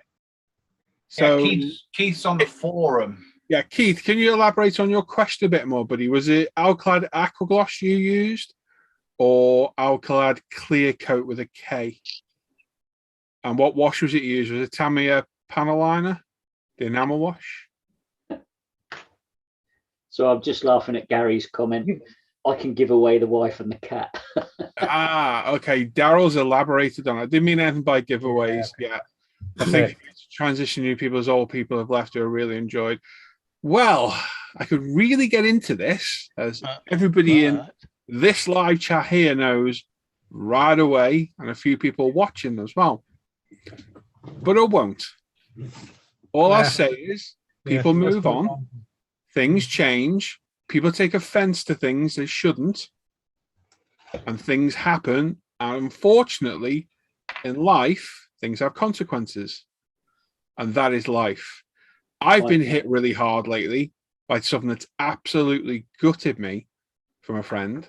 So, Yeah, Keith's on the forum. yeah, Keith, can you elaborate on your question a bit more, buddy? Was it Alclad Aquagloss you used or Alclad Clear Coat with a K? And what wash was it used? Was it Tamiya panel liner, the enamel wash? So I'm just laughing at Gary's comment. I can give away the wife and the cat. Okay. Daryl's elaborated on it. I didn't mean anything by giveaways. Yeah. I think transition new people as old people have left who I really enjoyed. Well, I could really get into this, as everybody in this live chat here knows right away, and a few people watching as well. But I won't. All I'll say is people move on. Things change. People take offense to things they shouldn't. And things happen. And unfortunately, in life, things have consequences. And that is life. I've been hit really hard lately by something that's absolutely gutted me from a friend.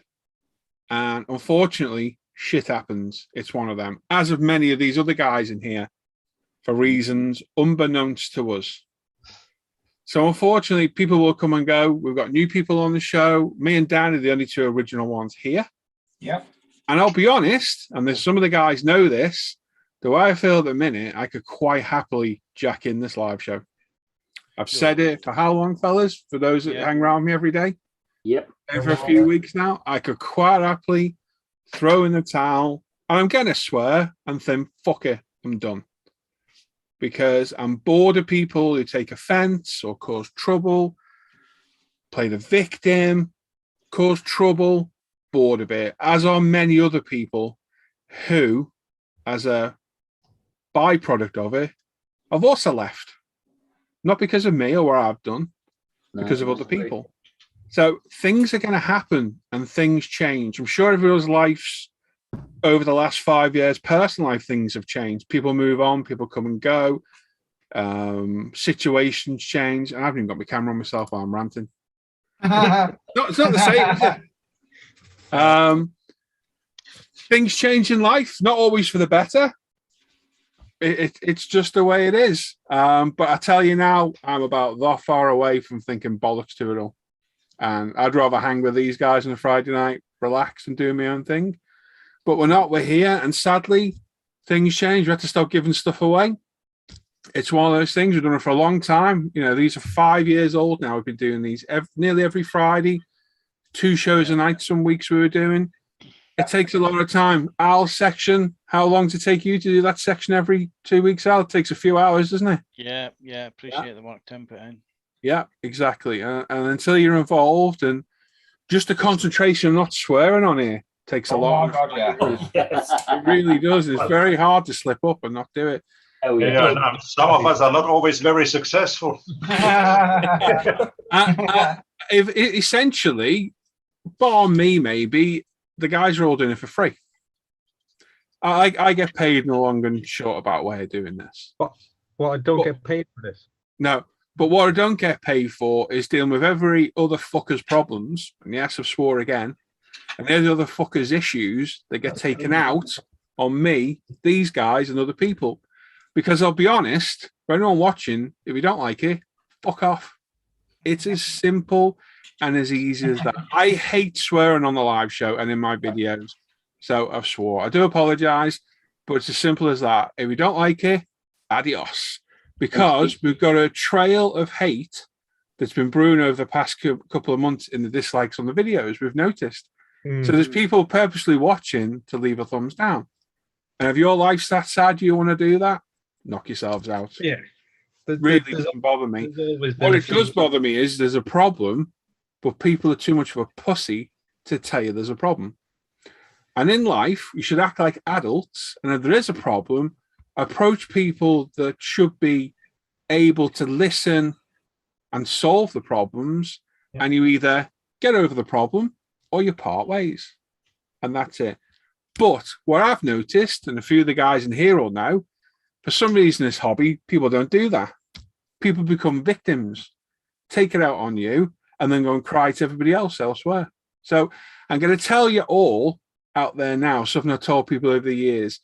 And unfortunately, shit happens. It's one of them. As of many of these other guys in here, for reasons unbeknownst to us. So unfortunately, people will come and go. We've got new people on the show. Me and Dan are the only two original ones here. Yep. And I'll be honest, and there's some of the guys know this, the way I feel at the minute, I could quite happily jack in this live show. I've said it for how long, fellas? For those that hang around me every day? Yep. For a few weeks now, I could quite happily throw in the towel, and I'm going to swear and think, fuck it, I'm done. Because I'm bored of people who take offense or cause trouble, play the victim, cause trouble, bored of it, as are many other people who, as a byproduct of it, have also left. Not because of me or what I've done, because of other people. So things are going to happen and things change. I'm sure everyone's life's over the last 5 years, personal life things have changed. People move on, people come and go, situations change. And I haven't even got my camera on myself while I'm ranting. It's not the same, is it? Things change in life, not always for the better. It's just the way it is. But I tell you now, I'm about that far away from thinking bollocks to it all. And I'd rather hang with these guys on a Friday night, relax and do my own thing. But we're not. We're here. And sadly, things change. We have to start giving stuff away. It's one of those things. We've done it for a long time. You know, these are 5 years old now. We've been doing these nearly every Friday, 2 shows a night. Some weeks we were doing. It takes a lot of time. Al's section, how long does it take you to do that section every 2 weeks, Al? It takes a few hours, doesn't it? Yeah. Appreciate the work Tim put in. Yeah, exactly. And until you're involved, and just the concentration of not swearing on here takes a lot. God, yeah. Yes. It really does. It's very hard to slip up and not do it. Oh, Yeah, and some of us are not always very successful. Essentially, bar me, maybe, the guys are all doing it for free. I get paid in the long and short about way of doing this. Well, I don't get paid for this. No, but what I don't get paid for is dealing with every other fucker's problems. And yes, I've swore again. And there's other fuckers' issues that get taken out on me, these guys, and other people. Because I'll be honest, for anyone watching, if you don't like it, fuck off. It's as simple and as easy as that. I hate swearing on the live show and in my videos. So I've swore. I do apologize, but it's as simple as that. If you don't like it, adios. Because we've got a trail of hate that's been brewing over the past couple of months in the dislikes on the videos, we've noticed. So there's people purposely watching to leave a thumbs down. And if your life's that sad, you want to do that, knock yourselves out. Yeah. Really doesn't bother me. What it does bother me is there's a problem, but people are too much of a pussy to tell you there's a problem. And in life, you should act like adults. And if there is a problem, approach people that should be able to listen and solve the problems. Yeah. And you either get over the problem or you part ways. And that's it. But what I've noticed, and a few of the guys in here will know, for some reason, this hobby, people don't do that. People become victims, take it out on you, and then go and cry to everybody else elsewhere. So I'm going to tell you all out there now, something I've told people over the years.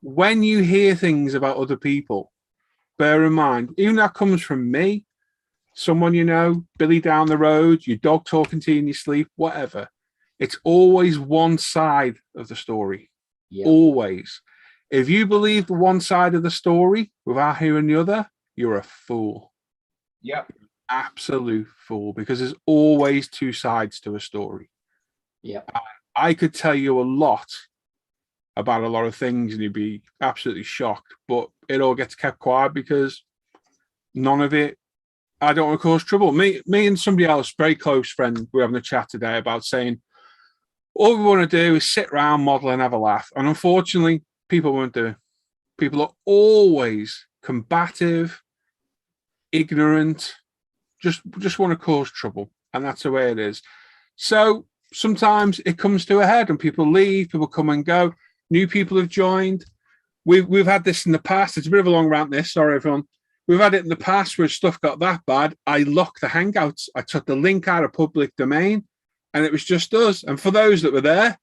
When you hear things about other people, bear in mind, even that comes from me, someone you know, Billy down the road, your dog talking to you in your sleep, whatever. It's always one side of the story. Yeah. Always. If you believe the one side of the story without hearing the other, you're a fool. Yep. Absolute fool, because there's always two sides to a story. Yeah. I could tell you a lot about a lot of things and you'd be absolutely shocked, but it all gets kept quiet because none of it, I don't want to cause trouble. Me and somebody else, very close friend, we're having a chat today about saying, all we want to do is sit around, model and have a laugh. And unfortunately, people won't do it. People are always combative, ignorant, just want to cause trouble. And that's the way it is. So sometimes it comes to a head and people leave, people come and go. New people have joined. We've had this in the past. It's a bit of a long rant, this. Sorry, everyone. We've had it in the past where stuff got that bad. I locked the Hangouts. I took the link out of public domain and it was just us. And for those that were there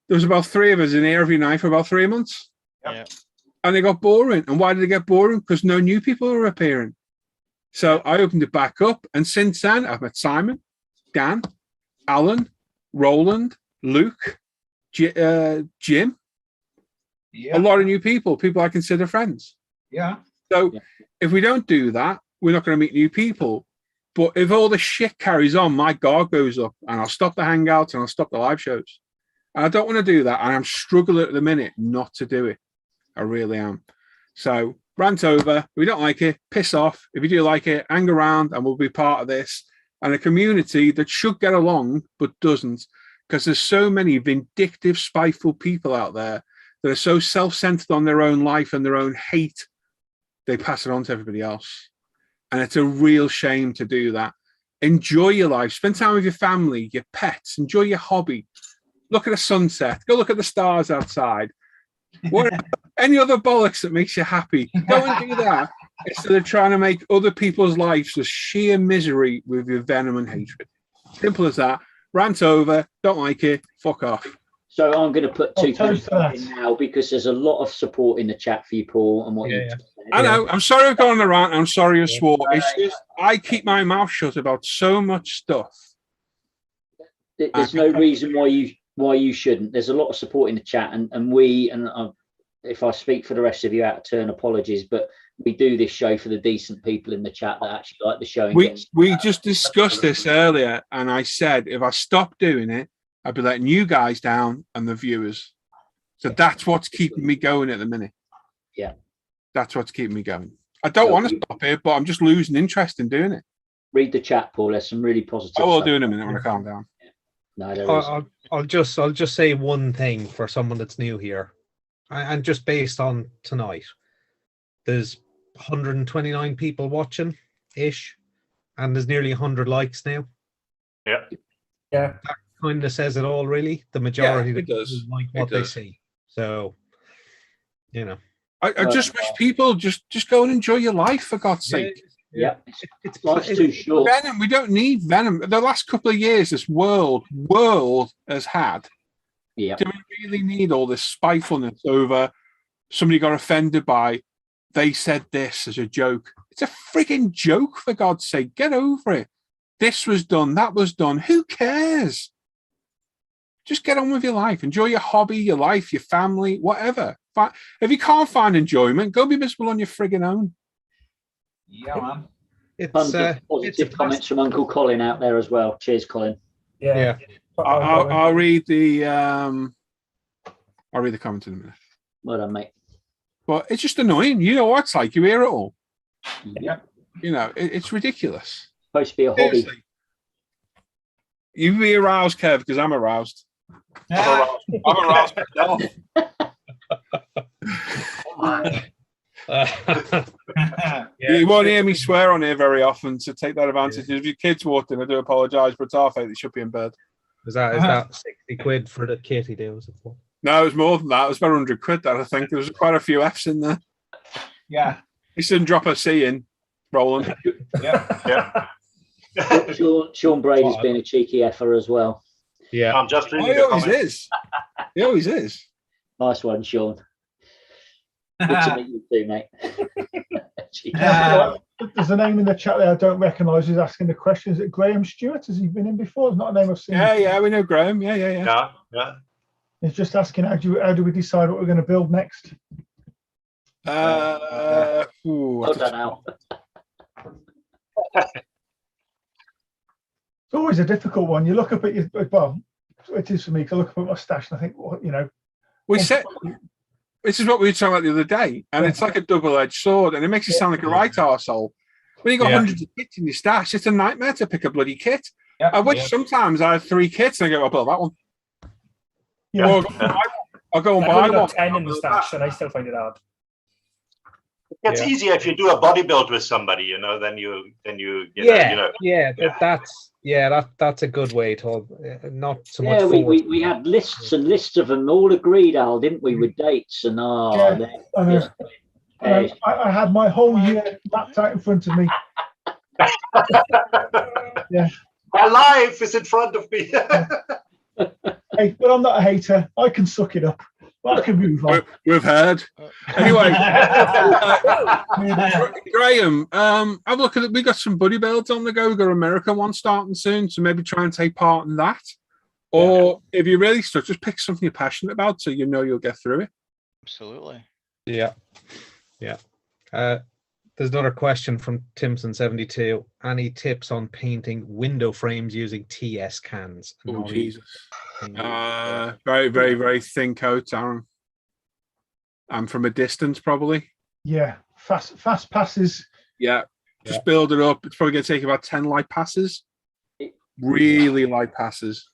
was about 3 of us in here every night for about 3 months. Yeah. And it got boring. And why did it get boring? Because no new people were appearing. So I opened it back up. And since then, I've met Simon, Dan, Alan, Roland, Luke, Jim. Yeah. A lot of new people I consider friends. Yeah. So if we don't do that, we're not going to meet new people. But if all the shit carries on, my guard goes up and I'll stop the Hangouts and I'll stop the live shows. And I don't want to do that. And I'm struggling at the minute not to do it. I really am. So rant over. If we don't like it, piss off. If you do like it, hang around and we'll be part of this. And a community that should get along but doesn't. Because there's so many vindictive, spiteful people out there that are so self-centered on their own life and their own hate, they pass it on to everybody else. And it's a real shame to do that. Enjoy your life. Spend time with your family, your pets. Enjoy your hobby. look at a sunset, go look at the stars outside. What any other bollocks that makes you happy? Go and do that instead of trying to make other people's lives a sheer misery with your venom and hatred. Simple as that. Rant over. Don't like it. Fuck off. So I'm going to put Oh, two toast to that. in now because there's a lot of support in the chat for you, Paul, and what you. Yeah. I know. I'm sorry I've gone on a rant. I'm sorry I swore. It's just I keep my mouth shut about so much stuff. There's no reason why you shouldn't. There's a lot of support in the chat, and we if I speak for the rest of you out of turn, apologies, but we do this show for the decent people in the chat that actually like the show. And We just discussed this earlier, and I said if I stopped doing it, I'd be letting you guys down and the viewers. So that's what's keeping me going at the minute. Yeah, that's what's keeping me going. I don't want to stop it, but I'm just losing interest in doing it. Read the chat, Paul. There's some really positive. I will stuff. do in a minute when I calm down. No, there is. I'll just say one thing for someone that's new here, and just based on tonight, there's 129 people watching ish, and there's nearly 100 likes now. Yeah. Yeah. That kind of says it all, really. The majority Yeah, it of people does. like what they see. So, you know, I just wish people just go and enjoy your life for God's sake. Yeah, it's life's too short. Venom. We don't need venom. The last couple of years, this world has had. Yeah. Do we really need all this spitefulness over somebody got offended by? They said this as a joke. It's a freaking joke, for God's sake. Get over it. This was done. That was done. Who cares? Just get on with your life. Enjoy your hobby, your life, your family, whatever. If you can't find enjoyment, go be miserable on your friggin' own. Yeah, man. it's Positive comments from Uncle Colin out there as well. Cheers, Colin. Yeah. I'll read the comment in a minute. Well done, mate. But it's just annoying. You know what it's like. You hear it all. Yeah. You know, it's ridiculous. Supposed to be a hobby. Seriously. You be aroused, Kev, because I'm aroused. I'm aroused myself. You won't hear me swear on here very often, so take that advantage. If your kids walked in, I do apologise, but it's our fate. They should be in bed. Is that 60 quid for the kit he did? Was it for? No, it was more than that. It was about 100 quid, that I think. There was quite a few F's in there. Yeah. He didn't drop a C in, Roland. Yeah. Sean Brady's been a cheeky effer as well. Yeah. I'm just reading He the always comments. is. He always is. Nice one, Sean. Good to meet you too, mate. There's a name in the chat there I don't recognise who's asking the question. Is it Graham Stewart? Has he been in before? It's not a name I've seen. Yeah, we know Graham. Yeah. Yeah. He's just asking how do we decide what we're going to build next? I don't know. It's always a difficult one. You look up at your, well, it is for me to look up at my stash and I think, well, you know. We said this is what we were talking about the other day, and it's like a double-edged sword, and it makes you sound like a right arsehole. When you got hundreds of kits in your stash, it's a nightmare to pick a bloody kit. I wish sometimes I had 3 kits and I go, I'll build that one. Yeah. Or I'll go and buy I've one. got 10 in the stash, and I still find it hard. It's easier if you do a body build with somebody, you know, then you that's a good way to not so much. Yeah, we had lists and lists of them all agreed, Al, didn't we, with dates and I had my whole year mapped out in front of me. Yeah. My life is in front of me. Hey, but I'm not a hater. I can suck it up. I can move on. We've heard. Anyway, Graham, have a look at it. We got some buddy builds on the go. We got American one starting soon, so maybe try and take part in that. Or if you're really stuck, just pick something you're passionate about, so you know you'll get through it. Absolutely. Yeah. There's another question from Timson72. Any tips on painting window frames using TS cans? Oh, Jesus. Very, very, very thin coat, Aaron. And from a distance, probably. Yeah, fast passes. Yeah, just build it up. It's probably going to take about 10 light passes. Really light passes.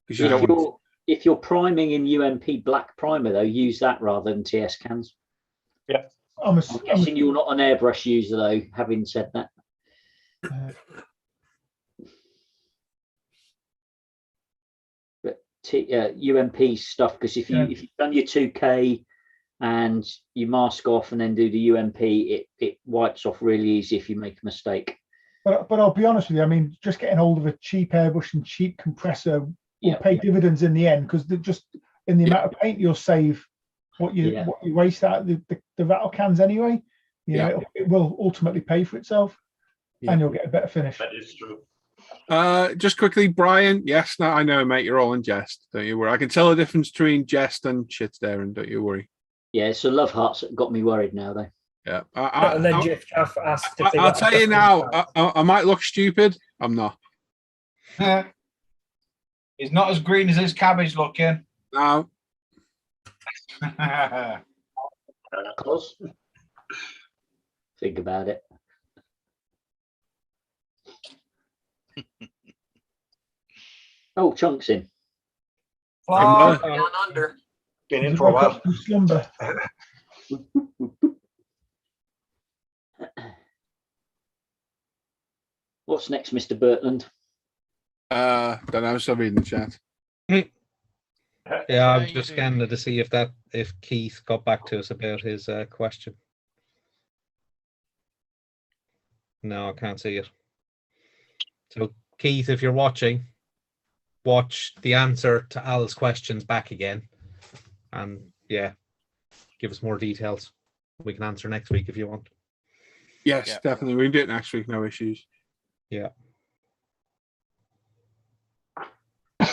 If you're priming in UMP black primer, though, use that rather than TS cans. Yeah. I'm guessing you're not an airbrush user, though, having said that. UMP stuff, because if Yeah. you've done your 2K and you mask off and then do the UMP, it wipes off really easy if you make a mistake. But I'll be honest with you. I mean, just getting hold of a cheap airbrush and cheap compressor will Yeah. pay dividends in the end, because just in the amount of paint you'll save what you Yeah. waste out of the rattle cans anyway. It will ultimately pay for itself, Yeah. and you'll get a better finish. That is true. Just quickly, Brian. Yes, no, I know, mate. You're all in jest. Don't you worry. I can tell the difference between jest and shit there, and don't you worry. Yeah, it's the love hearts that got me worried now, though. Yeah. And then Jeff asked if they I'll got tell you stuff now. in the I might look stupid. I'm not. He's not as green as his cabbage looking. No. Close. Think about it. Oh, Chunk's in. Fly Down under. Been in He's for a woke while. up from slumber. What's next, Mr. Bertland? Don't know. So reading the chat. Yeah, Yeah, I'm you just do. scanning to see if Keith got back to us about his question. No, I can't see it. So, Keith, if you're watching, watch the answer to Al's questions back again, and yeah, give us more details. We can answer next week if you want. Yes, Yeah. definitely. We can do it next week. No issues. Yeah. Do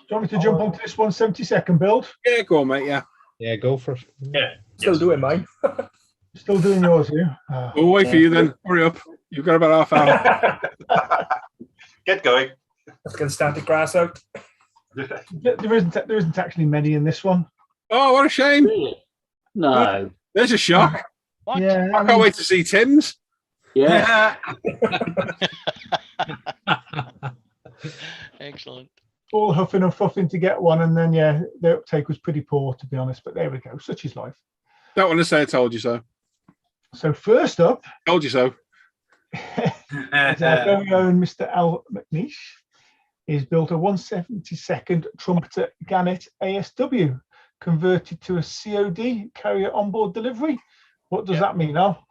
you want me to jump onto this 170-second build? Yeah, go on, mate. Yeah. Yeah, go for it. Yeah. Still doing mine. Still doing yours, here. Oh. We'll wait for Yeah. you then. Hurry up. You've got about half hour. Get going. Let's get static grass out. There isn't actually many in this one. Oh, what a shame. Really? No. There's a shock. What? Yeah, I can't wait to see Tim's. Yeah. Excellent. all huffing and fuffing to get one, and then the uptake was pretty poor, to be honest. But there we go. Such is life. Don't want to say I told you so. So first up, Told you so. is our very own Mr. Al McNeish. He's built a 172nd Trumpeter Gannet ASW, converted to a COD, carrier onboard delivery. What does that mean, Al?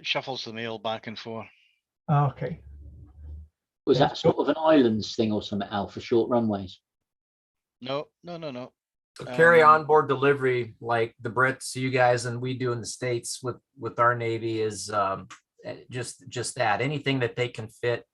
Shuffles the mail back and forth. Okay. Was that sort of an islands thing or something, Al, for short runways? No. So carry Um, onboard delivery, like the Brits, you guys, and we do in the States with our Navy, is just that. Anything that they can fit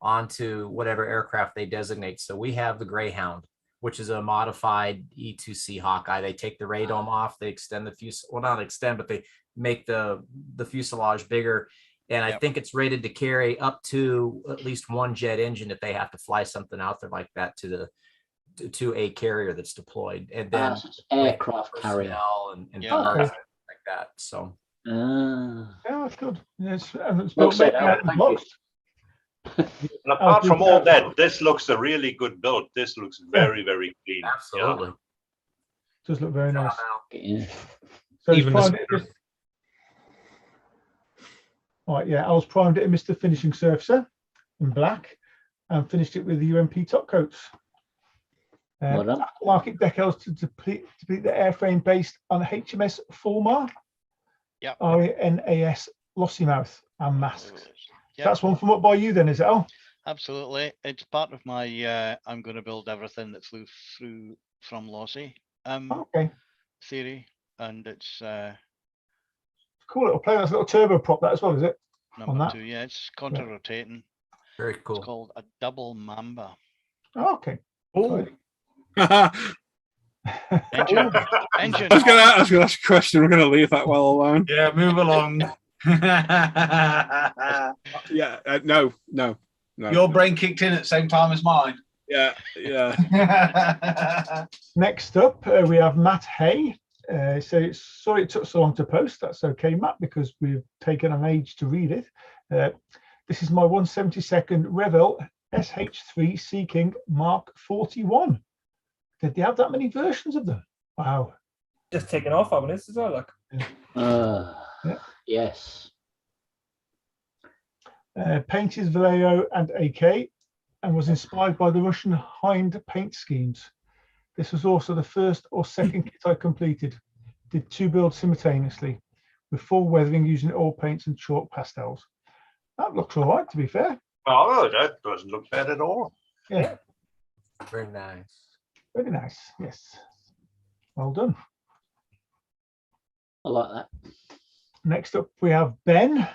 onto whatever aircraft they designate. So we have the Greyhound, which is a modified E2C Hawkeye. They take the radome off, they extend the fuselage, well, not extend, but they make the fuselage bigger. And I think it's rated to carry up to at least one jet engine if they have to fly something out there like that to a carrier that's deployed, and then So it's aircraft carrier. personnel and Yeah. parts Okay. like that. So Yeah, that's good. Yes, and it's Well built said, out Al, of the thank box. And apart from all that, this looks a really good build. This looks very, very clean. Yeah. absolutely. Does look very nice. Yeah. So he's Even the primed it. All right, I was primed it in Mr. Finishing Surfacer in black and finished it with the UMP top coats. Well done. Market decals to deplete the airframe based on HMS Fulmar. Yep. RNAS Lossymouth and masks. Yep. That's one from up by you then, is it? Al? Absolutely. It's part of my I'm going to build everything that flew through from Lossy Okay. theory, and it's Cool little plane. That's a little turbo prop that as well, is it? number that? 2. Yeah, it's contra rotating. Very It's cool. called a double Mamba. Oh, okay. Oh, I Engine. Engine. was gonna ask a question. We're gonna leave that well alone. Yeah, move along. Yeah. No. Your brain kicked in at the same time as mine. Yeah. Next up, we have Matt Hay. Sorry it took so long to post. That's okay, Matt, because we've taken an age to read it. This is my 172nd Revell SH3 Sea King Mark 41. Did they have that many versions of them? Wow. just taken off having this as well. Like, Yes. Painted Vallejo and AK, and was inspired by the Russian Hind paint schemes. This was also the first or second kit I completed. Did 2 builds simultaneously, with full weathering using oil paints and chalk pastels. That looks all right, to be fair. Oh, that doesn't look bad at all. Yeah, Very nice. very nice. Yes, well done. I like that. Next up, we have Ben.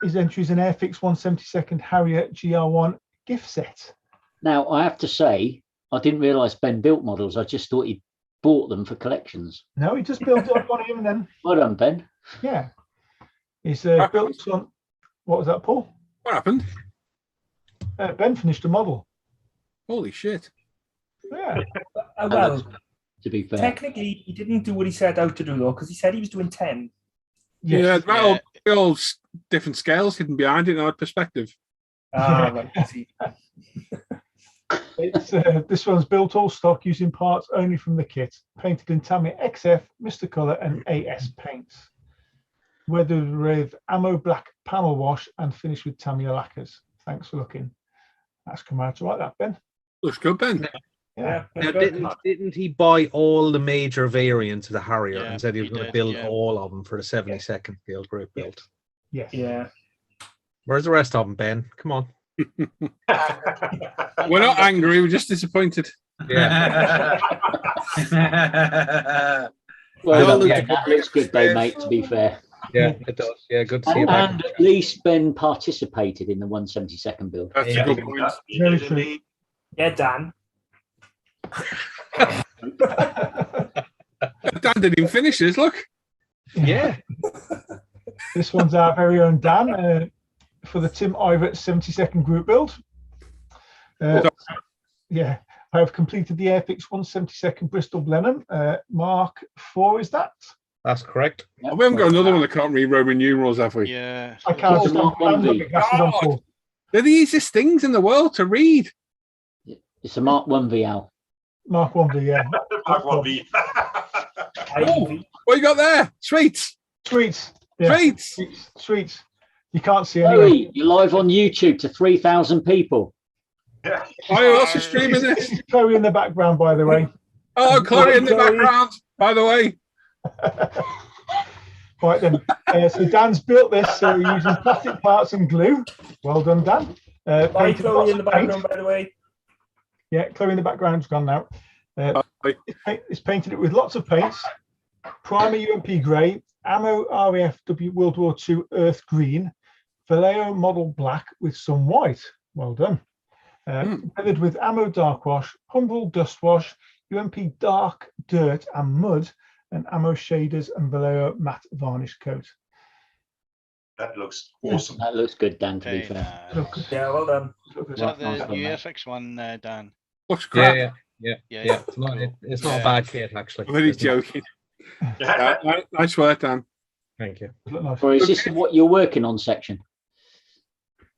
His entry is an Airfix 1/72 Harrier GR1 gift set. Now, I have to say, I didn't realise Ben built models. I just thought he bought them for collections. No, he just built it up on him and then, Well done, Ben. yeah. He's built some, what was that, Paul? What happened? Ben finished a model. Holy shit. Yeah. Well, To be fair, technically, he didn't do what he set out to do, though, because he said he was doing 10. Yeah, Yes. all different scales hidden behind it in our perspective. Ah, right. I see. It's, this one's built all stock using parts only from the kit, painted in Tamiya XF, Mr. Colour and AS paints. Weathered with ammo black panel wash and finished with Tamiya lacquers. Thanks for looking. That's come out to like that, Ben. Looks good, Ben. Yeah. Now, didn't he buy all the major variants of the Harrier Yeah, and said he was he going to did, build yeah. all of them for the 72nd field group build? Yes. Yeah. Where's the rest of them, Ben? Come on. We're not angry, we're just disappointed. Yeah. well done, look- Ben. That looks good, though, mate. To be fair, Yeah, it does. Yeah, good to see you back. and at least Ben participated in the 1/72 build. That's Yeah. a good point. Very true. Yeah, Dan. Dan didn't even finish this, look. Yeah. This one's our very own Dan for the Tim Ivett 72nd group build. Yeah, I have completed the Airfix 1/72 Bristol Blenheim. Mark 4 is that? That's correct. We haven't got another one that can't read Roman numerals, have we? Yeah. I can't Oh, stand Mark 1V. the glasses on Paul. They're the easiest things in the world to read. It's a Mark 1V, Al. Mark 1V, yeah. Mark 1V. Oh, what you got there? Sweets. Sweets. Yeah. Sweets. Sweets. You can't see anyway. Chloe, you're live on YouTube to 3,000 people. Oh, who else is streaming this? This is Chloe in the background, by the way. Oh, Chloe in the Chloe. background, by the way. Right then. So Dan's built this using plastic parts and glue. Well done, Dan. Bye, Painted Chloe, lots in the of paint. background, by the way. Yeah, Chloe in the background's gone now. It's painted it with lots of paints. Primer UMP grey, ammo RAF World War II earth green, Vallejo model black with some white. Well done. Weathered with ammo dark wash, Humbrol dust wash, UMP dark dirt and mud, and ammo shaders and Vallejo matte varnish coat. That looks awesome. That looks good, Dan, to be Very fair. nice. Yeah, well done. Is that Nice the one, new mate. Airfix one, Dan? Looks Yeah, crap. yeah. It's not, it's not a bad kit, actually. I'm only It's not. joking. Nice work, Dan. Thank you. Look nice. Or is this what you're working on section?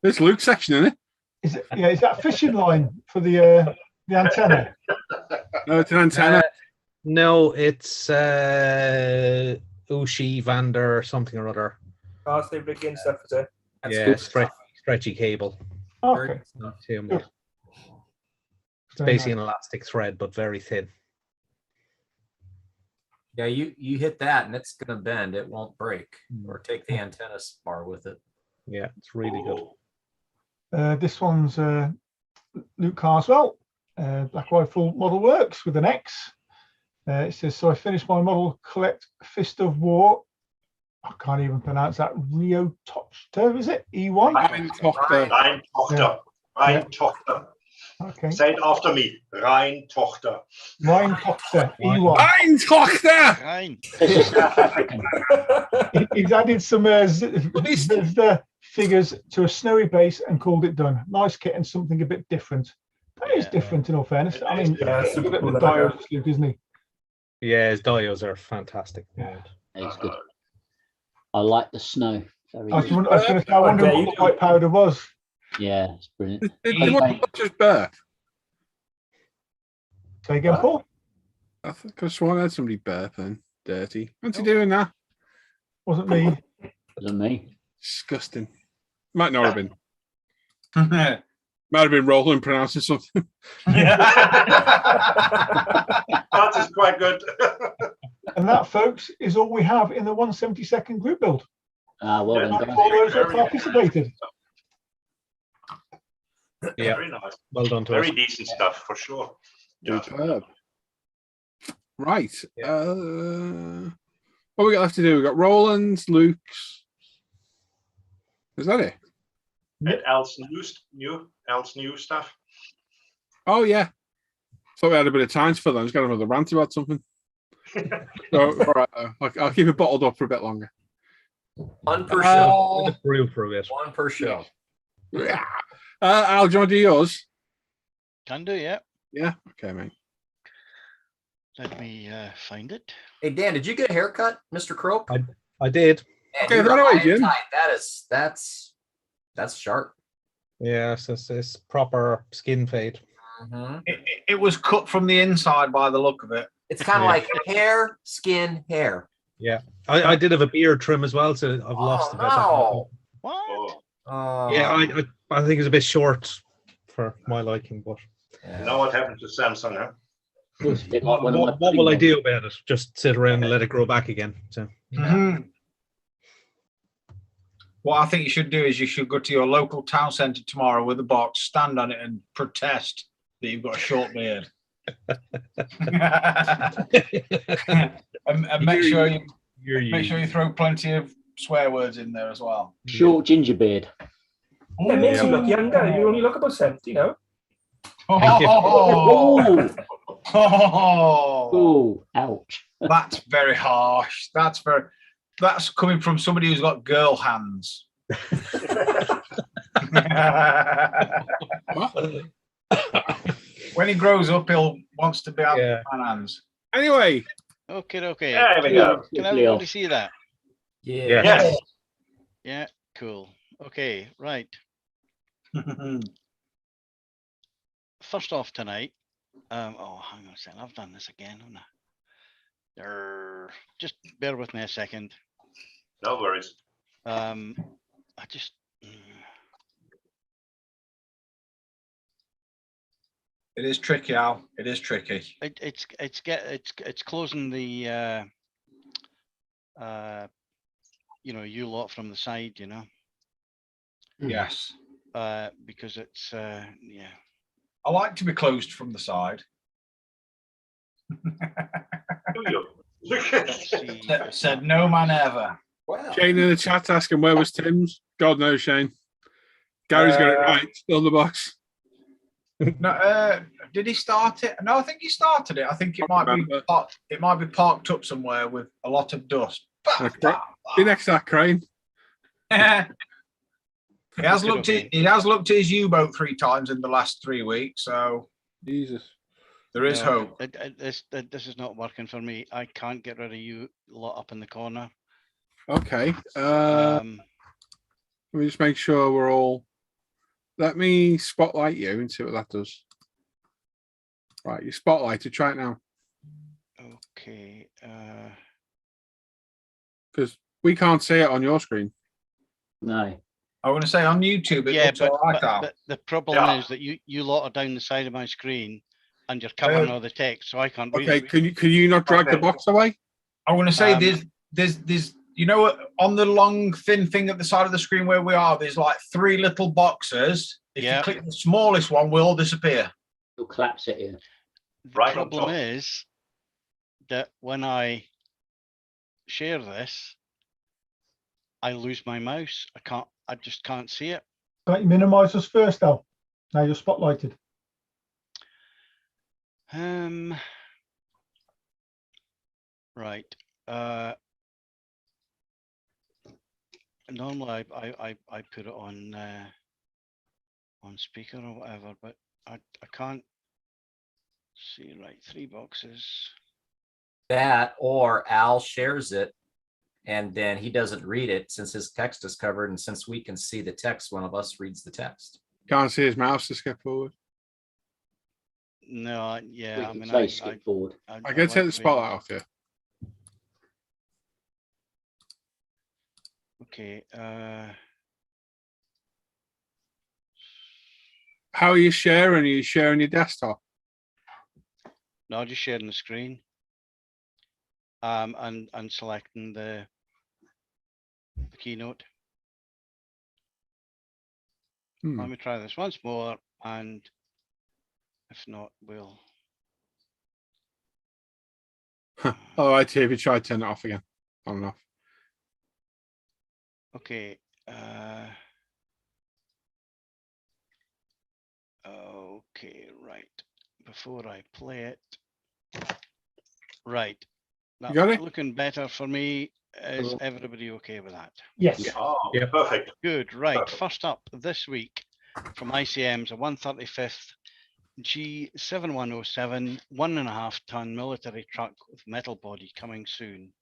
There's Luke's section, isn't it? Is it? Yeah, is that fishing line for the antenna? No, it's an antenna. No, it's Ushi Vander something or other. Last rigging stuff, is it? That's Yeah, good stretchy cable. Okay. It's not too Good. much. It's basically an elastic thread, but very thin. Yeah, you hit that and it's gonna bend. It won't break. Or take the antenna spar with it. Yeah, it's really good. This one's Luke Carswell, Black Rifle Model Works with an X. It says, so I finished my model collect Fist of War. I can't even pronounce that. Rio Tochter, is it? E1? Ryan Tochter. Ryan Tochter. Ryan Tochter. Okay. Say it after me. Ryan Tochter. Ryan Tochter, E1. Ryan Tochter! Ryan. This is South African. He's added some Zvezda figures to a snowy base and called it done. Nice kit and something a bit different. That is Yeah. different in all fairness. I mean, Yeah, he's super got the cool, diodes, Luke, isn't he? Yeah, his dials are fantastic. Yeah. It's good. I like the snow. Very I was good. going to say, I wonder what the white powder was. Yeah, it's brilliant. Did you want to just birth? Say again, Paul? I think I sworn I had somebody burping. Dirty. What's he doing now? Wasn't me. Wasn't me. Disgusting. Might not have been. Might have been Roland pronouncing something. That is quite good. And that, folks, is all we have in the 172nd group build. Well Yeah. done, Thank guys. all those that Very- participated. Yeah. Very nice. Well done to us. Very decent stuff for sure. Yeah. Superb. Right. Yeah. What we got left to do? We got Roland's, Luke's. Is that it? And Al's new stuff. Oh yeah. Thought we had a bit of time for them. He's got another rant about something. So, all right, I'll keep it bottled up for a bit longer. One per show. Let it brew for a bit. One per show. Yeah. Al, do you want to do yours? Can do, yeah. Yeah. Okay, mate. Let me find it. Hey Dan, did you get a haircut, Mr. Croak? I did. Man, Okay, you're that away, high and Jim. tight. That's sharp. Yeah, it's proper skin fade. Mhm. It was cut from the inside by the look of it. It's kind of Yeah. like hair, skin, hair. I did have a beard trim as well, so I've lost a bit. no. What? Oh, Oh. Yeah, I think it's a bit short for my liking, but Yeah. you know what happened to Samsung, huh? Looks a bit like one of my what will I pudding do about it? Just sit around and let it grow back again. So Mhm. What I think you should do is you should go to your local town centre tomorrow with a box, stand on it, and protest that you've got a short beard. and make sure you throw plenty of swear words in there as well. Short ginger beard. It makes you look younger. You only look about 70, you know? Thank you. Oh, Oh, oh, ouch. that's very harsh. That's coming from somebody who's got girl hands. When he grows up, he'll wants to be out Yeah. man hands. Anyway, Okay. There we go. Can everybody see that? Yeah. Yes. Yeah, cool. Okay, right. First off tonight, oh, hang on a second. I've done this again, haven't I? Just bear with me a second. No worries. I just. It is tricky, Al. It is tricky. It's closing the you lot from the side, you know, Yes. because it's yeah. I like to be closed from the side. Do you? Let's see. Said no man ever. Wow. Shane in the chat's asking where was Tim's. God knows, Shane. Gary's got it right. Still in the box. No, did he start it? No, I think he started it. I think it might be remember. parked up somewhere with a lot of dust. Be next to that crane. He has looked at his U-boat 3 times in the last 3 weeks, so Jesus. there is No, hope. This is not working for me. I can't get rid of you lot up in the corner. Okay. Um, Let me just make sure we're all. Let me spotlight you and see what that does. Right, you spotlighted. Try it now. okay. Because we can't see it on your screen. No. I want to say on YouTube, it Yeah, looks but, all right, but, Al. but the problem Yeah. is that you lot are down the side of my screen and you're covering all the text, so I can't read Okay, it. can you not drag the Okay. box away? I want to say Um, there's you know what, on the long thin thing at the side of the screen where we are, there's like 3 little boxes. If Yeah. you click the smallest one, we'll all disappear. It'll collapse at you. The Right on problem top. is that when I share this, I lose my mouse. I just can't see it. Can't you minimise us first, Al? Now you're spotlighted. Right. Normally I put it on speaker or whatever, but I can't see. Right, 3 boxes. That or Al shares it and then he doesn't read it since his text is covered. And since we can see the text, one of us reads the text. Can't see his mouse to skip forward. No, We yeah, I can mean, say skip forward. I can take the spotlight off you. Okay. How are you sharing? Are you sharing your desktop? No, just sharing the screen. And selecting the keynote. Let me try this once more, and if not, we'll. All right, if you try to turn it off again. On and off. Okay. Okay, right. Before I play it. Right. You got it? Looking better for me. Is everybody okay with that? Yes. Oh, Yep. perfect. Good. Right. Perfect. First up this week from ICM's a 135th G7107 1.5 ton military truck with metal body coming soon.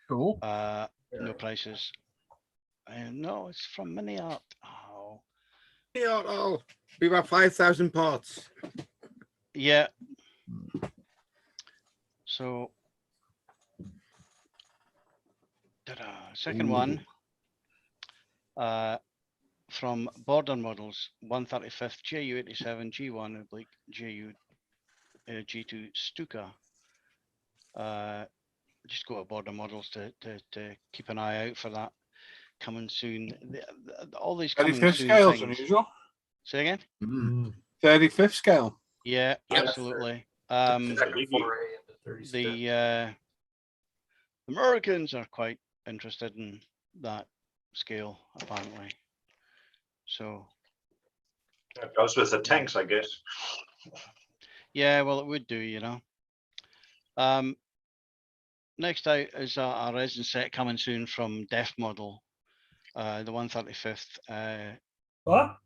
Cool. No prices. No, it's from Mini Art. Oh. Yeah, oh, we got 5,000 parts. Yeah. So, second one from Border Models 135th JU87 G1 oblique JU G2 Stuka. Just go to Border Models to keep an eye out for that coming soon. All these coming 35th soon scale is things. unusual. Say again? 35th scale. Yeah, Yes. absolutely. Exactly. The Americans are quite interested in that scale, apparently. So That goes with the tanks, I guess. yeah, well, it would do, you know. Next out is a resin set coming soon from Def Model, the 135th What?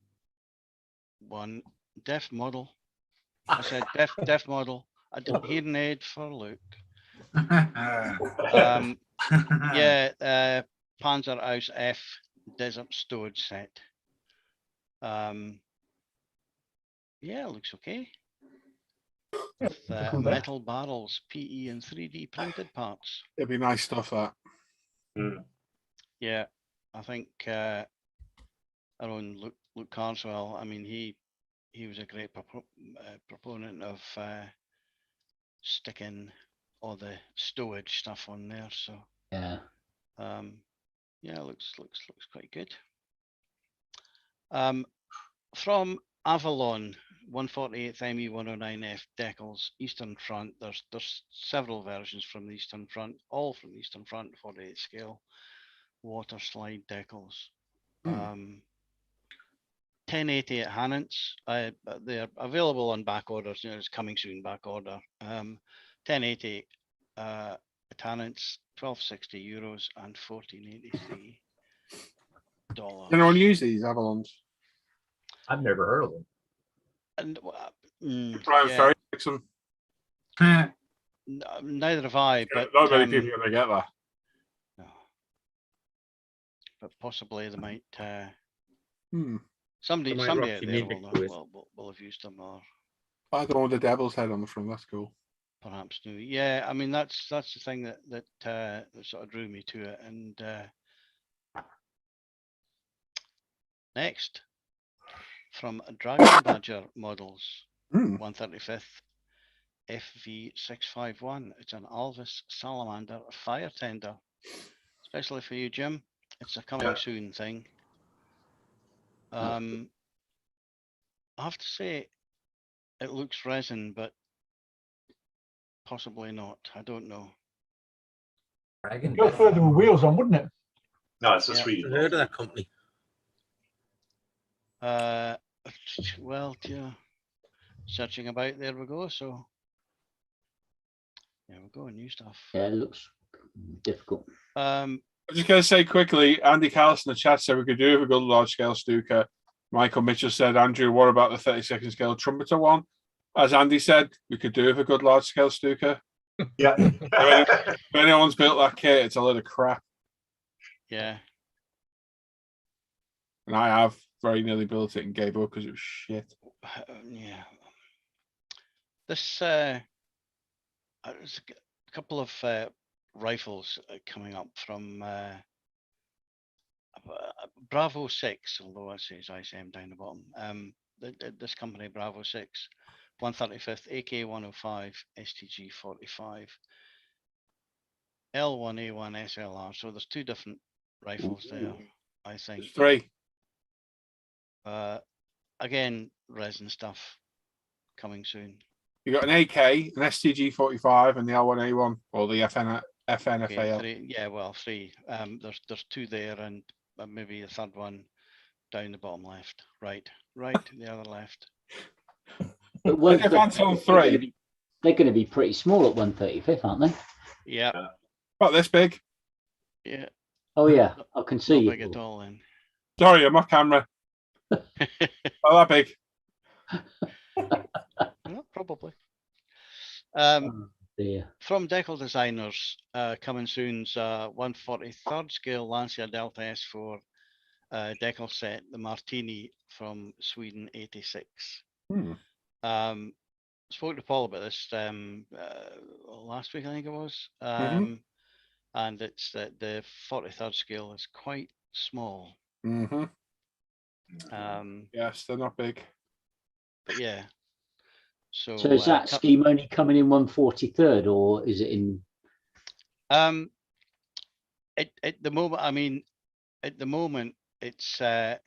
one. Def Model. I said Def Model. A hearing aid for Luke. Yeah, Panzer Aus F Desert Stowage set. Yeah, it looks okay. With cool there. metal barrels, PE and 3D printed parts. It'd be nice stuff, that. Yeah, I think our own Luke Carswell, I mean, he was a great proponent of sticking all the stowage stuff on there. So Yeah. yeah, looks quite good. From Avalon 148th ME 109F decals Eastern Front. There's several versions from the Eastern Front, all from the Eastern Front 48 scale water slide decals. 1080 at Hannants. They're available on back orders. You know, it's coming soon back order. 1080 at Hannants, 1260 euros and 1483 dollars. Anyone use these Avalons? I've never heard of them. And Brian yeah, Ferry picks them. neither have I, but Not many people are going to get that. no. But possibly they might. Somebody They might out rock there your music to it. will have used them, or I don't want the devil's head on the front. That's cool. perhaps new. Yeah, I mean that's the thing that sort of drew me to it. And next, from Dragon Badger Models 135th FV651, it's an Alvis Salamander fire tender, especially for you, Jim. It's a coming soon thing. I have to say, it looks resin, but possibly not. I don't know. Go further with wheels on, wouldn't it? No, it's a Yeah. 3D. I've heard of that company. Well, yeah, searching about, there we go. So there we go, new stuff. Yeah, it looks difficult. I'm just going to say quickly, Andy Callis in the chat said we could do with a good large scale Stuka. Michael Mitchell said, Andrew, what about the 32nd scale trumpeter one? As Andy said, we could do with a good large scale Stuka. Yeah. If anyone's built that kit, it's a load of crap. Yeah. And I have very nearly built it and gave up because it was shit. Yeah. This there's a couple of rifles coming up from Bravo 6, although it says ICM down the bottom. This company, Bravo 6, 135th, AK-105, STG-45, L1A1 SLR. So there's two different rifles there, I think. There's three. Again, resin stuff coming soon. You got an AK, an STG-45, and the L1A1 or the FNFAL. Okay, three. Yeah, well, three. There's two there, and maybe a third one down the bottom left. Right, the other left. But won't If they- that's on three. they're going to be pretty small at 135th, aren't they? Yeah, About this big. yeah. Oh yeah, I can see Not big you. at all then. Sorry, I'm off camera. Oh, that big. Yeah, probably. Oh, dear. From Decal Designers, coming soon's 143rd scale Lancia Delta S4 Decal set, the Martini from Sweden 86. Spoke to Paul about this last week, I think it was. And it's that the 43rd scale is quite small. Yes, they're not big. But yeah. So So is that scheme only coming in 143rd, or is it in? at the moment, I mean, at the moment it's saying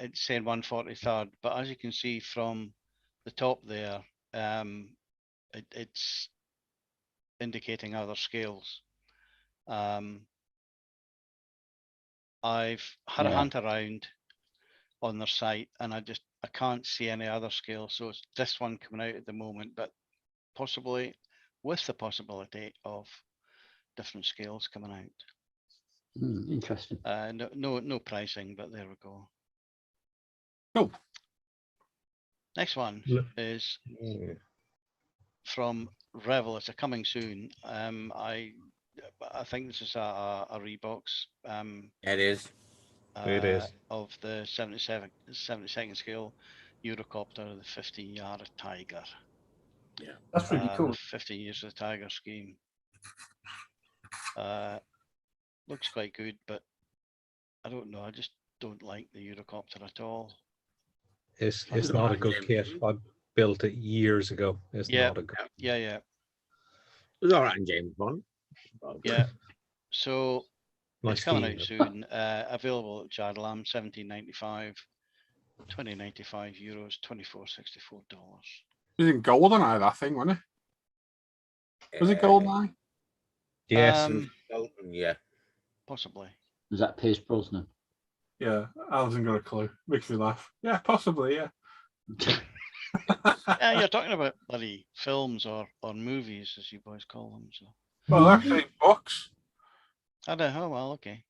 143rd, but as you can see from the top there, it's indicating other scales. I've had a hunt around on their site, and I can't see any other scale, so it's this one coming out at the moment, but possibly with the possibility of different scales coming out. Interesting. No pricing, but there we go. Cool. Next one is from Revel. It's a coming soon. I think this is a Reeboks. It is. It is. Of the 72nd scale Eurocopter, the 15-yard Tiger. Yeah, that's really cool. 15 years of the Tiger scheme. Looks quite good, but I don't know. I just don't like the Eurocopter at all. It's not a good kit. I built it years ago. It's not a good. Yeah. It was all right in James Bond. Yeah. So Nice it's coming theme, out soon. Available at Jadlam, $17.95, €20.95, $24.64. It was in GoldenEye, that thing, wasn't it? Was it GoldenEye? Yes. Yeah. Possibly. Was that Pierce Brosnan? Yeah, I hasn't got a clue. Makes me laugh. Yeah, possibly, yeah. Yeah, you're talking about bloody films or movies, as you boys call them. So. Well, actually, books. I don't know. Well, okay.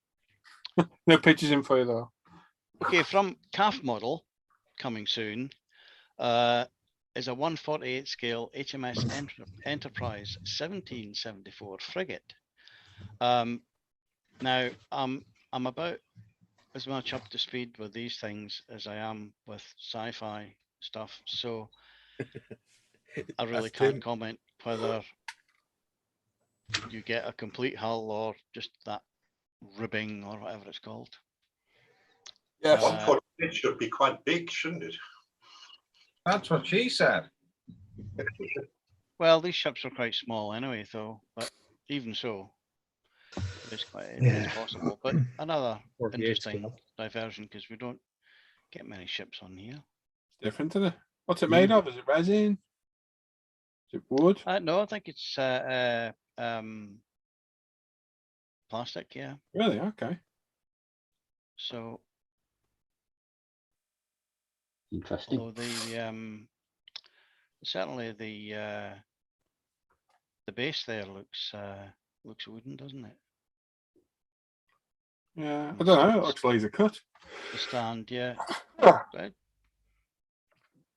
No pictures in for you, though. Okay, from CAF model, coming soon, is a 148 scale HMS Enterprise 1774 frigate. Now, I'm about as much up to speed with these things as I am with sci-fi stuff, so I really can't comment whether you get a complete hull or just that ribbing or whatever it's called. Yes, 148 should be quite big, shouldn't it? That's what she said. Well, these ships are quite small anyway, though, but even so, it's possible. But another 48 interesting scale. diversion, because we don't get many ships on here. Different, isn't it? What's it made of? Is it resin? Is it wood? No, I think it's plastic, yeah. Really? Okay. So, Interesting. although the certainly the base there looks wooden, doesn't it? Yeah, I don't know. It looks laser cut. The stand, yeah. It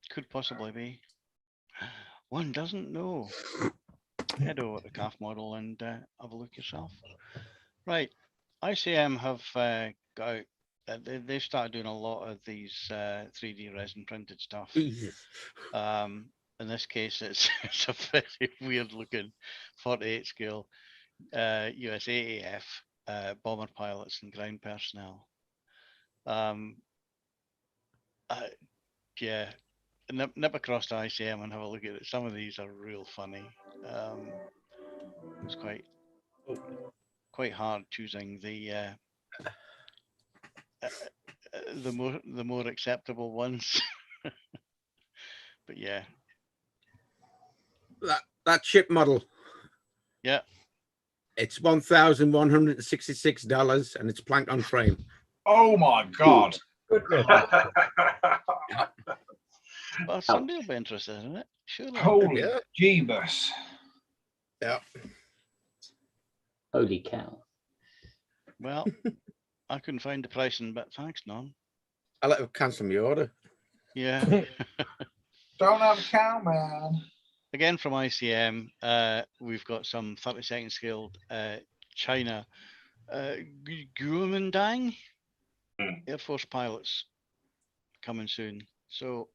could possibly be. One doesn't know. Head over to CAF model and have a look yourself. Right, ICM have got out. They've started doing a lot of these 3D resin printed stuff. In this case, it's a very weird looking 48 scale US AAF bomber pilots and ground personnel. Yeah, nip across to ICM and have a look at it. Some of these are real funny. It's quite hard choosing the more acceptable ones. But yeah, That ship model, yeah. it's $1,166 and it's planked on frame. Oh my God. Well, somebody will be interested in it. Surely. Holy Yeah. Jeebus. Yeah. Holy cow. Well, I couldn't find the pricing, but thanks, Norm. I'll let her cancel my order. Yeah. Don't have a cow, man. Again from ICM, we've got some 32nd scale China Guomindang Air Force pilots coming soon. So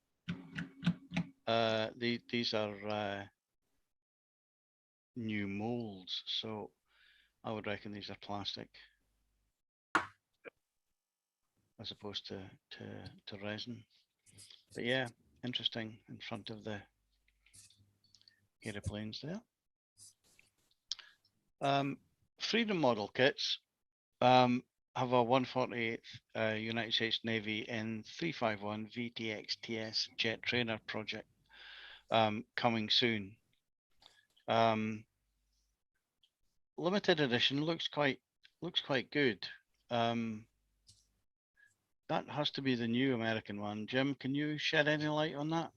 these are new molds. So I would reckon these are plastic as opposed to resin. But yeah, interesting in front of the aeroplanes there. Freedom model kits have a 148th United States Navy N351 VTX-TS jet trainer project coming soon. Limited edition looks quite good. That has to be the new American one. Jim, can you shed any light on that?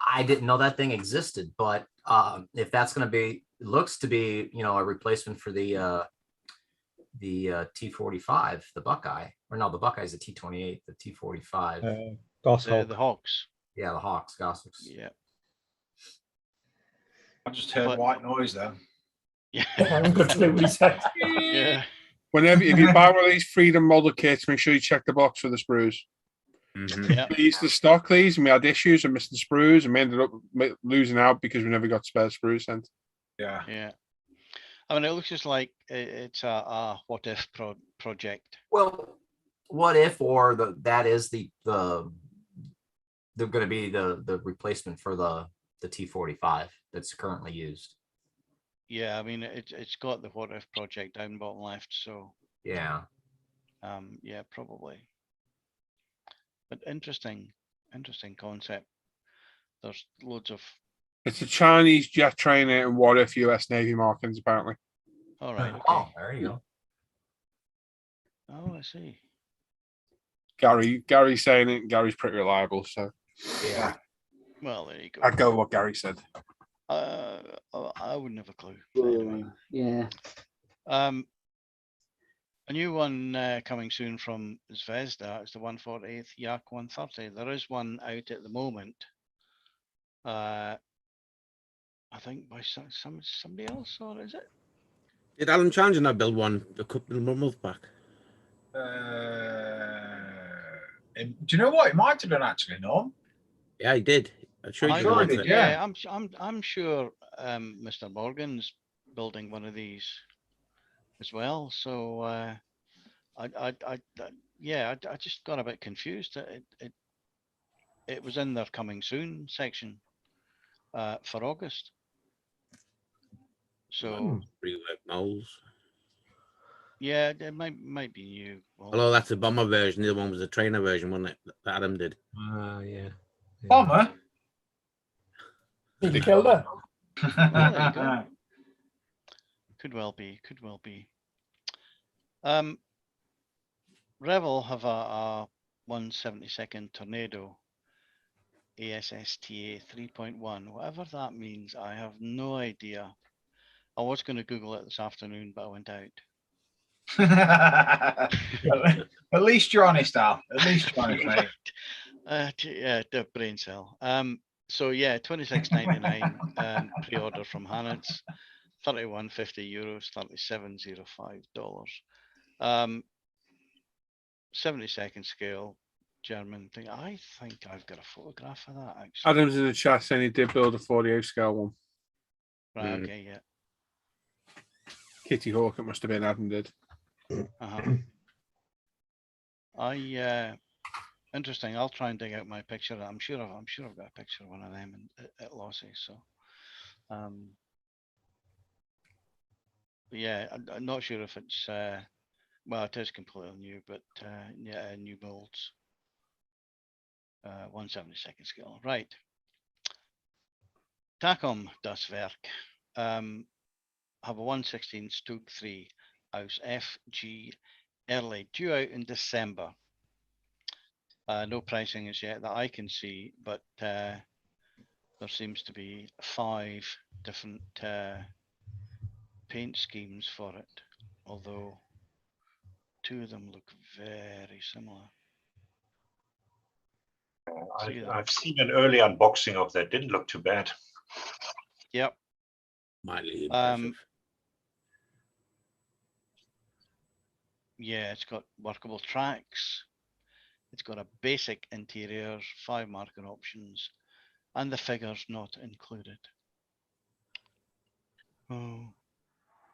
I didn't know that thing existed, but if that's going to be, it looks to be, a replacement for the T-45, the Buckeye, or no, the Buckeye's the T-28, the T-45. Goshawk. The Hawks. Yeah, the Hawks, Goshawks. Yeah. I just heard white noise there. Yeah. I haven't got a clue what he said. Yeah. If you buy one of these Freedom model kits, make sure you check the box for the sprues. Yeah. We used to stock these and we had issues of missing sprues and we ended up losing out because we never got spare sprues sent. Yeah. Yeah. I mean, it looks just like it's a what if project. Well, what if, or that is they're going to be the replacement for the T-45 that's currently used. Yeah, I mean, it's got the what if project down bottom left, so yeah, yeah, probably. But interesting concept. There's loads of. It's a Chinese jet trainer and what if US Navy markings apparently. All right. Okay. Oh, there you go. Oh, I see. Gary's saying it. Gary's pretty reliable, so yeah. Well, there you go. I'd go with what Gary said. I wouldn't have a clue. Anyway. Yeah. A new one coming soon from Zvezda is the 148th Yak 130. There is one out at the moment. I think by somebody else, or is it? Did Alan Challenger not build one a couple of months back? Do you know what? It might have done actually, no? Yeah, he did. I'm sure he sure did. he did, Yeah, I'm sure Mr. Morgan's building one of these as well. So I just got a bit confused. It was in their coming soon section for August. So Rework molds. yeah, it might be new. Although that's a bomber version, the other one was a trainer version, wasn't it? That Adam did. Yeah. Bomber? Did you kill her? Well, there you go. Could well be. Revel have a 172nd Tornado ASSTA 3.1. Whatever that means, I have no idea. I was going to Google it this afternoon, but I went out. At least you're honest, Al. At least you're honest, mate. Yeah, the brain cell. So yeah, $26.99 pre-order from Hanitz, €31.50, $37.05. 72nd scale German thing. I think I've got a photograph of that actually. Adam's in the chat saying he did build a 48 scale one. Right, okay, yeah. Kitty Hawk, it must have been Adam did. Uh-huh. Interesting. I'll try and dig out my picture. I'm sure I've got a picture of one of them at Lossy. So, but yeah, I'm not sure if it's well, it is completely new, but yeah, new molds. 1/72 scale, right? Tacom das Werk have a 1/16 aus FG early, due out in December. No pricing as yet that I can see, but there seems to be 5 different paint schemes for it, although 2 of them look very similar. I've seen an early unboxing of that. Didn't look too bad. Yep. Mildly impressive. Yeah, it's got workable tracks. It's got a basic interior, 5 marking options, and the figures not included. Oh,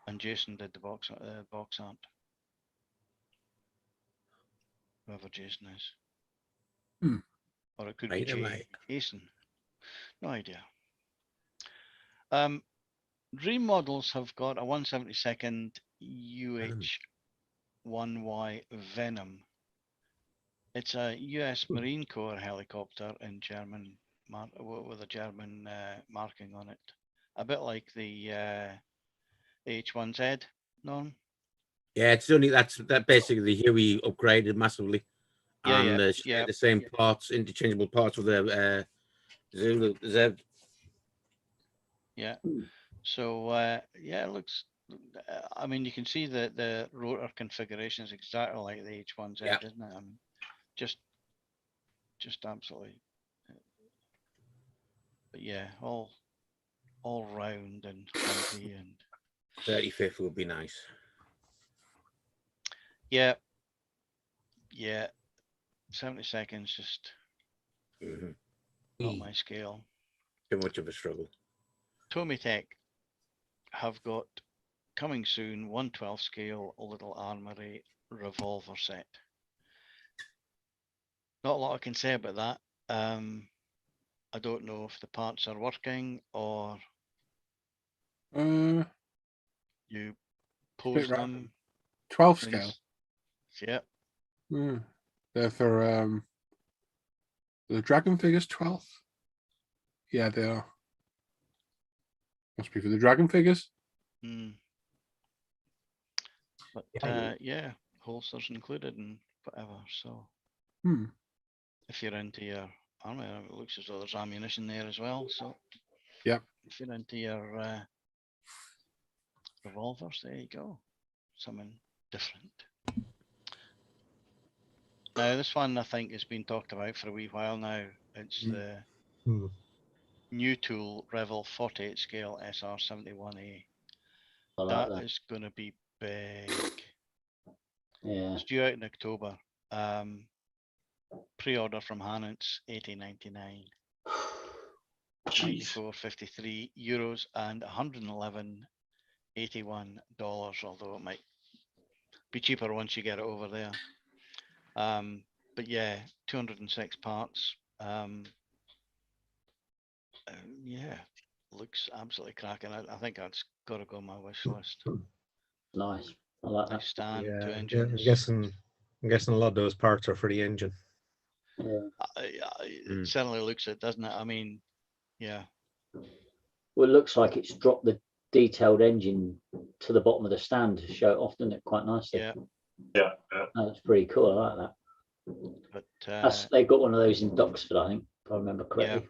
and Jason did the box art. Whoever Jason is. Hmm. Or it could Right, be Jason. No idea. Dream models have got a 1/72 UH-1Y Venom. It's a US Marine Corps helicopter in German with a German marking on it. A bit like the H1Z, Norm. Yeah, it's only that basically the Huey upgraded massively, Yeah, and yeah, share yeah. the same parts, interchangeable parts with the Zev. Yeah. So yeah, it looks. I mean, you can see the rotor configuration is exactly like the H1Z, Yeah. isn't it? I mean, just absolutely. But yeah, all round and fluffy and 35th would be nice. yeah, 70 seconds just not my scale. Too much of a struggle. Tomitech have got coming soon 1/12 scale little armory revolver set. Not a lot I can say about that. I don't know if the parts are working or you pose them. 12 scale. Yeah. They're for the dragon figures 12. Yeah, they are. Must be for the dragon figures. But yeah, holsters included and whatever. So if you're into your armor, it looks as though there's ammunition there as well. So yep. If you're into your revolvers, there you go. Something different. Now this one I think has been talked about for a wee while now. It's the new tool Revell 48 scale SR71A. Like that is going to be big. Yeah. It's due out in October. Pre-order from Hanitz, $80.99. 94.53 euros and $111.81, although it might be cheaper once you get it over there. But yeah, 206 parts. Yeah, looks absolutely cracking. I think that's got to go on my wish list. Nice. I like that. Stand, Yeah, 2 I'm engines. guessing a lot of those parts are for the engine. Yeah. It certainly looks it, doesn't it? I mean, yeah. Well, it looks like it's dropped the detailed engine to the bottom of the stand to show it off, doesn't it? Quite nicely. Yeah. Yeah. That's pretty cool. I like that. But they've got one of those in Duxford, I think, if I remember correctly. Yeah.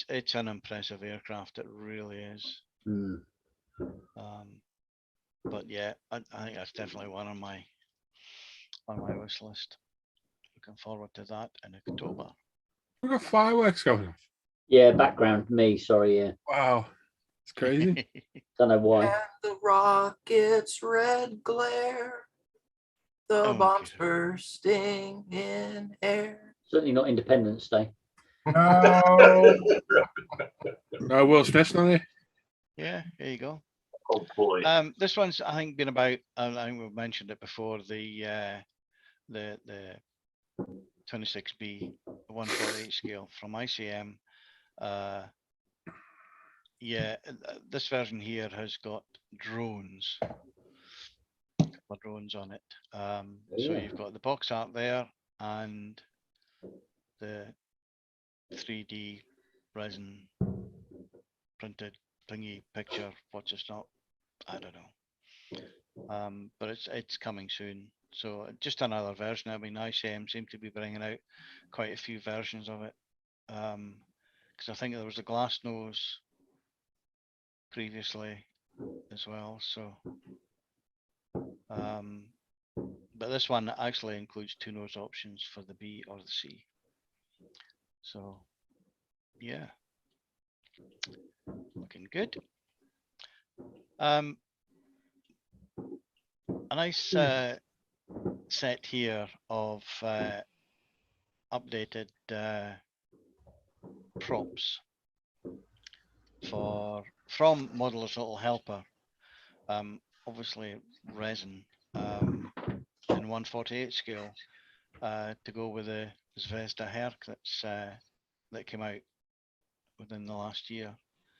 It's an impressive aircraft. It really is. But yeah, I think that's definitely one on my wish list. Looking forward to that in October. We've got fireworks going off. Yeah, background me. Sorry. Yeah. Wow, it's crazy. Don't know why. And the rocket's red glare, the bombs bursting in air. Certainly not Independence Day. No. No, Will Smith's not here. Yeah, there you go. Oh boy. This one's I think been about. I think we've mentioned it before. The the 26B 148 scale from ICM. Yeah, this version here has got drones. Drones on it. So you've got the box art there and the 3D resin printed thingy picture. What's it's not? I don't know. But it's coming soon. So just another version. I mean, ICM seem to be bringing out quite a few versions of it. Because I think there was a glass nose previously as well. So. But this one actually includes 2 nose options for the B or the C. So, yeah, looking good. A nice set here of updated props from Modeler's Little Helper. Obviously resin in 148 scale to go with the Zvezda Herc that came out within the last year.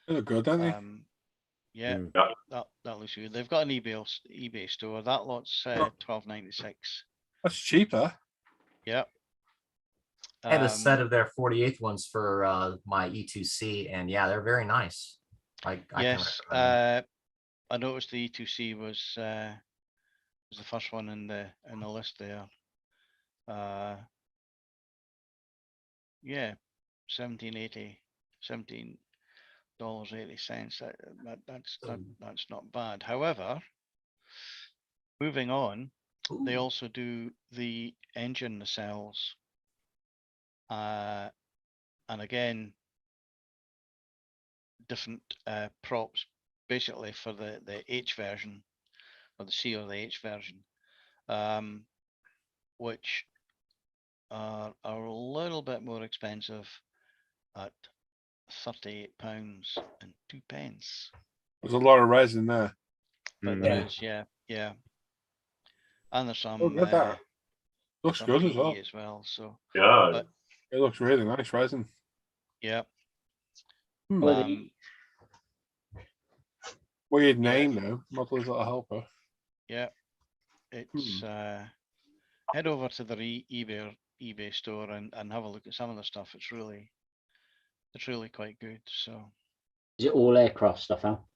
They look good, don't they? Yeah, that looks good. They've got an eBay store. That lot's $12.96. That's cheaper. Yep. I have a set of their 48th ones for my E2C, and yeah, they're very nice. Yes, I noticed the E2C was the first one in the list there. Yeah, $17.80. That's not bad. However, moving on, they also do the engine nacelles, and again, different props, basically for the H version, or the C or the H version, which are a little bit more expensive at £38.02. There's a lot of resin there. But there is, yeah. And there's some Look at that. Looks some good PE as well. So Yeah. but, It looks really nice resin. yeah. Weird name though. Modeler's Little Helper. Yeah. It's head over to their eBay store and have a look at some of the stuff. It's really quite good. So Is it all aircraft stuff, Al?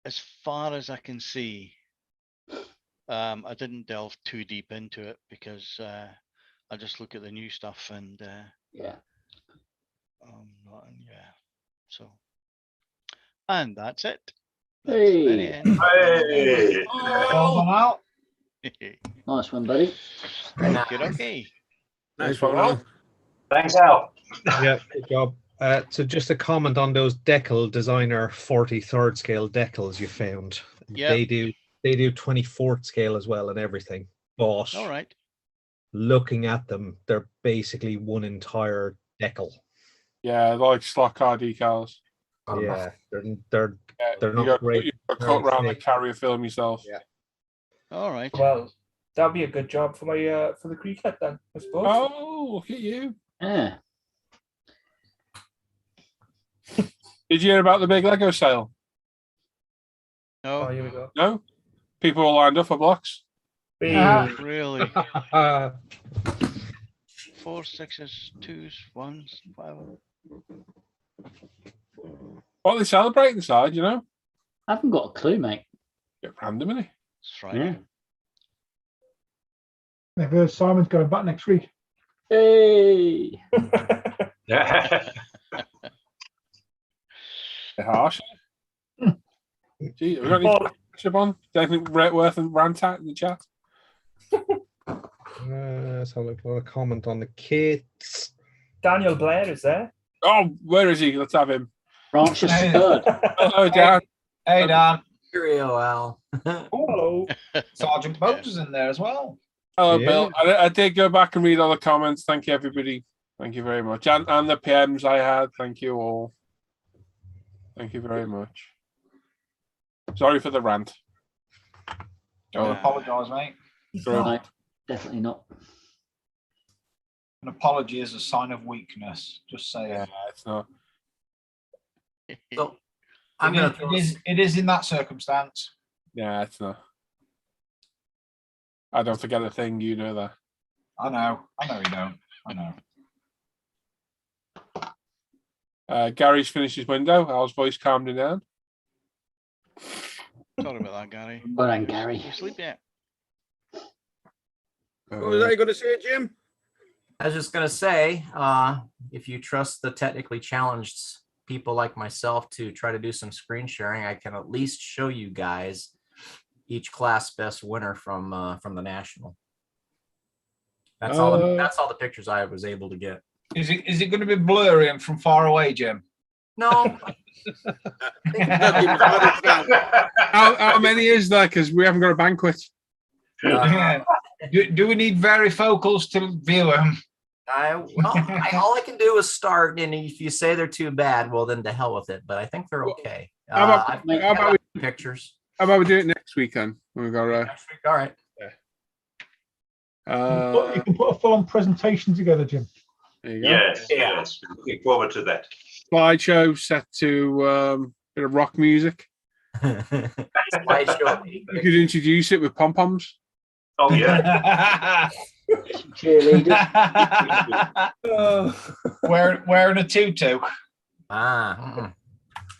as far as I can see, I didn't delve too deep into it because I just look at the new stuff and yeah. So, and that's it. Hey. The very end. Hey. Well, Nice one, buddy. Okay. Nice one, Al. Thanks, Al. Yeah, good job. So just a comment on those decal designer 43rd scale decals you found. Yeah. They do 24th scale as well and everything. But All right. looking at them, they're basically one entire decal. Yeah, like slot car decals. Yeah, they're You not got great. you got cut around the carrier film yourself. Yeah. All right. Well, that'd be a good job for my for the cricket then, I suppose. Oh, look at you. Yeah. Did you hear about the big Lego sale? No. Oh, here we go. No? People all lined up for blocks. Really? 4, 6s, 2s, 1s, whatever. What are they celebrating inside, you know? I haven't got a clue, mate. Get random, innit? It's Friday. I've heard Simon's going back next week. Hey. Yeah. They're harsh. Gee, have we got any catch-up on? Anything worth and rant at in the chat? So I'll a comment on the kits. Daniel Blair is there. Oh, where is he? Let's have him. Francis Third. Hello, Dan. Hey, Dan. Cheerio, Al. Hello. Sergeant Boat is in there as well. Hello, Yeah. Bill. I did go back and read all the comments. Thank you, everybody. Thank you very much. And the PMs I had. Thank you all. Thank you very much. Sorry for the rant. Don't apologise, mate. He's True. not. No, definitely not. An apology is a sign of weakness. Just saying. Yeah, it's not. So I'm gonna throw It is in that circumstance. Yeah, it's not. I don't forget a thing. You know that. I know you don't. I know. Gary's finished his window. Al's voice calmed him down. Sorry about that, Gary. Well done, Gary. You sleep yet? What was that you going to say, Jim? I was just gonna say, if you trust the technically challenged people like myself to try to do some screen sharing, I can at least show you guys each class best winner from the national. That's all. That's all the pictures I was able to get. Is it going to be blurry and from far away, Jim? No. How many is there? Because we haven't got a banquet. Do we need varifocals to view them? All I can do is start, and if you say they're too bad, well, then to hell with it. But I think they're okay. How about, I've how about we, pictures. how about we do it next week then? When we got Next week, all right. You can put a full-on presentation together, Jim. There you go. Yes. Looking forward to that. Slideshow set to bit of rock music. Slideshow. You could introduce it with pom poms. Oh yeah. Cheerleader. Wearing a tutu.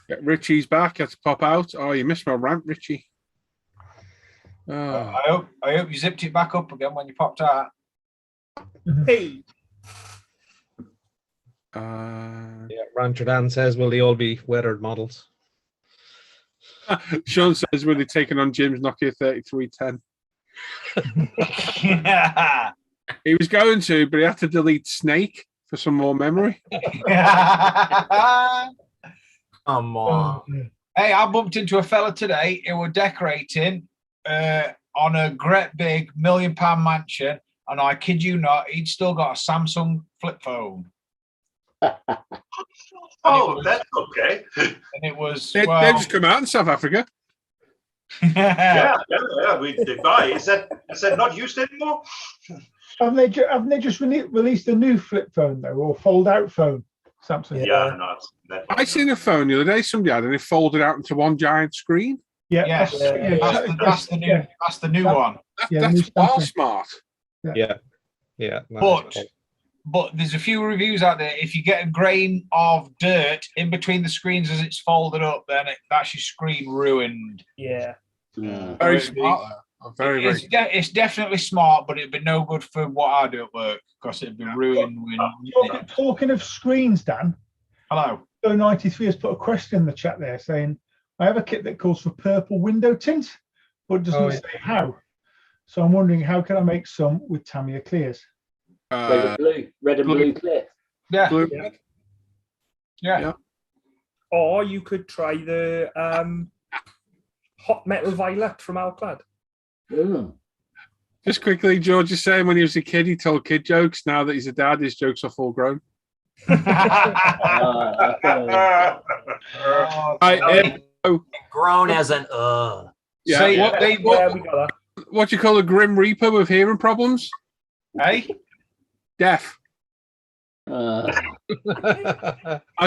Get Richie's back. Had to pop out. Oh, you missed my rant, Richie. Oh. I hope you zipped it back up again when you popped out. Hey. Yeah, Rancher Dan says, will they all be weathered models? Sean says, will they taking on Jim's Nokia 3310? He was going to, but he had to delete Snake for some more memory. Come on. Hey, I bumped into a fella today who were decorating on a great big £1 million mansion, and I kid you not, he'd still got a Samsung flip phone. Oh, that's okay. And it was They just come out in South Africa. Yeah. We did buy. Is that not used anymore? Haven't they just released a new flip phone though, or fold-out phone? Samsung. Yeah, not that. I seen a phone the other day. Somebody had, and it folded out into one giant screen. Yeah, Yes, that's the new one. That's well smart. Yeah. But there's a few reviews out there. If you get a grain of dirt in between the screens as it's folded up, then that's your screen ruined. Yeah. Very smart. Very. It's definitely smart, but it'd be no good for what I do at work because it'd be ruined. Talking of screens, Dan. Hello. So 93 has put a question in the chat there saying, I have a kit that calls for purple window tint, but it doesn't say how. So I'm wondering, how can I make some with Tamiya clears? Red and blue clear. Yeah. Blue. Yeah. Or you could try the hot metal violet from Alclad. Just quickly, George is saying when he was a kid, he told kid jokes. Now that he's a dad, his jokes are full grown. Grown as an Yeah. What do you call a grim reaper with hearing problems? Hey? Deaf. I've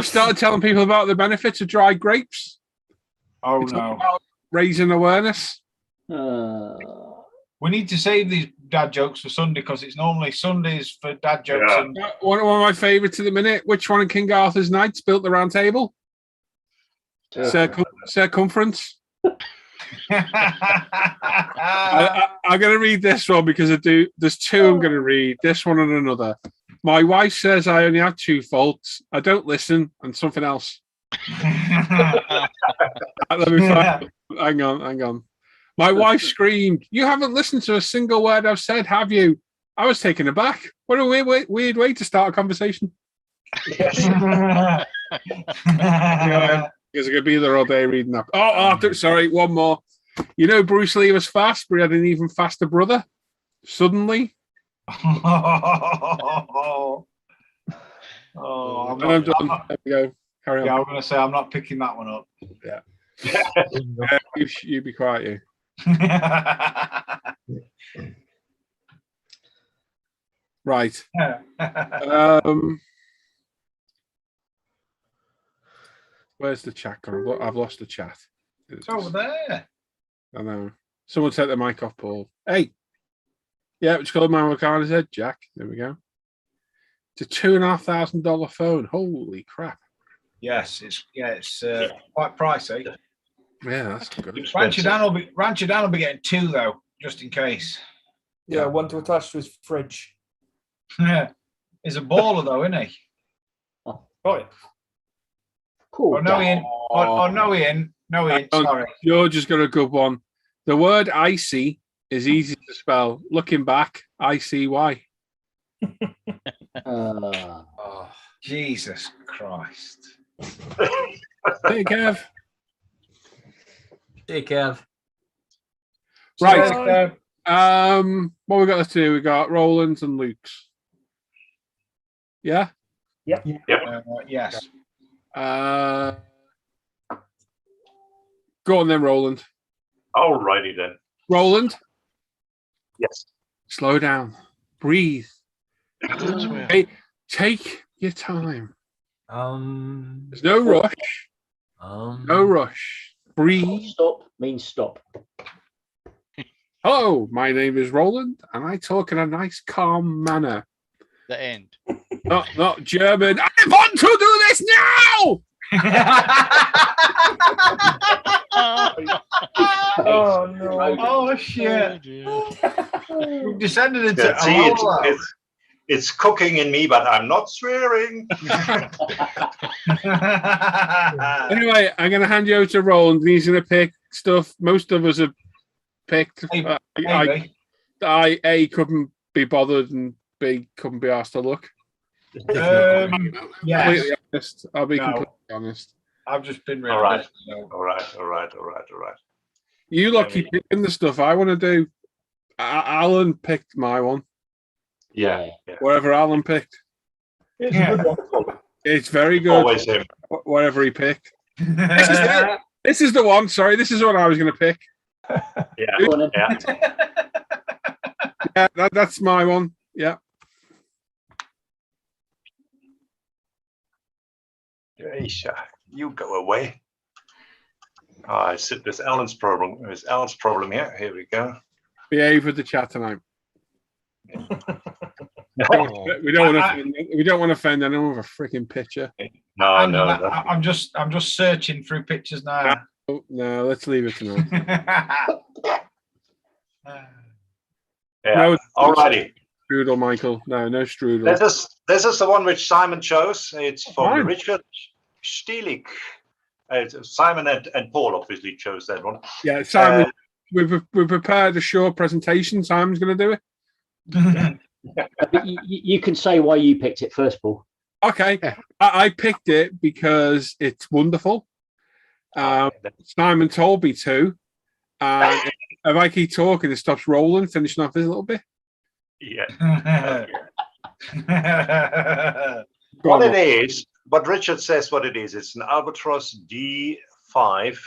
started telling people about the benefits of dried grapes. Oh, It's no. all about raising awareness. We need to save these dad jokes for Sunday because it's normally Sundays for dad jokes. Yeah. And One of my favourites at the minute. Which one in King Arthur's Knights built the round table? Circumference. I'm going to read this one because there's two I'm going to read. This one and another. My wife says I only have two faults. I don't listen and something else. Let me find. Hang on. My wife screamed, "You haven't listened to a single word I've said, have you?" I was taken aback. What a weird way to start a conversation. Because I could be there all day reading that. Sorry, one more. You know, Bruce Lee was fast, but he had an even faster brother. Suddenly. I'm done. There we go. Carry on. Yeah, I'm going to say I'm not picking that one up. Yeah. You be quiet, you. Right. Where's the chat gone? I've lost the chat. It's over there. I know. Someone set the mic off, Paul. Hey. Yeah, it's called Man with Carter's Head, Jack. There we go. It's a $2,500 phone. Holy crap. Yes, it's quite pricey. Yeah, that's good. Rancher Dan will be getting 2 though, just in case. Yeah, one to attach to his fridge. Yeah. He's a baller though, isn't he? Oh, yeah. Cool. Oh no, Ian. Oh no, Ian. No, Ian. Sorry. You're just got a good one. The word icy is easy to spell. Looking back, ICY. Oh, Jesus Christ. Hey, Kev. Hey, Kev. Right. What we got left to do? We got Roland's and Luke's. Yeah. Yep. Yes. Go on then, Roland. Alrighty then. Roland. Yes. Slow down. Breathe. Swear. Hey, take your time. There's no rush. No rush. Breathe. Stop means stop. Hello, my name is Roland, and I talk in a nice, calm manner. The end. Not German. I want to do this now. Oh no! Oh shit! We've descended into Yeah, see, a whole it's cooking in me, but I'm not swearing. Anyway, I'm going to hand you over to Roland. He's going to pick stuff most of us have picked. I A, couldn't be bothered, and B, couldn't be asked to look. Yes. Completely honest. I'll be completely honest. I've just been really All right. busy, so. All right. You lot keep picking the stuff I want to do. Alan picked my one. Yeah. Whatever Alan picked. It's a good one. It's very good. Always him. Whatever he picked. This is the one. Sorry, this is the one I was going to pick. Yeah. Yeah, that's my one. Yeah. Aisha, you go away. I sit with Alan's problem. There's Alan's problem here. Here we go. Behave with the chat tonight. We don't want to offend anyone with a freaking picture. No. I'm just searching through pictures now. No, let's leave it tonight. Yeah. No, Alrighty. strudel, Michael. No strudel. This is the one which Simon chose. It's from Fine. Richard Stielik. Simon and Paul obviously chose that one. Yeah, Simon. We've prepared a short presentation. Simon's going to do it. But you can say why you picked it first, Paul. Okay, I picked it because it's wonderful. Simon told me to, and if I keep talking, it stops rolling, finishing off this a little bit. Yeah. What Richard says what it is. It's an Albatros D5,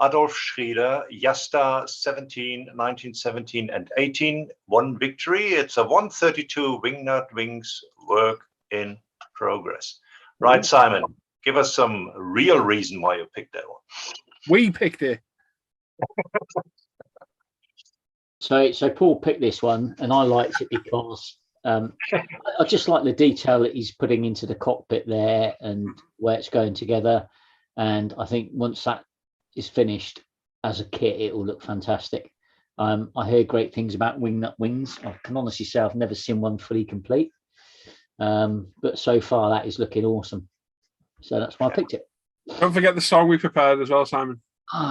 Adolf Schrieder, Yasta 17, 1917 and 18, 1 victory. It's a 132 Wingnut Wings work in progress. Right, Simon, give us some real reason why you picked that one. We picked it. So Paul picked this one, and I liked it because I just like the detail that he's putting into the cockpit there and where it's going together. And I think once that is finished as a kit, it will look fantastic. I hear great things about Wingnut Wings. I can honestly say I've never seen one fully complete. But so far that is looking awesome. So that's why I picked it. Don't forget the song we prepared as well, Simon.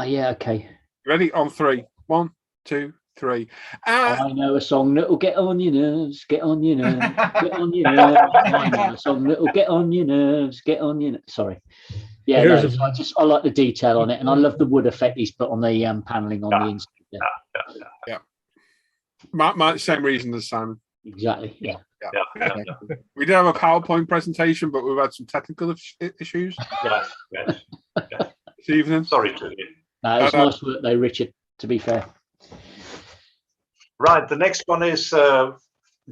Yeah, okay. Ready? On 3. 1, 2, 3. I know a song that'll get on your nerves, get on your nerves, get on your nerves. I know a song that'll get on your nerves, get on your nerves. Sorry. Yeah, no, I like the detail on it, and I love the wood effect he's put on the paneling on the inside. Yeah. Same reason as Simon. Exactly. Yeah. We did have a PowerPoint presentation, but we've had some technical issues. Yes. This evening. Sorry to you. No, it's nice work though, Richard, to be fair. Right, the next one is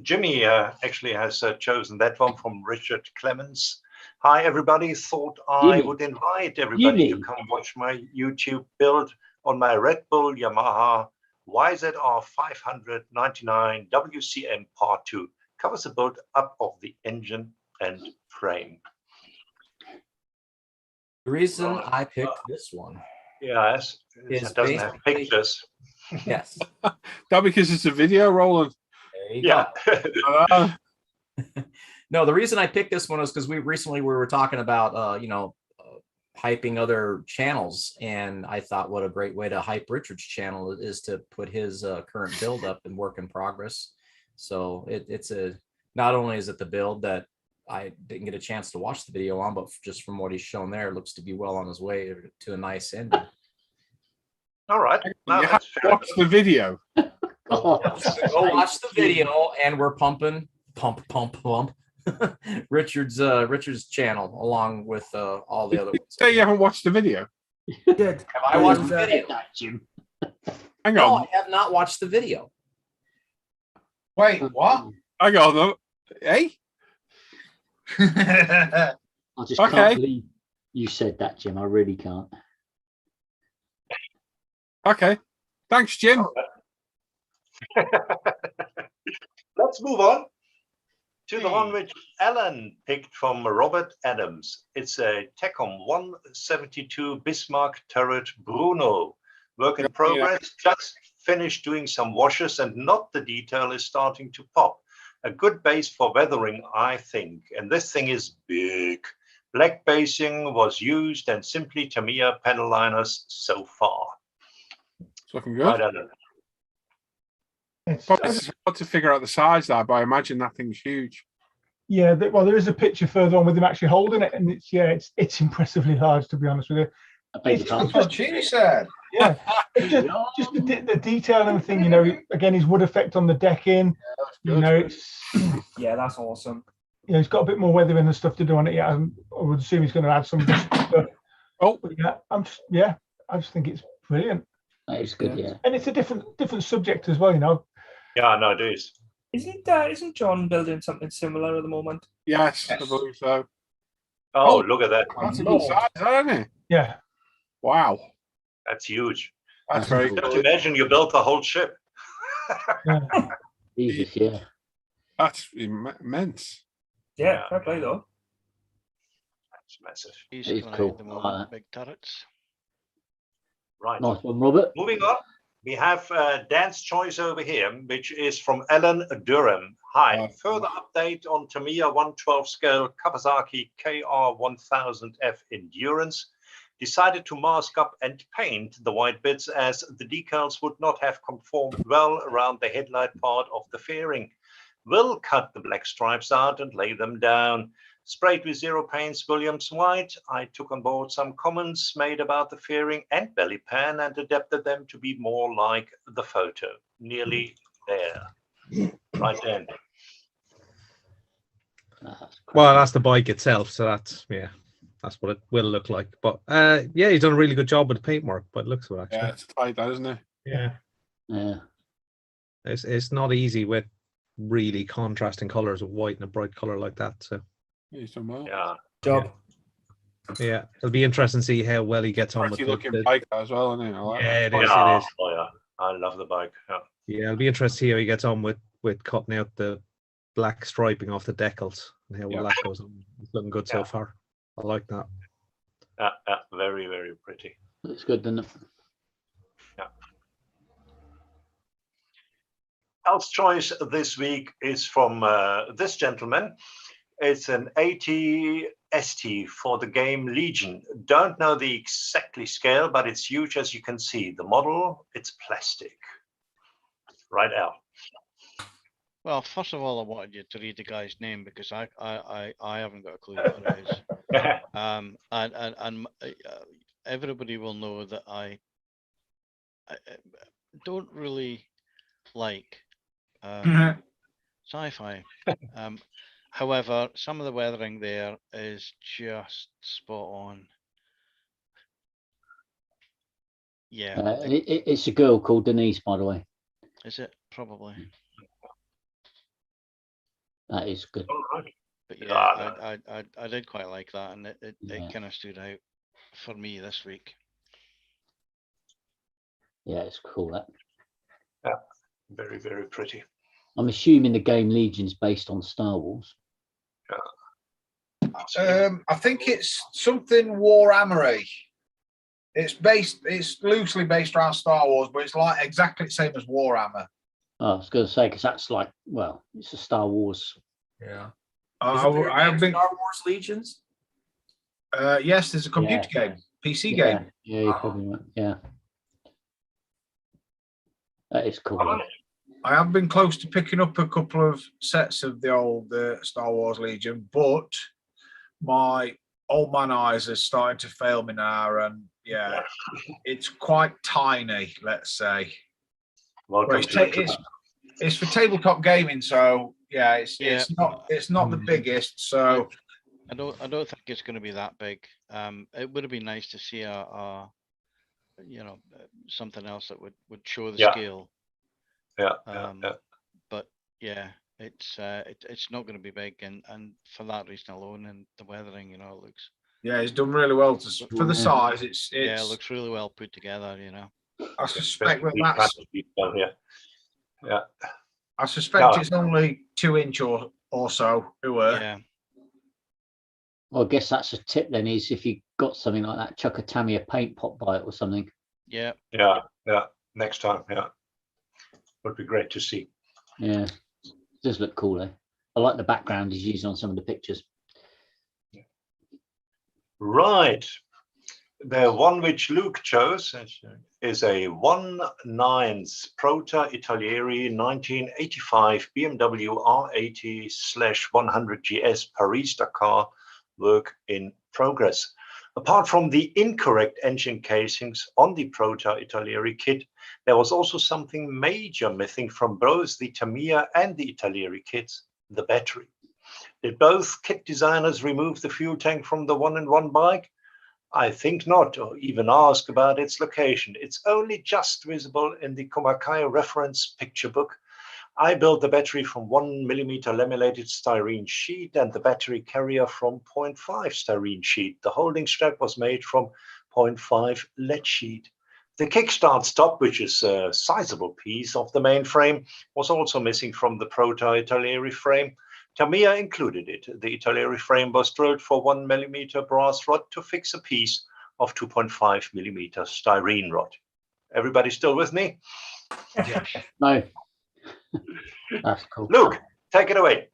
Jimmy actually has chosen that one from Richard Clemens. Hi, everybody. Thought I Jimmy. would invite everybody Jimmy. to come watch my YouTube build on my Red Bull Yamaha YZR 599 WCM Part 2. Covers the build up of the engine and frame. The reason I picked this one Yes, is it doesn't have basically- pictures. Yes. That because it's a video, Roland. There you Yeah. Uh, No, the reason I picked this one was because we were talking about hyping other channels, and I thought what a great way to hype Richard's channel is to put his current build up and work in progress. So it's not only is it the build that I didn't get a chance to watch the video on, but just from what he's shown there, it looks to be well on his way to a nice ending. All right. No, you have that's to fair watch the video. Oh, Go watch the video, and we're pumping pump Richard's channel along with all the other ones. Say you haven't watched the video. Did. Have I watched the Uh, video? Jim. Hang No, on. I have not watched the video. Wait, what? Hang on. Though. Hey? I just Okay. can't believe you said that, Jim. I really can't. Okay. Thanks, Jim. Let's move on to the one which Alan picked from Robert Adams. It's a Tecom 172 Bismarck turret Bruno. Work in progress, just finished doing some washes and not the detail is starting to pop. A good base for weathering, I think. And this thing is big. Black basing was used and simply Tamiya panel liners so far. It's looking Right, good. Alan. It's, Probably it's hard to figure out the size there, but I imagine that thing's huge. yeah, well, there is a picture further on with him actually holding it, and it's impressively large, to be honest with you. I beg your It's pardon. That's what Chini said. Yeah, it's just the detail and everything. You know, again, his wood effect on the decking. You know, it's Yeah, that's awesome. he's got a bit more weathering and stuff to do on it. Yeah, I would assume he's going to add some. Stuff. Oh. But I just think it's brilliant, That is good, yeah. and it's a different subject as well. You know, Yeah, no, it is. Isn't John building something similar at the moment? Yes, I Yes. believe so. Oh, look at that. That's a good size, isn't it? yeah. Wow. That's huge. That's very cool. Just good. imagine you built the whole ship. Jesus, yeah. That's immense. Yeah, Yeah. fair play though. That's massive. He's It is coming out cool. at the moment, big turrets. Right. Nice one, Robert. Moving on, we have Dan's choice over here, which is from Alan Durham. Hi, further update on Tamiya 112 scale Kawasaki KR1000F Endurance. Decided to mask up and paint the white bits as the decals would not have conformed well around the headlight part of the fairing. Will cut the black stripes out and lay them down. Sprayed with zero paints Williams white. I took on board some comments made about the fairing and belly pan and adapted them to be more like the photo. Nearly there. Right then. Well, that's the bike itself, so that's what it will look like. But he's done a really good job with the paintwork, but it looks good actually. Yeah, it's tight, that isn't it? Yeah. Yeah. It's not easy with really contrasting colors of white and a bright color like that. So He's done well. Yeah. Job. yeah, it'll be interesting to see how well he gets on with Pretty the, looking bike as well, isn't it? I like yeah, that. it is. Yeah. It is. Oh, yeah. I love the bike. Yeah. Yeah, it'll be interesting to see how he gets on with cutting out the black striping off the decals and how well that goes on. It's looking good so Yeah. far. I like that. Very, very pretty. Looks good, doesn't it? Al's choice this week is from this gentleman. It's an 80 ST for the game Legion. Don't know the exactly scale, but it's huge as you can see. The model, it's plastic. Right, Al? Well, first of all, I wanted you to read the guy's name because I haven't got a clue what it is. And everybody will know that I don't really like sci-fi. However, some of the weathering there is just spot on. Yeah, It's a girl called Denise, by the way. is it? Probably. That is good. All right. But Yeah, yeah, I did quite like that, and it Yeah. kind of stood out for me this week. Yeah, it's cool. That Very, very pretty. I'm assuming the game Legion's based on Star Wars. I think it's something Warhammery. It's loosely based around Star Wars, but it's like exactly the same as Warhammer. Oh, I was going to say, because that's like, well, it's a Star Wars. Yeah. I have been. Star Wars Legions. Yes, there's a computer game, PC Yeah, game. yeah, you're probably right. Yeah. That is cool. All right. I have been close to picking up a couple of sets of the old Star Wars Legion, but my old man eyes are starting to fail me now, and yeah, it's quite tiny, let's say. Welcome But it's for tabletop gaming, so yeah, it's not the Mm. biggest. So I don't think it's going to be that big. It would have been nice to see a something else that would show the Yeah. scale. Yeah, But yeah, it's not going to be big, and for that reason alone, and the weathering, it looks yeah, it's done really well for the size. It's yeah, it looks really well put together. I suspect Especially that's. detail here. Yeah. I suspect No. it's only 2 inch or so. Yeah, Well, I guess that's a tip then, is if you got something like that, chuck a Tamiya paint pot by it or something. yeah. Next time, yeah. Would be great to see. Yeah. It does look cool, though. I like the background he's using on some of the pictures. Right. The one which Luke chose is a 1.9 Prota Italieri 1985 BMW R80/100 GS Paris-Dakar work in progress. Apart from the incorrect engine casings on the Prota Italieri kit, there was also something major missing from both the Tamiya and the Italieri kits, the battery. Did both kit designers remove the fuel tank from the 1-in-1 bike? I think not, or even ask about its location. It's only just visible in the Komakai reference picture book. I built the battery from 1mm laminated styrene sheet and the battery carrier from 0.5 styrene sheet. The holding strap was made from 0.5 lead sheet. The kickstart stop, which is a sizable piece of the main frame, was also missing from the Prota Italieri frame. Tamiya included it. The Italieri frame was drilled for 1mm brass rod to fix a piece of 2.5mm styrene rod. Everybody still with me? No. That's cool. Luke, take it away.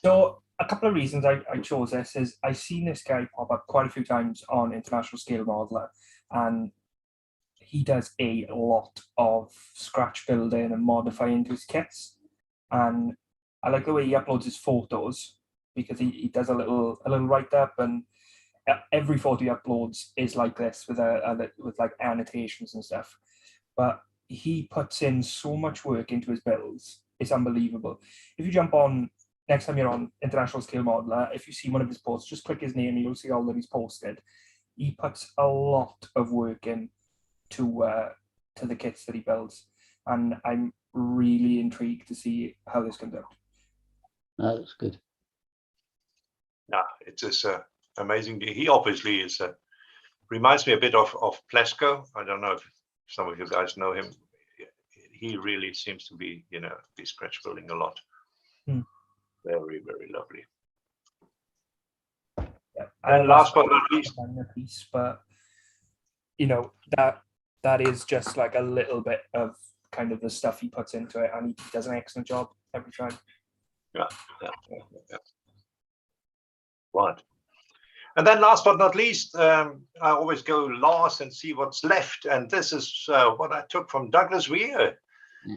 So a couple of reasons I chose this is I've seen this guy pop up quite a few times on International Scale Modeler, and he does a lot of scratch building and modifying to his kits. And I like the way he uploads his photos, because he does a little write up, and every photo he uploads is like this with like annotations and stuff. But he puts in so much work into his builds. It's unbelievable. If you jump on, next time you're on International Scale Modeler, if you see one of his posts, just click his name and you'll see all that he's posted. He puts a lot of work in to the kits that he builds, and I'm really intrigued to see how this comes out. That's good. Yeah, it's just amazing. He obviously is reminds me a bit of Plesko. I don't know if some of you guys know him. He really seems to be, be scratch building a lot. Very, very lovely. Yeah. And last but not least, piece, but that is just like a little bit of kind of the stuff he puts into it, and he does an excellent job every time. Yeah. Right. And then last but not least, I always go last and see what's left. And this is what I took from Douglas Weir.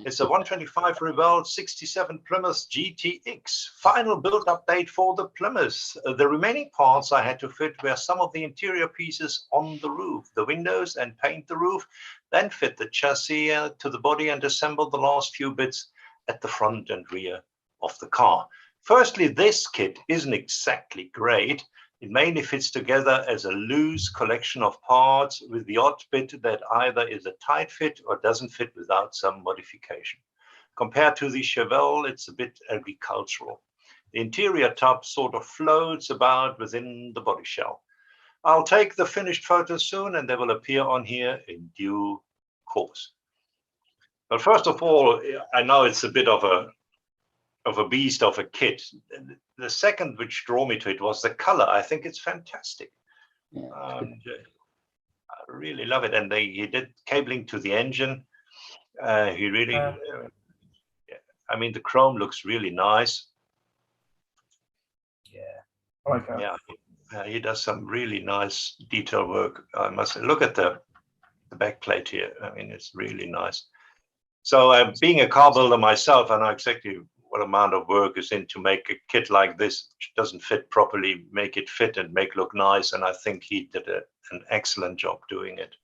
It's a 125 Revell 67 Plymouth GTX. Final build update for the Plymouth. The remaining parts I had to fit were some of the interior pieces on the roof, the windows, and paint the roof, then fit the chassis to the body and assemble the last few bits at the front and rear of the car. Firstly, this kit isn't exactly great. It mainly fits together as a loose collection of parts, with the odd bit that either is a tight fit or doesn't fit without some modification. Compared to the Chevelle, it's a bit agricultural. The interior tub sort of floats about within the body shell. I'll take the finished photos soon, and they will appear on here in due course. But first of all, I know it's a bit of a beast of a kit. The second which drew me to it was the color. I think it's fantastic. Yeah, I really love it. And he did cabling to the engine. He really, I mean, the chrome looks really nice. Yeah, I like that. Yeah, he does some really nice detail work. I must say, look at the back plate here. I mean, it's really nice. So being a car builder myself, I know exactly what amount of work is in to make a kit like this, which doesn't fit properly, make it fit and make look nice. And I think he did an excellent job doing it.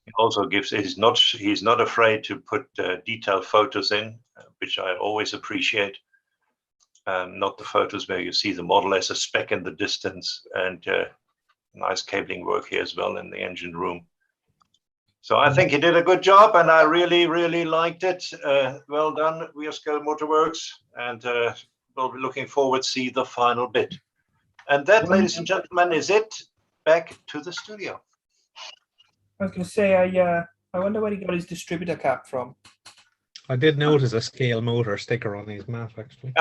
He also he's not afraid to put detailed photos in, which I always appreciate. Not the photos where you see the model as a speck in the distance, and nice cabling work here as well in the engine room. So I think he did a good job, and I really, really liked it. Well done, Wearscale Motorworks, and we'll be looking forward to see the final bit. And that, ladies and gentlemen, is it. Back to the studio. I was going to say, I wonder where he got his distributor cap from. I did notice a Scale Motor sticker on his map, actually.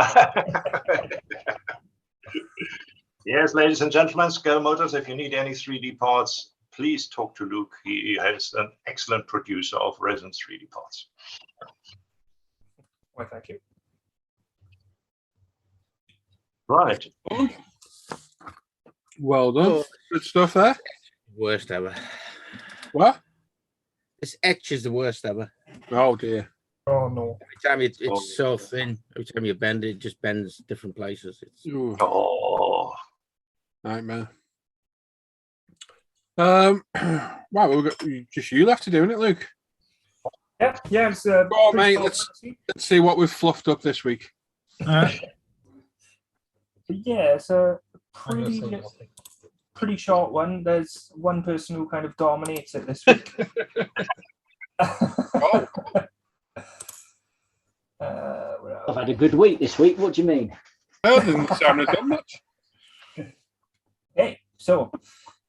Yes, ladies and gentlemen, Scale Motors, if you need any 3D parts, please talk to Luke. He is an excellent producer of resin 3D parts. Why, thank you. Right. Well done. Good stuff there. Worst ever. What? This etch is the worst ever. Oh dear. Oh no. Every time it's so thin. Every time you bend it, it just bends different places. Ooh, Oh, nightmare. Wow, we've got just you left to do it, Luke. Yeah, it's Go on, pretty mate. short Let's this week. see what we've fluffed up this week. But yeah, it's a pretty short one. There's one person who kind of dominates it this week. Oh. I've had a good week this week. What do you mean? Well, doesn't sound like done much. Okay, so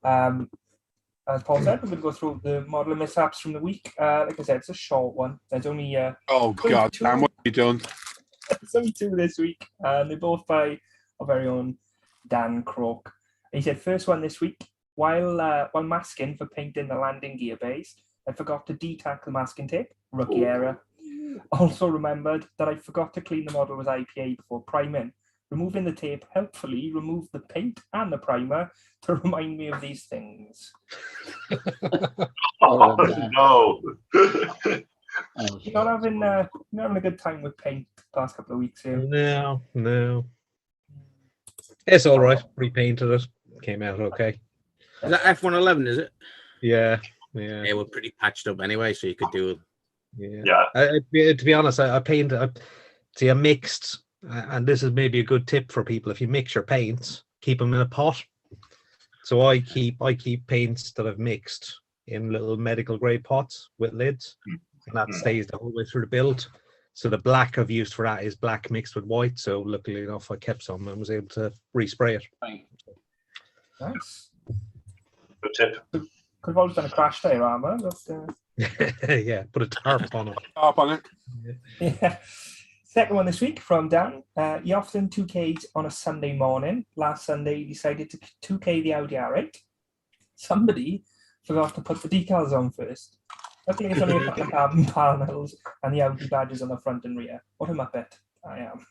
as Paul said, we're going to go through the modeling mishaps from the week. Like I said, it's a short one. There's only Oh god, damn, what have you done? there's only two this week, and they're both by our very own Dan Croak. He said, first one this week, while masking for painting the landing gear base, I forgot to detack the masking tape. Rookie error. Also remembered that I forgot to clean the model with IPA before priming. Removing the tape helpfully removed the paint and the primer to remind me of these things. Oh, no. You're not having a good time with paint the past couple of weeks here. No. It's all right. Repainted it. Came out okay. Is that F111, is it? Yeah. They were pretty patched up anyway, so you could do it. Yeah. To be honest, I painted. I mixed, and this is maybe a good tip for people. If you mix your paints, keep them in a pot. So I keep paints that I've mixed in little medical grade pots with lids, and that stays the whole way through the build. So the black I've used for that is black mixed with white. So luckily enough, I kept some and was able to respray it. Nice. Good tip. Could have always done a crash diorama, but Yeah, put a tarp on it. Tarp on it. yeah. Second one this week from Dan. He often 2Ks on a Sunday morning. Last Sunday, he decided to 2K the Audi R8. Somebody forgot to put the decals on first. Luckily, it's only a couple of carbon panels and the Audi badges on the front and rear. What a muppet I am.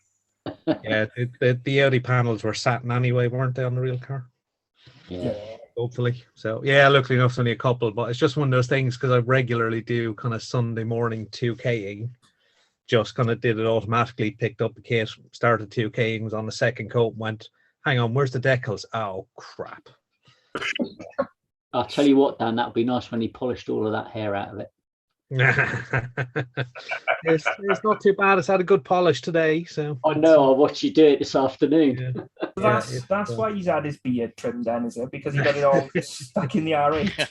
Yeah, the Audi panels were satin anyway, weren't they, on the real car? Yeah. Hopefully. So, yeah, luckily enough, it's only a couple, but it's just one of those things because I regularly do kind of Sunday morning 2King. Just kind of did it automatically, picked up the kit, started 2King, was on the second coat, and went, hang on, where's the decals? Oh, crap. I'll tell you what, Dan, that would be nice when he polished all of that hair out of it. It's not too bad. It's had a good polish today. So I know. I watched you do it this afternoon. Yeah. That's why he's had his beard trimmed then, is it? Because he got it all stuck in the R8.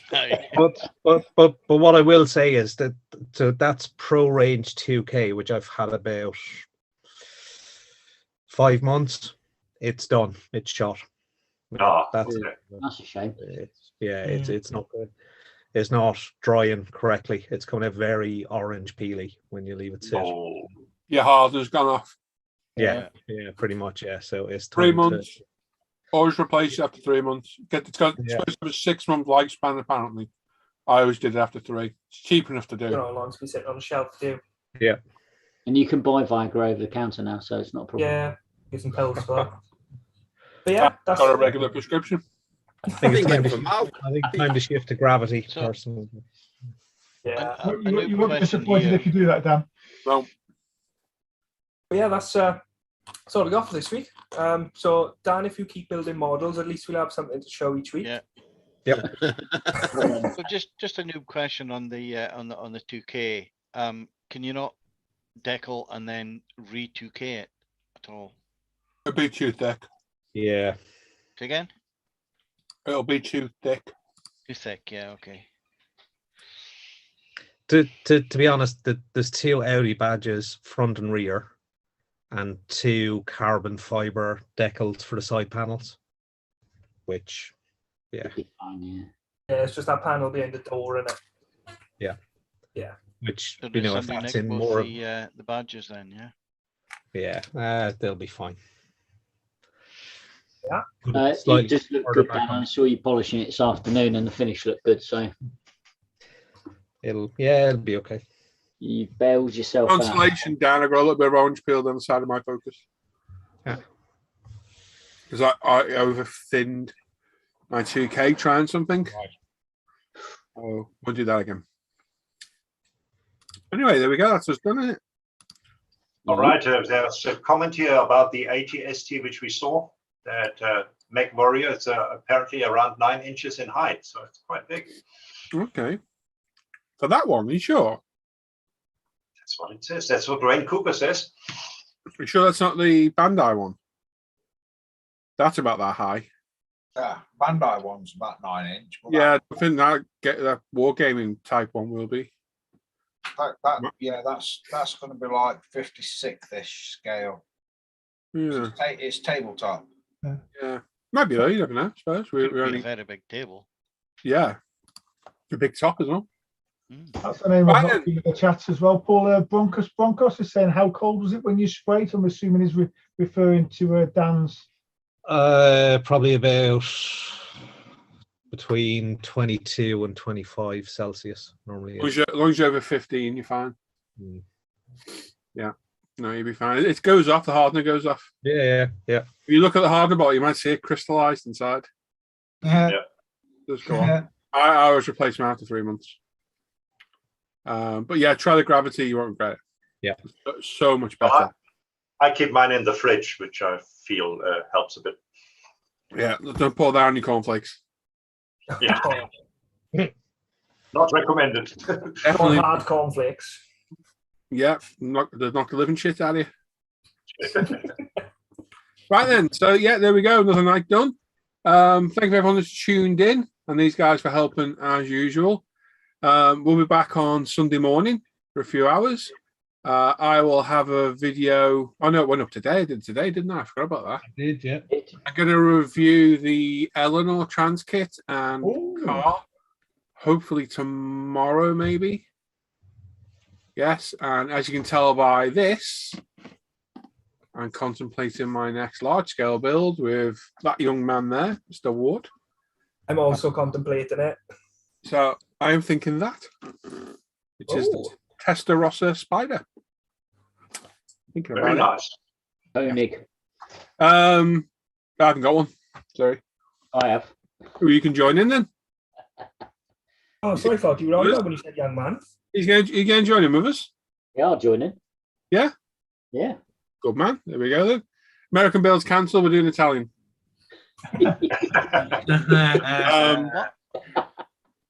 But what I will say is that that's Pro Range 2K, which I've had about 5 months, it's done. It's shot. Oh, That's Yeah. it. That's a shame. It's not good. It's not drying correctly. It's coming out very orange peely when you leave it sit. Oh, Your hardener's gone off. Yeah, pretty much. Yeah, so it's 3 time to. months. Always replace it after 3 months. It's got it's Yeah. supposed to have a 6 month lifespan, apparently. I always did it after 3. It's cheap enough to You do. know, how long to be sitting on the shelf too. And you can buy Viagra over the counter now, so it's not a problem. Yeah, get some pills as well. But yeah, that's Got a regular prescription. I think it's I time think to, from mouth. I think time to shift to gravity. So- Personally, yeah. A You new won't be question disappointed here. if you do that, Dan. Well, But yeah, that's all we got for this week. So Dan, if you keep building models, at least we'll have something to show each week. Yeah. Yep. So just a new question on the 2K. Can you not decal and then re 2K it at all? it'll be too thick. yeah. Say again? It'll be too thick. Too thick. Yeah. Okay. To be honest, there's 2 Audi badges, front and rear, and 2 carbon fiber decals for the side panels. Which, yeah, It'll be fine, yeah. Yeah, it's just that panel behind the door, isn't it? which So you there's know, if something that's next in to more, the badges then. Yeah. they'll be fine. Yeah. Put It slightly just looked further good, back Dan. on. I saw you polishing it this afternoon, and the finish looked good. So It'll be okay. you bailed yourself out. Consolation, Dan. I got a little bit of orange peeled on the side of my Focus. Yeah. Because I over thinned my 2K trying something. Right. Oh, we'll do that again. Anyway, there we go. That's us done, isn't it? all right. There's a comment here about the ATST, which we saw, that Mech Warrior is apparently around 9 inches in height, so it's quite big. Okay. For that one, you sure? That's what it says. That's what Dwayne Cooper says. You sure that's not the Bandai one? That's about that high. Yeah, Bandai one's about 9 inch. But Yeah, I think that wargaming type one will be. that's going to be like 56th-ish scale. Yeah, It's tabletop. yeah. Might be though. You never know. I suppose Could we're be a only very big table. yeah. A big top as well. That's the name Right of then. the chats as well. Paul Broncos is saying, how cold was it when you sprayed? I'm assuming he's referring to Dan's. Probably about between 22 and 25 Celsius normally. As long as you're over 15, you're fine. Mm. Yeah. No, you'll be fine. It goes off. The hardener goes off. Yeah. If you look at the hardener bottle, you might see it crystallized inside. Yeah. Just go on. I always replace mine after 3 months. But yeah, try the gravity. You won't regret it. Yeah. So much better. I keep mine in the fridge, which I feel helps a bit. Yeah. Don't pour that on your cornflakes. Yeah. Not recommended. Definitely. Hard cornflakes. Yeah. Knock the living shit out of you. Right then. So yeah, there we go. Another night done. Thank you everyone that's tuned in, and these guys for helping as usual. We'll be back on Sunday morning for a few hours. I will have a video. Oh no, it went up today. I did today, didn't I? I forgot about that. I did, yeah. I'm going to review the Eleanor trans kit and car. Hopefully tomorrow, maybe. Yes, and as you can tell by this, I'm contemplating my next large-scale build with that young man there, Mr. Ward. I'm also contemplating it. So I am thinking that, which is the Testarossa Spider. Thinking Very about nice. Koenig. it. I haven't got one. Sorry. I have. Well, you can join in then. Oh, sorry, I thought you were on there when you said young man. You going to join in with us? Yeah, I'll join in. Yeah? Yeah. Good man. There we go then. American builds cancelled. We're doing Italian.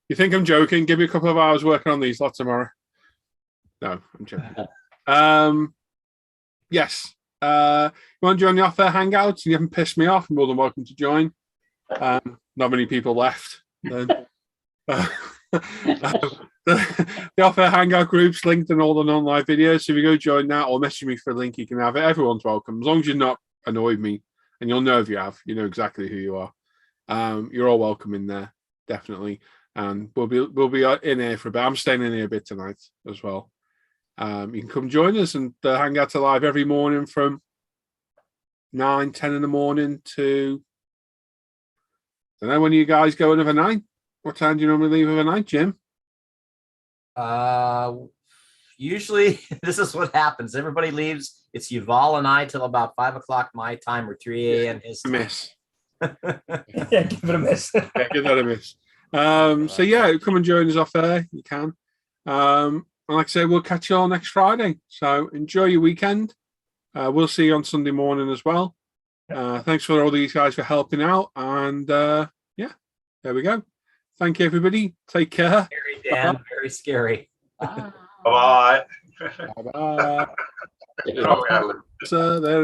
You think I'm joking? Give me a couple of hours working on these lots tomorrow. No, I'm joking. Yes. You want to join the off-air hangouts and you haven't pissed me off, more than welcome to join. Not many people left. Then. The off-air hangout groups linked in all the non-live videos. So if you go join that or message me for a link, you can have it. Everyone's welcome. As long as you're not annoyed me, and you'll know if you have, you know exactly who you are. You're all welcome in there, definitely. And we'll be in here for a bit. I'm staying in here a bit tonight as well. You can come join us and hang out live every morning from 9, 10 in the morning to, I don't know, when you guys go another night. What time do you normally leave overnight, Jim? Usually this is what happens. Everybody leaves. It's Yuval and I till about 5 o'clock my time or 3 a.m. his time. Miss. Yeah, give it a miss. Yeah, give that a miss. So yeah, come and join us off there. You can. And like I say, we'll catch you all next Friday. So enjoy your weekend. We'll see you on Sunday morning as well. Thanks for all these guys for helping out. And yeah, there we go. Thank you, everybody. Take care. Scary, Dan. Very scary. Bye. Bye. Bye. So there